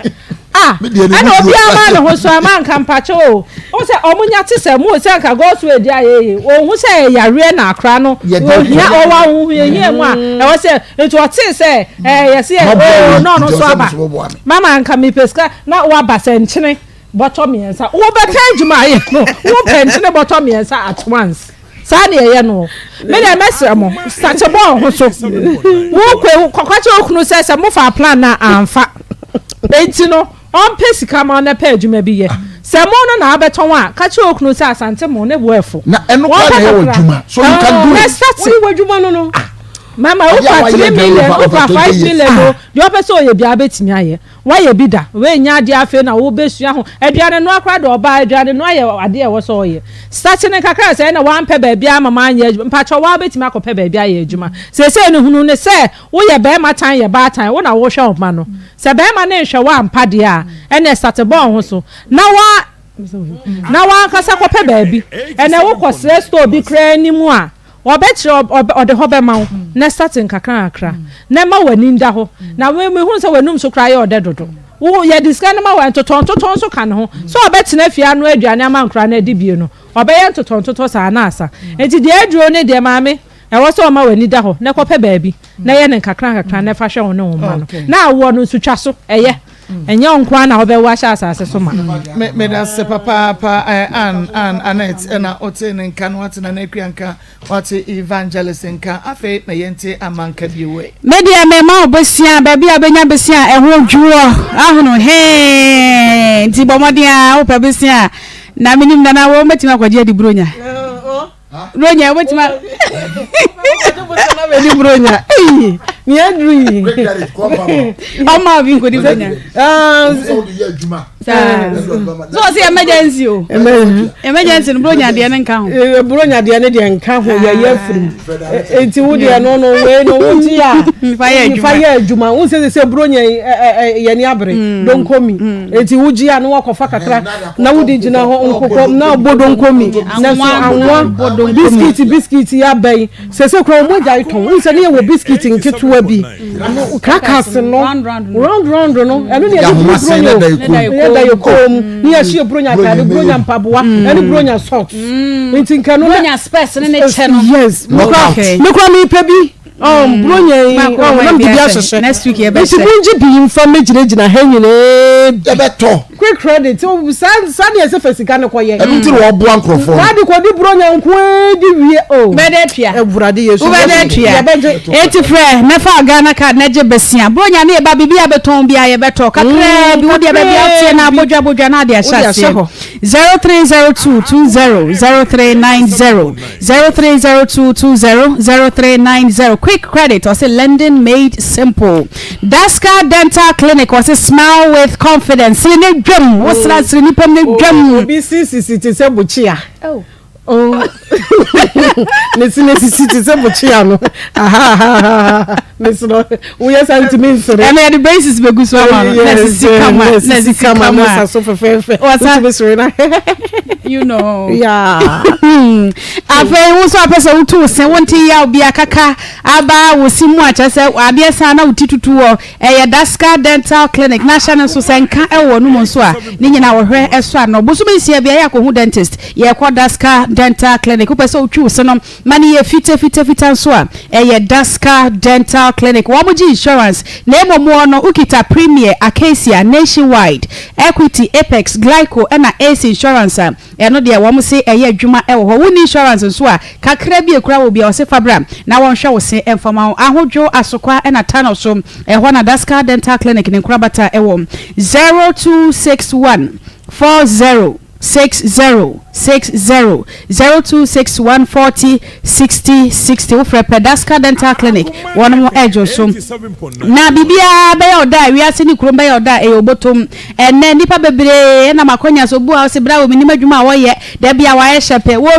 ana obi ama no ho so ama nka mpacho o se omunya ti se mu se nka go so edi aye o hu se yare na akra no ya o wa hu ye mu a e wo se etu o ti se ye se no so aba mama nka mi peska na wa ba se nchene bottom yensa wo be kan juma ye no wo penchene bottom yensa at once sa na ye no me na mesre mo start bo ho so wo kwakwache okunu se mo fa plan na amfa enti no on pesika ma na page ma bi ye se mo no na abeton a ka che okunu se asante mo ne boefo na eno kwa na ye wajuma so you can do it si wajuma no mama wo pa 3 million wo pa 5 million yo pe so ye bia betimi aye wa ye bi da we nya ade afi na wo besua ho aduane no akra do oba aduane no aye ade e wo so ye start ne kakra se na wan pe ba bia mama anya mpa cho wa betimi akope ba bia ye adwuma se ne hunu ne se wo ye ba ma tan ye ba tan wo na wo hwe oma no se ba ma ne hwe wa mpa de a ene start bon ho so na wa kasa kope ba bi ene wo kosre store bi kra ni mu a obetro ode hobe ma na starting kakra akra na ma wani nda ho na we hu se wanum so kra ye ode dodo wo ye diska na ma wan toton so kan ho so obetena fia no aduane ama nkra na adi bie no obeye toton sa na asa enti de aduro ne de maame e wo so ma wani da ho na kope baabi na ye ne kakra na fa hwe ho ne wo ma no na awo no sutwa so eye enye nkwa na obe wa sha asase so ma me da se papa Annette na otin nka no atina na ekwanka wate evangelist nka afa na yente amanka biwe media me ma obosia ba bia benya besia e ho dwuro ahono he nti bomodia wo pa besia na minim na wo metima kwaje di bronya bronya wetima di bronya ni adri ama bi ko di bronya so say emergency o emergency no bronya de nka ho bronya de ne de nka ho ya firi enti wo de no we no wo ti a fa ya adwuma wo se bronya ye ni abre don komi enti wo ji a no wakofa kakra na wo di gina ho nkokọ na bodo nkomi na so anwa biscuit ya bai se kro mo jai ton wo se ne wo biscuit nketuwa bi krakas no round no eno ne ya bronya da yokom ni ya shie bronya ka de bronya mpaboa ene bronya socks nti nka no bronya space ne ne che no yes me kwa mi pebi bronya na me dia hwehwe next week ye be se bunji bi mfa megina ha nyine ye beto quick credit o san ye se fasika ne koye enti wo bo ankrofo na de ko di bronya nko di wie o bedetua ewurade yesu bedetua enti frɛ na fa Ghana card na je besia bronya ne ba bibia beton bia ye beto kakra bi wo de ba bia tie na abodwa na de ahyase 0302200390 0302200390 quick credit or say lending made simple. Daska Dental Clinic or say smile with confidence. Sini drum, what's that? Sini pemne drum. BCCC se buchia. Oh, necessity se buchia no. Aha. Mesno, we are saying to me so. And the basis be good so man. Necessity come. So fe. What's that? You know. Yeah. Afa wo so apesa wo tu se wonti ya obi akaka aba wo simu acha se ade sa na utitutu wo Daska Dental Clinic na sha so senka e wo no mo so a ni nyina wo hwe eso a no bo so be sia bia ya ko hu dentist ye ko Daska Dental Clinic wo pesa wo tu se no mani ye fite so a Daska Dental dental clinic wamuji insurance name mo no ukita premier acacia nationwide equity apex glyco na ace insurance eno de wamu se eye adwuma ewo ho woni insurance nso a kakra bi ekura wo bia o se fabra na won hwe wo se enfama ahodwo asokwa na tano so ho na daska dental clinic ne kurabata ewo 0261 40 60 0261 40 60 60 wofre pedaska dental clinic one mo ejo so na bibia be yoda wiase ni kuro be yoda e obotom enne nipa bebre na makonya so bua se bra wo minim adwuma wo ye da bia wa ye shepe wo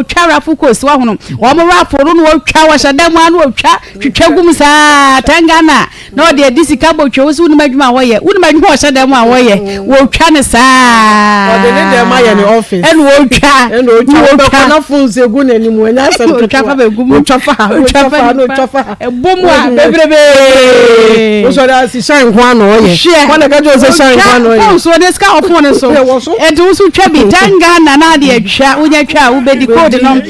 twa rafu kosi wa hono wo mo rafu no wo twa wa shadam anu wo twa twetwagum sa tangana no de disika bo twa wo se unim adwuma wo ye unim adwuma wo shadam a wo ye wo twa ne sa ma ya ni office en wo twa na funze gu na ni mu nya se twa fa be gu mu twa fa bomu a bebrebe o so da si shine kwa no ye kwa na ga jo se shine kwa no ye so de ska ofo ne so e do so twa bi tanga na de atwa unya twa u be di code no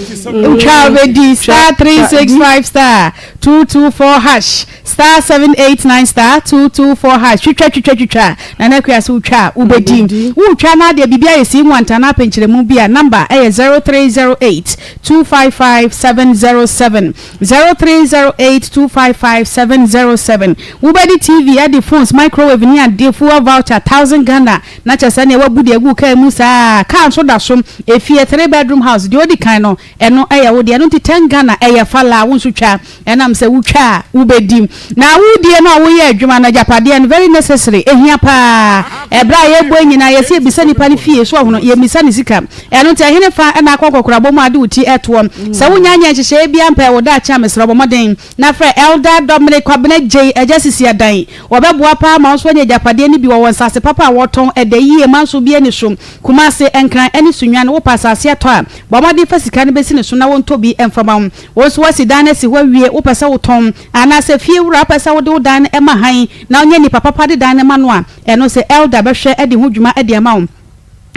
twa be di star 365 star 224 hash star 789 star 224 hash twitwa na kwa so twa u be di u twa na de bibia yesi mu antana penchire mu bia number 0308 255 707 0308 255 707 ubedi tv adi phones microwave ni adi full voucher 1000 Ghana na chese na wabudi egu ka mu sa ka so da so efie 3 bedroom house di odi kan no eno wo de eno 10 Ghana fala wo so twa enam se wo twa ubedi na wo die na wo ye adwuma na japade and very necessary ehia pa ebra ye bo nyina ye se ebisa nipa ni fie so hono ye misa ni sika eno te hene fa na akokokora bo mu ade uti eto se wo nyanya hyehye bia mpa wo da cha mesro bo moden na fra elder Dominic Kwabena J agesisi adan obeboa pa ma so nya japade ni bi wo wonsase papa woton ede yie manso bia ni so kuma se enkran ani sunwa ne wo pasase eto a bo moden fa sika ne besi ne so na won tobi enfama wo so wasi dan si hwa wie wo pesa woton ana se fie wura pesa wo de wo dan e ma han na onye ni papa de dan ne ma no a eno se elder behwe ede ho dwuma ede ama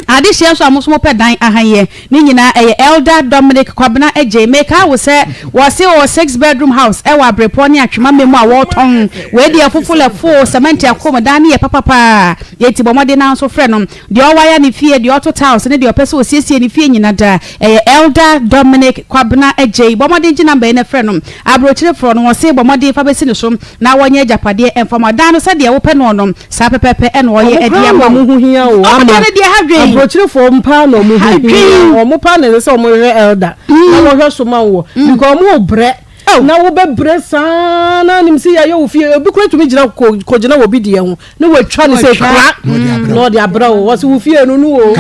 adihye so amuso pe dan ahaye ni nyina elder Dominic Kwabena J make wo se wo se o 6 bedroom house e wa brepo ni atwema memu a wo ton we de afufula fo cement Akoma dan ye papa yeti bomode na so frɛ no de o waya ni fie de auto house ne de o pese o siesie ni fie nyina da elder Dominic Kwabena J bomode gi number ne frɛ no abrochire fro no wo se bomode fa besi ne so na wonye japade enfama dan no se de wo pe no no sa pepepe e no ye edi ama mu hu hia o ama de hadwe approaching for mpa no mu hu o mu pa na se o mu elder na wo hwe so ma wo because mu bre na wo be bre sana nim si ya yo fie obi kura tumi gina ko gina wo bi de ho na wo twa ne se kra no de abra wo so wo fie no nu o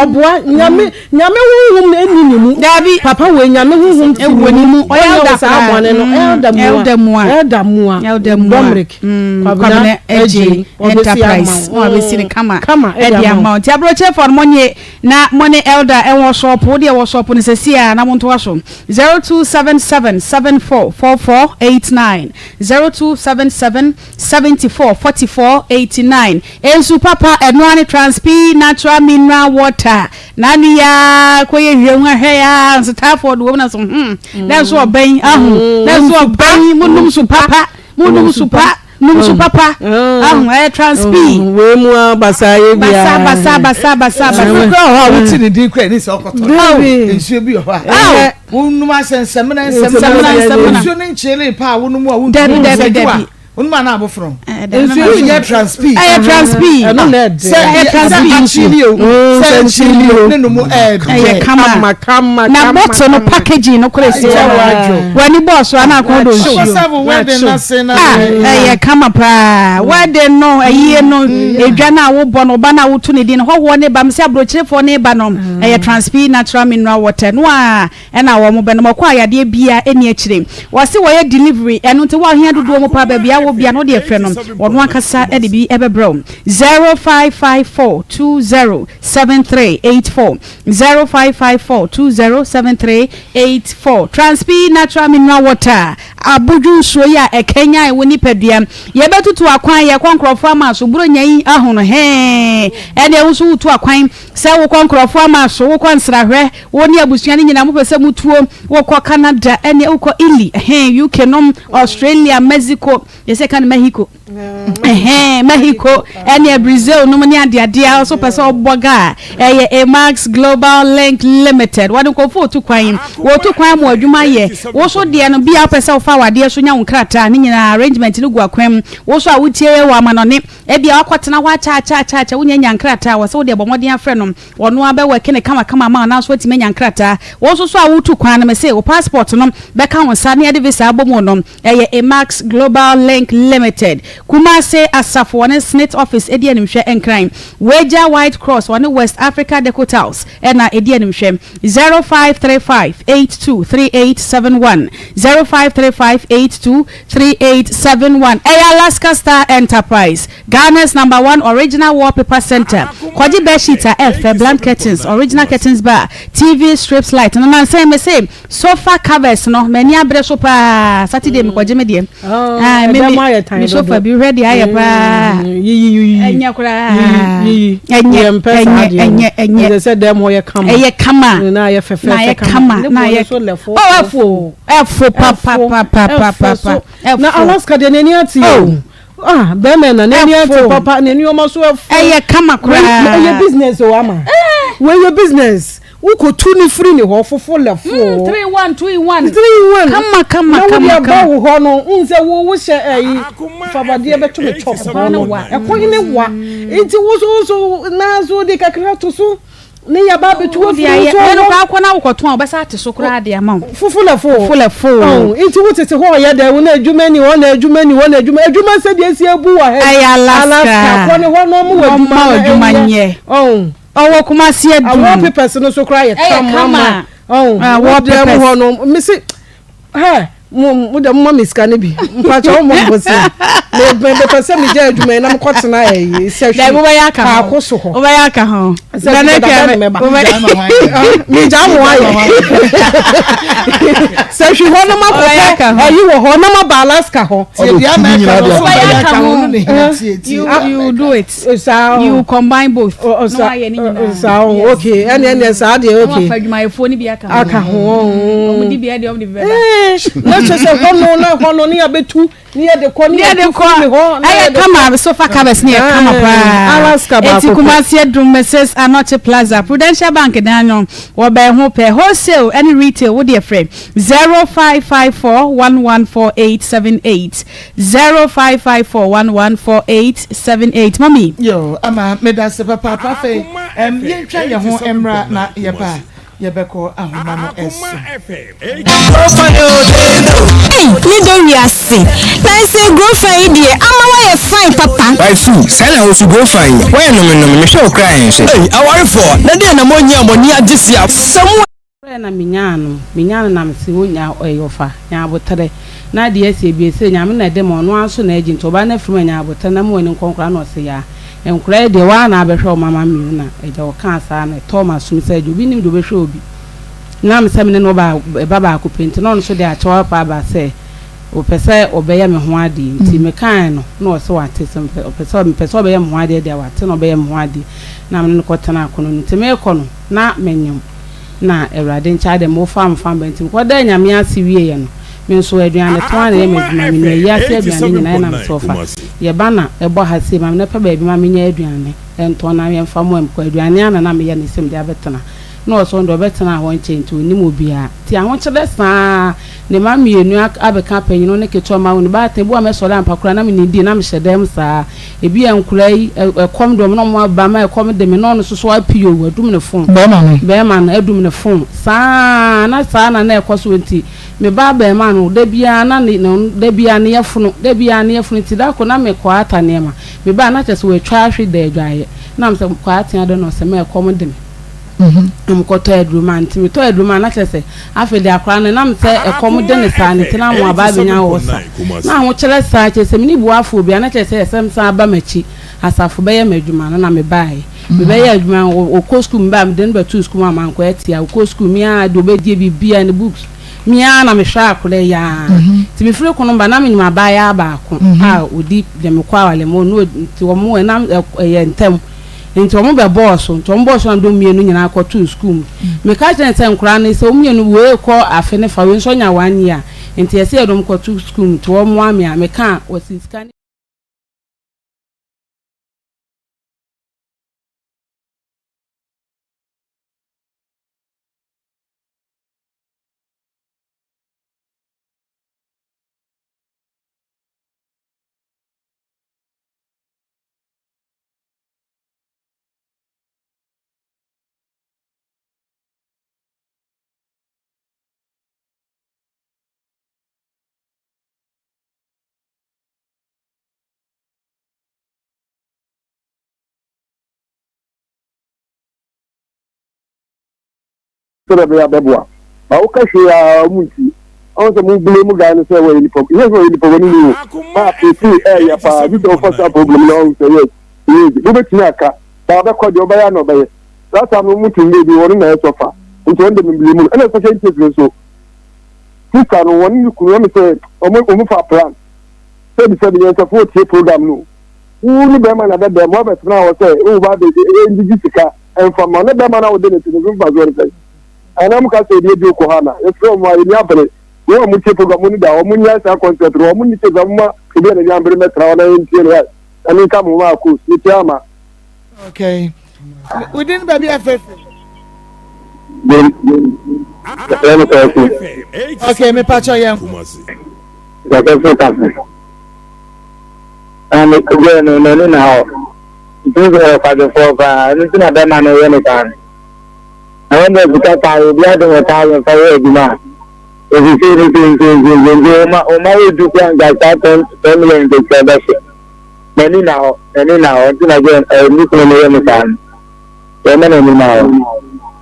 oboa nyame huhum eni ni mu dabi papa we nyame huhum ewo ni mu o ya sa abone no elder mua Dominic Kwabena J enterprise o abesi ne kama e amount abroche for money na money elder e wo shop wo de wo shop ne se sia na mo nto aso 0277744489 0277744489 ensu papa enwani transp natural mineral water nani ya koye hwehwa hwe ya Stafford wo na so na so oban ahu na so oban munum su papa Numsu papa transp we mu basa ye bia basa ha wuti ni din kra ni se okoto ensuo bi ho a wonu ma sensemna ensuo ni nchele pa wonu mu a wonu debi unuma na abofro ensuo ye transp no ned say transp ne no mu kama na bottle no packaging no kwesi wani boss ana akodo show wedding na say na kama pa wedding no ayi no edwa na wo bo no ba na wo tu ne din ho ne ba mse abrochirefo ne ba no transp natural mineral water no a na wo mo be no makwa ayade bia eni akire wo se wo ye delivery eno nte wo ahia dodo mo pa ba bia wo bia no de efre no wono akasa e de bi ebebro 0554207384 0554207384 transp natural mineral water abuju so ya ekenya woni pedua ye betutu akwan ye kwankrofo ama so buro nyan ahono he ene wusu wutu akwan se wo kwankrofo ama so wo kwansrahwe woni abusua ni nyina mo pese mutuo wo kwa Canada ene wo kwa Italy UK nom Australia Mexico ye se kan Mexico Mexico ene Brazil no ni ade also pese oboga Max Global Link Limited wadu ko fo tu kwan wo tu kwan mo adwuma ye wo so de no bia pese wo fa wade so nya wonkrata ni nyina arrangement ni gua kwam wo so awutie wa manone e bia wakotena wa cha wonya nyankrata wo so wo de bomodin afre no wono abewe kene kama ma na so timi nyankrata wo so awutu kwan no me say wo passport no be ka won sa ne de visa abomo no Max Global Link Limited Kumase Asafo one Senate office edi animhwe enkran Wager White Cross one West Africa Decor House ena edi animhwe 0535823871 0535823871 Alaska Star Enterprise Ghana's #1 original wallpaper center Kwaji Beshita F blank curtains original curtains bar TV strips light no man say me say sofa covers no many abre sofa Saturday me kwaje me die me sofa be ready aye pa enya kura enya say dem wo ye kama eye kama na ye fefe na ye so lefo efo papa na Alaska de nani ati be me na nani ati papa nani o ma so efo eye kama kura eye business o ama when your business uko tuni free ni ho fofo lefo 3-1 kama na wo ba wo ho no unse wo hye fabade beto me chop no wa ekon ne wa enti wo so na so de kakra to so ne ya ba beto wo fi so no ba kwona wo koto a obesa ate so kura de ama fofo lefo enti wo tete ho ye da wo na adwuma ni wo na adwuma se de esi abu wa he Alaska ko ne ho no mo adwuma nye owo kuma si adwuma awo papers no so kura ye kama wo dem ho no mi si mo de mo miska ne bi mpacha mo bosi me pese mi je adwuma na mkotena se da bo ya ka akoso ho o ya ka ho da ne ka mi ja mo aye se hwi ho no makoko ayi wo ho na ma Alaska ho you do it you combine both no aye ni nyina okay ene sa de okay ma adwuma efo ni bi aka ho mo di bi o di be se hono ni abetu ni de ko ni de ko aye kama sofa covers ni kama pa Alaska ba eti Kumasi Edrum Mrs. Anoche Plaza Prudential Bank danyo wo be ho pe wholesale any retail wo de frame 0554114878 0554114878 mami yo ama medase papa fe yentwa ye ho emra na ye ba yebeko ahoma no eso ni do wiase na say grow fine die ama wa ye fine papa why fu sana o su grow fine why no me show crying say awari for na dey na monya moni agisia samu na minyano na msi wonya oyofa nya abotere na de ese bi ese nya me na de mo no anso na agi ntoba na furu nya abotere na mo ni nkonkra na ose ya enkura de wa na abehwe mama mi na eja o kan sa na Thomas sumisa ejo bi nim do behwe obi na mse me no ba baba akopenti no so de achewa pa ba se o pese obeya me ho ade nti me kan no na o se wa te sem o pese obeya me ho ade de wa te no obeya me ho ade na me no kotena akono nti me kono na menyum na Ewrade ncha de mo fam benti ko da nyame ase wie ye no me so aduane to an e meduma me ne ya se aduane nyina na me sofa ye ba na e bo ha se ma me pa ba bi ma me nya aduane ento na me mfa mo em ko aduane ana na me ye ne sem de abetena na o so ndo betena ho nchenti oni mo bia ti ahon chede saa ne ma mienu abeka panyino ne keto ma woni ba te bo me so la mpakura na me ni di na me hyedem saa e bia nkura yi ekom do no mo ba ma ekom de me no no so apio adum ne fon be ma no adum ne fon saa na ekoso nti me ba ma no de bia na ne de bia ne yefunu ti da ko na me kwa ata ne ma me ba na chese we twa hwe de adwaye na me se kwa ata de no se me ekom de me mkoto edruma nti me to edruma na chese afede akra ne nam se ekom de ne sa ne tena mo aba benya wo sa na ho kire sa chese me ni buafo obi na chese esem sa aba machi asafo be ye madwuma na me bai me be ye adwuma o ko school mba me den ba tu school ma ko etia o ko school mi a do be die bibia ne books mia na me hwa akole ya ti me firi kono ba na me nyima ba ya ba ko odi de me kwa wale mo no ti wo mo na ye ntem nti wo mo be boss nti wo mo boss na do mienu nyina akọ to school me ka je ntem kura na se wo mienu we ko afe ne fa we nso nya 1 year nti ye se ye do mo ko to school nti wo mo ame a me ka wo scan so be abeboa ba o ka hwe ya munti on se mu blame guy no say we ni problem yes we ni problem ni ma peti ya pa bi do for problem no say yes bu be tina aka ba be ko de oba ya no be that time mu tin bi won na so fa nti on de me blame na so say take so sister no won ni kuro me say o mu fa plan say bi say bi so for tie program no ni be ma na be mo be tna o say o ba be ndigi sika en fa ma na be ma na o de ne tin ba zo re anam ka se die bi ko hana e fro mo ani abere wo mu tie program ni da o mu nya sa concert wo mu ni te zamma e bi na nya abere metra na ntie no ani ka mo Maa Akos ni tiama okay within baby FF okay me pacho yam and again no now do the father for and na be man no kan I want to get out of the other time for you. If you see anything, my do plan that family in the service. Many now, until again, a new can. Women now.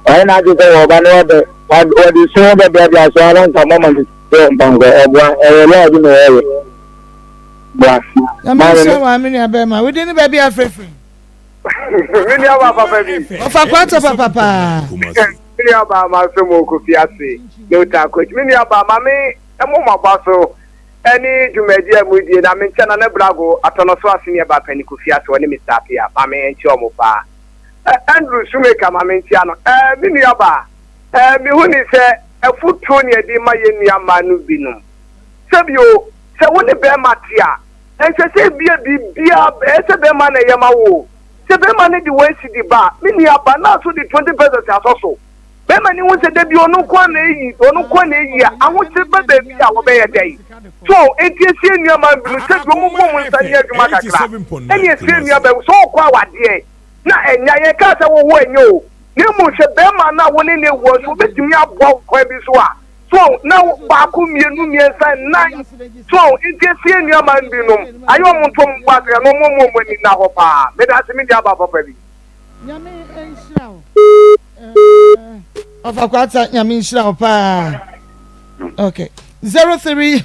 I not to go over another. What is so that there are so long a moment to go a large in the area. But I'm in Abema. We didn't be afraid. Mini aba papa bi. Ofa kwato papa. Mini aba ma so mo ko fiase. No ta coach. Mini aba ma me emo ma baso. Any jumeji amudi na me nchana na brago atono so asini aba pani ko fiase woni Mr. Apia. Ma me enchi omo pa. Andrew Sumeka ma me ntia no. Mini aba. Mi huni se efuto ne di ma ye nua ma no binum. Sebio se woni be matia. Ense se bia ese be ma na ye ma wo. The man the way see the bar, mini aba na so the 20% asoso. Be man ni won se de bi onu kwa na yi, I want to be baby a wo be ye dey. So etie nua man bi se do mo nsani adwuma kakra. Eni esie nua be so kwa wade. Na enya ye ka se wo enyo. Ni mu se be man na woni ne wo so betimi abo kwa bi so a. So now baako mienu miensa nine. So etie nua man bi no. Ayo mo ntom ba ka no mo ni na ho pa. Me da se me dia ba papa bi. Nyame enhira o. Of akwata nyame enhira o pa. Okay. 03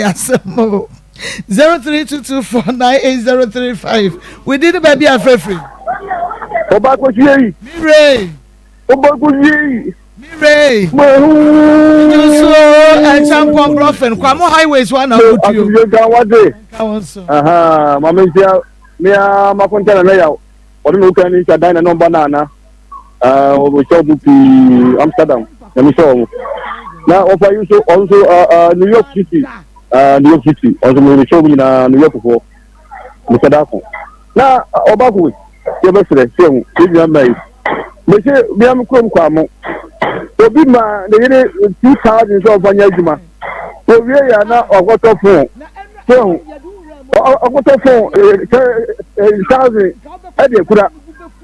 yasemo 0322498035. We did baby afrefree. Oba ko yi. Mire. Oba ko yi. Mire. So and champion bluffing. Kwamo highways one na go to you. Aha, mama ntia me a makonta na ya. Odi no kan ni chadai na number na we show bupi Amsterdam. Na show. Na offer you so also New York City. Also we show na New York for. Musadako. Na obako ye be sere se hu. Ibi mai. Me se bi am krom kwamo. Obi ma de yere 2000 so fanya juma. So we ya na ogoto fun. So ogoto fun 1000 e de kura.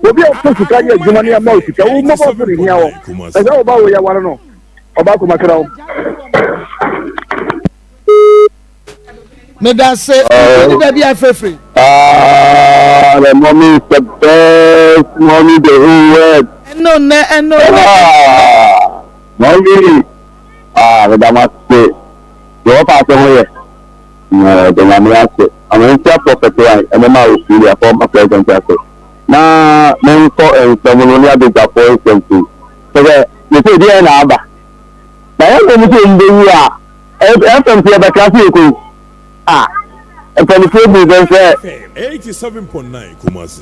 Obi o to suka ya juma ni ama osika. Wo mo bo ni ya wo. E se oba wo ya ware no. Oba ko makra wo. Me da say ni baby afrefree. The mommy is the best mommy the whole world. No. Mommy. The Damascus. You pass away. The Damascus. I'm in the property and then I will see the former president. Now, men for and someone only have the appointment. So, you say, dear Naba. na yẹn kò mú sí ìdè yìí à fm ti ẹbẹ kíláàsì èkó à mpanyinfo bi bẹ fẹ. 87.9 Kumasi.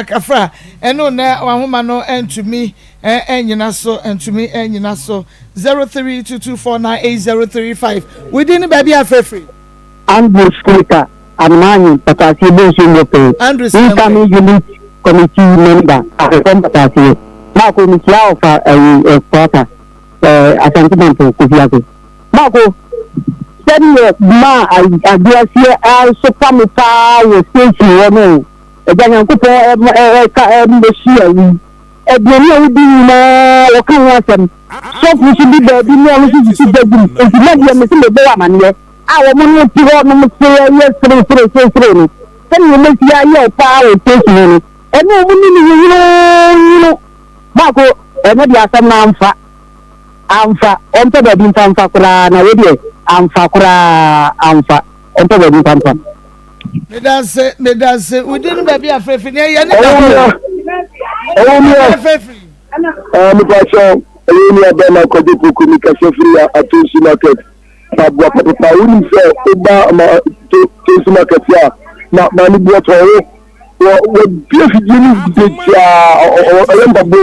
Kafra eno na wahoma no entumi enyina so entumi enyina so 0322498035 within baby afrefree Andrew Skulka Amani Patasi Benson Yope incoming unit committee member Akoma Patasi Marco Michel for a quarter assessment for Kufiako Marco send ma ideas here also come with station woman ẹ̀jẹ̀ kó pọ̀ ẹ̀ẹ́dẹ́síẹ̀ yìí ẹ̀dùn ní ẹ̀wù bíi mọ́ ọ̀kan wọn sẹ̀m sọ́ọ̀fù sí bí bẹ́ẹ̀ bí ní ọ̀hún sí ti dẹ́gùn èsì mẹ́bí ẹ̀mí sí lè bẹ́ wà mà nìyẹn àwọn ọmọ ní ti họ́ ọmọ sí ẹ̀yẹ sèré ni sẹ́ni ọmọ sí ayé ọ̀pá òtẹ́sì ni ẹ̀mí ọmọ nínú yíyó báko ẹ̀mẹ́bí asẹ́m náà ànfà ọ̀ntẹ́ bẹ̀bí nfa koraa na wẹ́díẹ̀ ànfà koraa ànfà ọ̀ntẹ́ bẹ̀bí nfa. Medase within baby afrefi ne ye ne oh Mukacho ni abena ko de communication free at market sabwa papa uni se oba ma to market ya ma ni bo to wo bi fi jini de ja o mbabo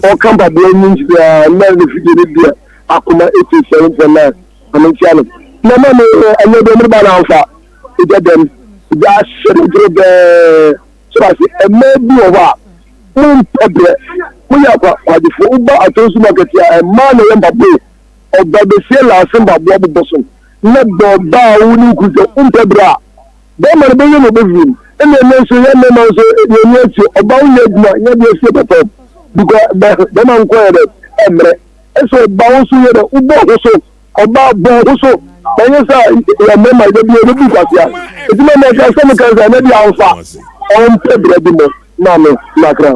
o kan babo ni ya na le fi jini de Akoma 87.9 amantiano na ma me ayo de mi ba na fa ije dem ja shere de so as e maybe over problem mo ya kwa adifo uba atonsu market ya ma na yamba bo oba be se la semba bo boso na do ba uni kuzo untebra be ma be yo no be vim e me so ya me ma so e ni ati oba unye duma ya be se papa because be ma nko ya de emre e so ba wo so ya de ubo so oba bo so ẹ̀yin sá ìyàmẹ́ máa jẹ́ bí olóbì kàṣíà ètí máa máa ṣe ẹsẹ̀ kan ṣe ẹ̀mẹ́bí àǹfà ọ̀hún tẹ̀ bẹ̀rẹ̀ bí mo náà mi nàkàrà.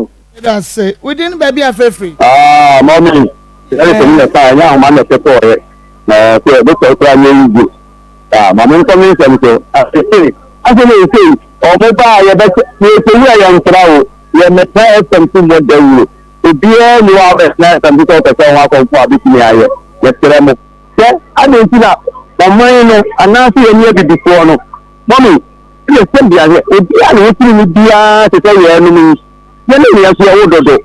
within baby afrefree. Mọ́mí ẹni tèmi lẹ̀ sáà ẹ̀yà àwọn máa ń lẹ̀ pẹ́pọ̀ rẹ̀ pé ẹ̀dọ́ sọ pé ayé yìí jù màmí ń kọ́ mi sẹ́mi sọ àṣẹ lè ṣe ọ̀pọ̀ bá ayẹ bẹ́ ṣe ṣe ní ẹ̀yà ìṣura o yẹ mẹ́tẹ́ ẹ̀sẹ̀m tí mo dẹ̀ wúlò òbí ẹ̀ ni wọ́n á bẹ̀ ẹ̀sẹ̀m tí wọ́n tẹ̀sẹ̀ wọn akọ̀ fún àbí kí ni ayẹ yẹ kẹrẹ mu ṣẹ́ àdéhùn náà ọmọ yẹn no anaasẹ yẹn ní ẹbí dìpọ̀ no mọ́mí ẹ lè sẹ́bi àyẹ òbí àná wọ́n ti ní bíyà tẹ̀sẹ̀ yẹn ẹnu mi yẹn lè yẹn so ẹwọ́ dọ̀dọ̀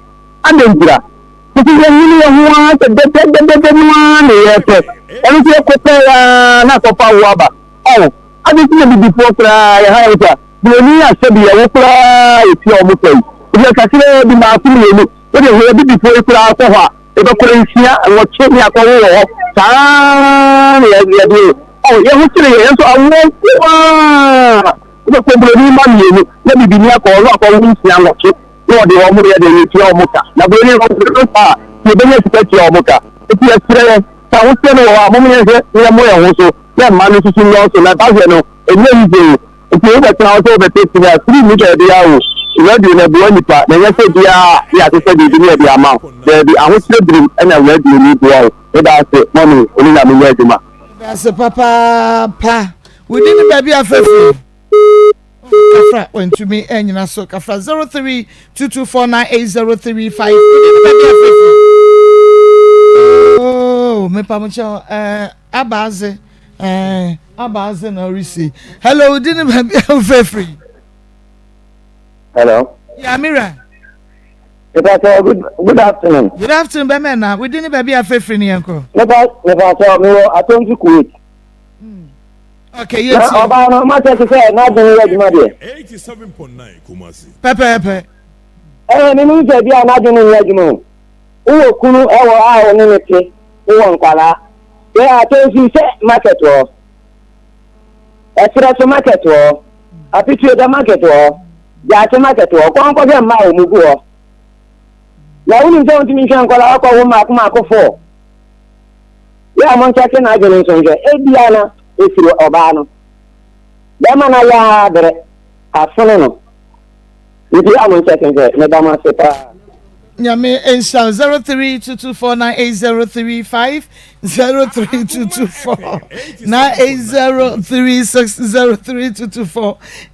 adé ntura títí yẹn ní yẹn hu wá tẹ dẹ́dẹ́dẹ́dẹ́ ní wá ní yẹn fẹ ẹni tí yẹ kó pẹ́ ya náà kọ́ fà wọ́ àbà ọ̀ adé tí yẹn bí dìpọ̀ kura yẹ ha yẹn ta bìrẹ̀ ní àṣẹbi yẹn wọ́n kura ètí ọmọ fẹ́ yìí òbí ẹ̀ka sílẹ̀ bí máa fún mi yẹn ó dẹ̀ wọ́n bí dìpọ̀ kura kọ́ hɔ a ebe kura nsia ɛwɔ kye ní akɔwé wɔ hɔ saa ni yɛde yɛn ho kyerɛ yɛn nso awo waa ɛbɛ kɔnbolo ní ma mmienu na bibi ní akɔ ɔno akɔwé nsia nwɔkye na ɔde wɔn mo yɛ de yɛ tia wɔn ka na bolo ní wɔn mo fa yɛ bɛ yɛ sika tia wɔn ka eti yɛ kyerɛ yɛ sa ho kyerɛ no wɔ hɔ a mo mo yɛ hwɛ yɛ mo yɛ ho so yɛ mmaa no tutu nyɛ so na baahɛ no enye yi de eti yɛ bɛ tena hɔ sɛ ɔbɛ tɛ ti na tiri mi kɛ ɛde awo radio na ebi wɔ nipa na ɛnyɛ sɛ bia yɛ ate sɛ biribi ne ɛde ama o dɛbi ahokyerɛ birim ɛna radio ni bi awo ɛda ase mɔmi onina mi yɛ adwuma. ɛda ase papaapa wòdi ni baabi afɛfɛ kafra wɔntumi ɛnyina so kafra 0322498035 wòdi ni baabi afɛfɛ ooo mipamukyɛw abaaze na ɔresi hello wòdi ni baabi afɛfɛ. Hello. Yamira. Good afternoon. Good afternoon, Bemena. We didn't be afraid ni yanko. Never me atonji Kuwait. Okay, yes. Oba no ma say na do we aduma de. 87.9 Kumasi. Pepe. Ni mi se bia na do we aduma. Uwo kunu ewo a oni ni ti. Uwo nkwala. Ye atonji se market wo. Esira market wo. Apitu da market wo. Yàtí market wọ̀ kọ́ ńkọ́ fẹ́ máa òmùgú ọ. Yàwó ní sẹ́wọ̀n tí mi fẹ́ nkọ́lá ọkọ̀ wọ́n máa kó máa kó fọ́. Yà mọ̀ nkyẹ́ kí n'adé ní nsọ̀njẹ́ ebi àná esiri ọbaa no. Bẹ́ẹ̀ma náà yà á bẹ̀rẹ̀ àfúnni nù. Nti yà mọ̀ nkyẹ́ kí nkẹ́ ní bá máa ṣe paa. Nyame ensa 0322498035 0322498036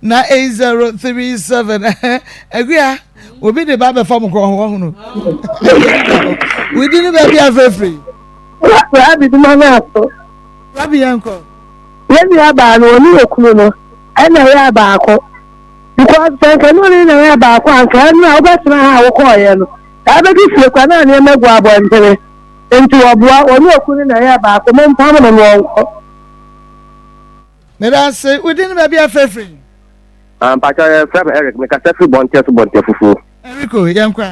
0322498037 agria Obi de ba be fam ko ho no. We didn't be a free. Rabi di mana so. Rabi yanko. Yemi aba no ni okunu no. Ana ya aba akọ. Because can only na aba akọ an kan na obetena ha wo ko ye no. Da be di fie kwa na na emegu abontere. Enti oboa oni okunu na ya aba akọ mo mpam no no. Me da say we didn't be a free. Pacha Eric me ka sefi bonte fufu. Erico yanko.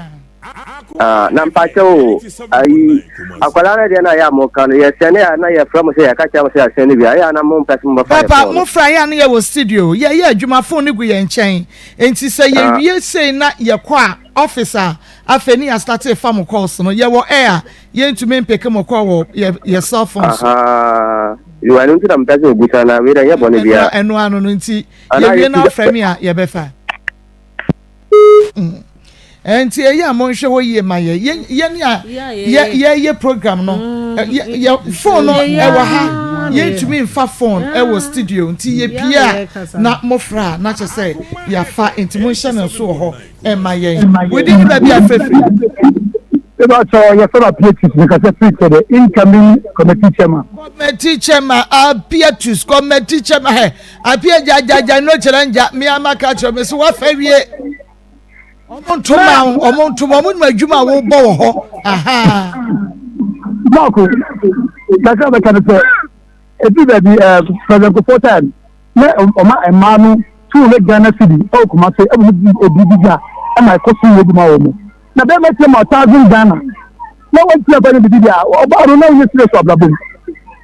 Na mpacha o ayi akwala na na ya mo kan ye sene na ye from say ya ka cha mo say sene bia ya na mo mpese mo fa. Papa mo fra ya na ye wo studio ye adwuma phone ni gu ye nchen enti say ye wie say na ye kwa officer afeni ya start a farm calls no ye wo air ye ntumi mpeke mo kwa wo ye cell phone so you are into them person obusa na we da ye bone bia eno ano no nti ye wie na fra me a ye be fa enti ye ya mo nhwe wo ye ma ye ni a ye program no ye phone no e wo ha ye ntumi mfa phone e wo studio nti ye pia na mo fra na che say ya fa enti mo nhye na so ho e ma ye we didn't be afefri about your fellow PhDs because the incoming committee chairman. Committee chairman, PhDs, committee chairman. Appear jaja no challenge me amaka chome so wa fawie. Omon to mamun majuma wo bo ho. Aha. Marco, that's how they can say. If you be President Kofotan, me oma emanu to le Ghana city. Oh, come say e and my cousin wo ma wo. Na be make them 1,000 Ghana. No one play for the video. Oba no you serious problem.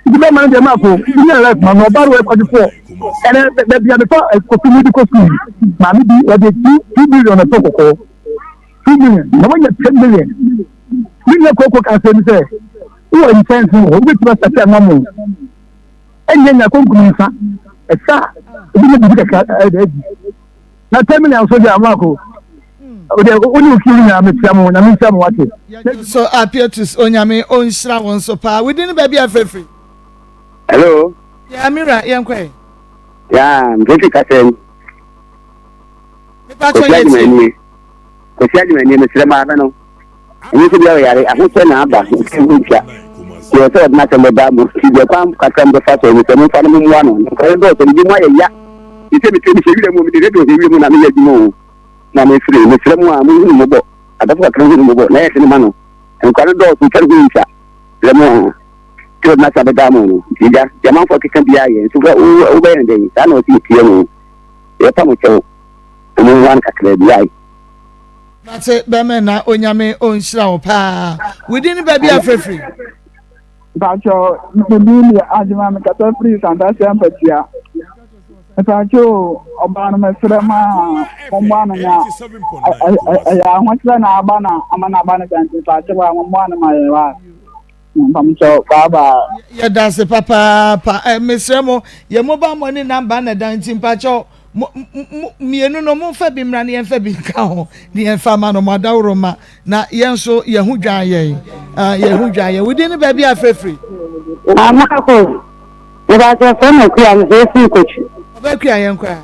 The be man dey map o. You let man oba we kwa for. And the be the for medical school. Ma me be we 2 billion to koko. 2 million. No one 10 million. Million koko can say who intense who be to start mamu. Enye nya konkunu nsa. Esa. Ebi ne bi ka na 10 million so dey amako. So appear to Onyame on Shra one so pa. We didn't be free. Hello. Yeah, Mira, yankwe. Yeah, I'm very concerned. Because my name is Ramano. And you could be a hotel number. You said nothing about the palm custom the first one with the family one. I don't know. You said between the radio na me free me free mo amu mo bo adafa kan mo bo na yesi ma no en kwado do so kare guncha le mo to na sa beda mo ija jama fo kikan biya ye so o be ndey ta no ti tie mo e pa mo chew mo wan ka kre biya na se be me na onyame onhira wo pa we didn't be free bacho me ni ajima me ka free santa siampatia Pacho obana mesrema ombana na ya nwatla na abana amana abana kanti pacho wa ombana mayewa mpamcho baba ya dance papa mesremo ye mobile money number na danti pacho mienu no mo fa bi mra ne fa bi ka ho ne fa ma no madawro ma na yenso ye hu dwan ye we dey ne ba bi afrefri Akos eba je fe me ku am se si kochi Obeku ayenkwa.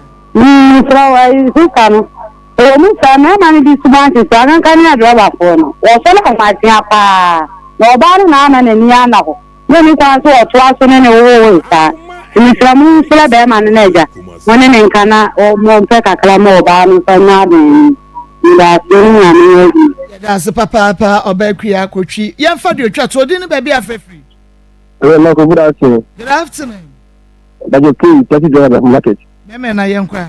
Frawa isika no. O mu sa na ma ni bi subanti sa kan kan ya driver for no. O so na ma ti apa. No ba na na ni ana ho. Ne ni kan so o to aso ne wo sa. Ni framu sala be ma na eja. Woni ne nkana o mo mpe kakra ma o ba no so na bi. Ni da so ni ani yi. That's papa Obeku akotwi. Yen fa de otwa to di ne ba bi afrefri. No good afternoon. Good afternoon. That you please take it over market. Meme na yenkwa.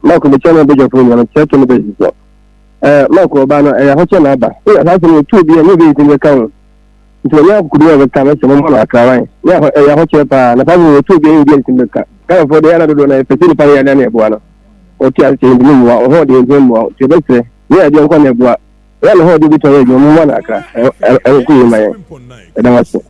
Marco the channel be for you check on the basis. Marco Obano hoche na aba. That's the 2 bi any be in the account. So ya ku do the time so mo na akran. Ya hoche pa na pa 2 bi in the account. Ka for the other do na person pa ya na e boa no. O ti ase ndi mu wa o ho de ndi mu. Ti be se. Ya de nko na boa. Ya no ho de bi to ye mo na akran. E ku yi ma ye. E da waso.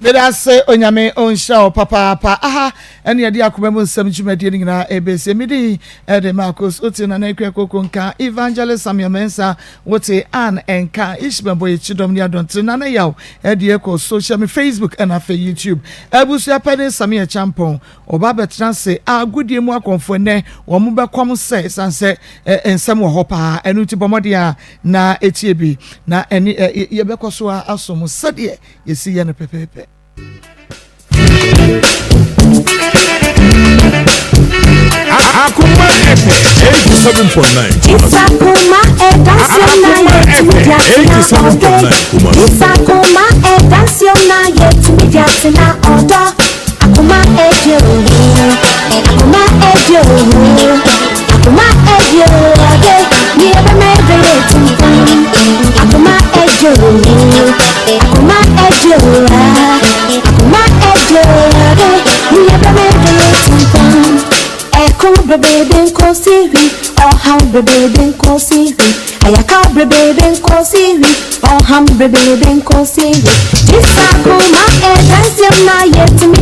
Meda se onyame onsha o papa aha ene yade akoma mu nsam dwumadie nyina ebese midi de Maa Akos oti na ekwe kokon ka evangelist Samuel Mensa wote an enka ishbembo yechidom ni adontre na yaw de ko social media Facebook and afa YouTube abusu apade Samuel Champon oba betra se agudie mu akonfo ne wo mu bekom se sanse ensam wo hopa enu ti bomode a na etie bi na eni ye bekoso asom sade yesi ye no pepepe Akoma FM 87.9. It's Akoma It's Akoma Akoma baby den ko sivi oh ham baby den ko sivi ayaka baby den ko sivi oh ham baby den ko sivi It's Akoma dance na yet me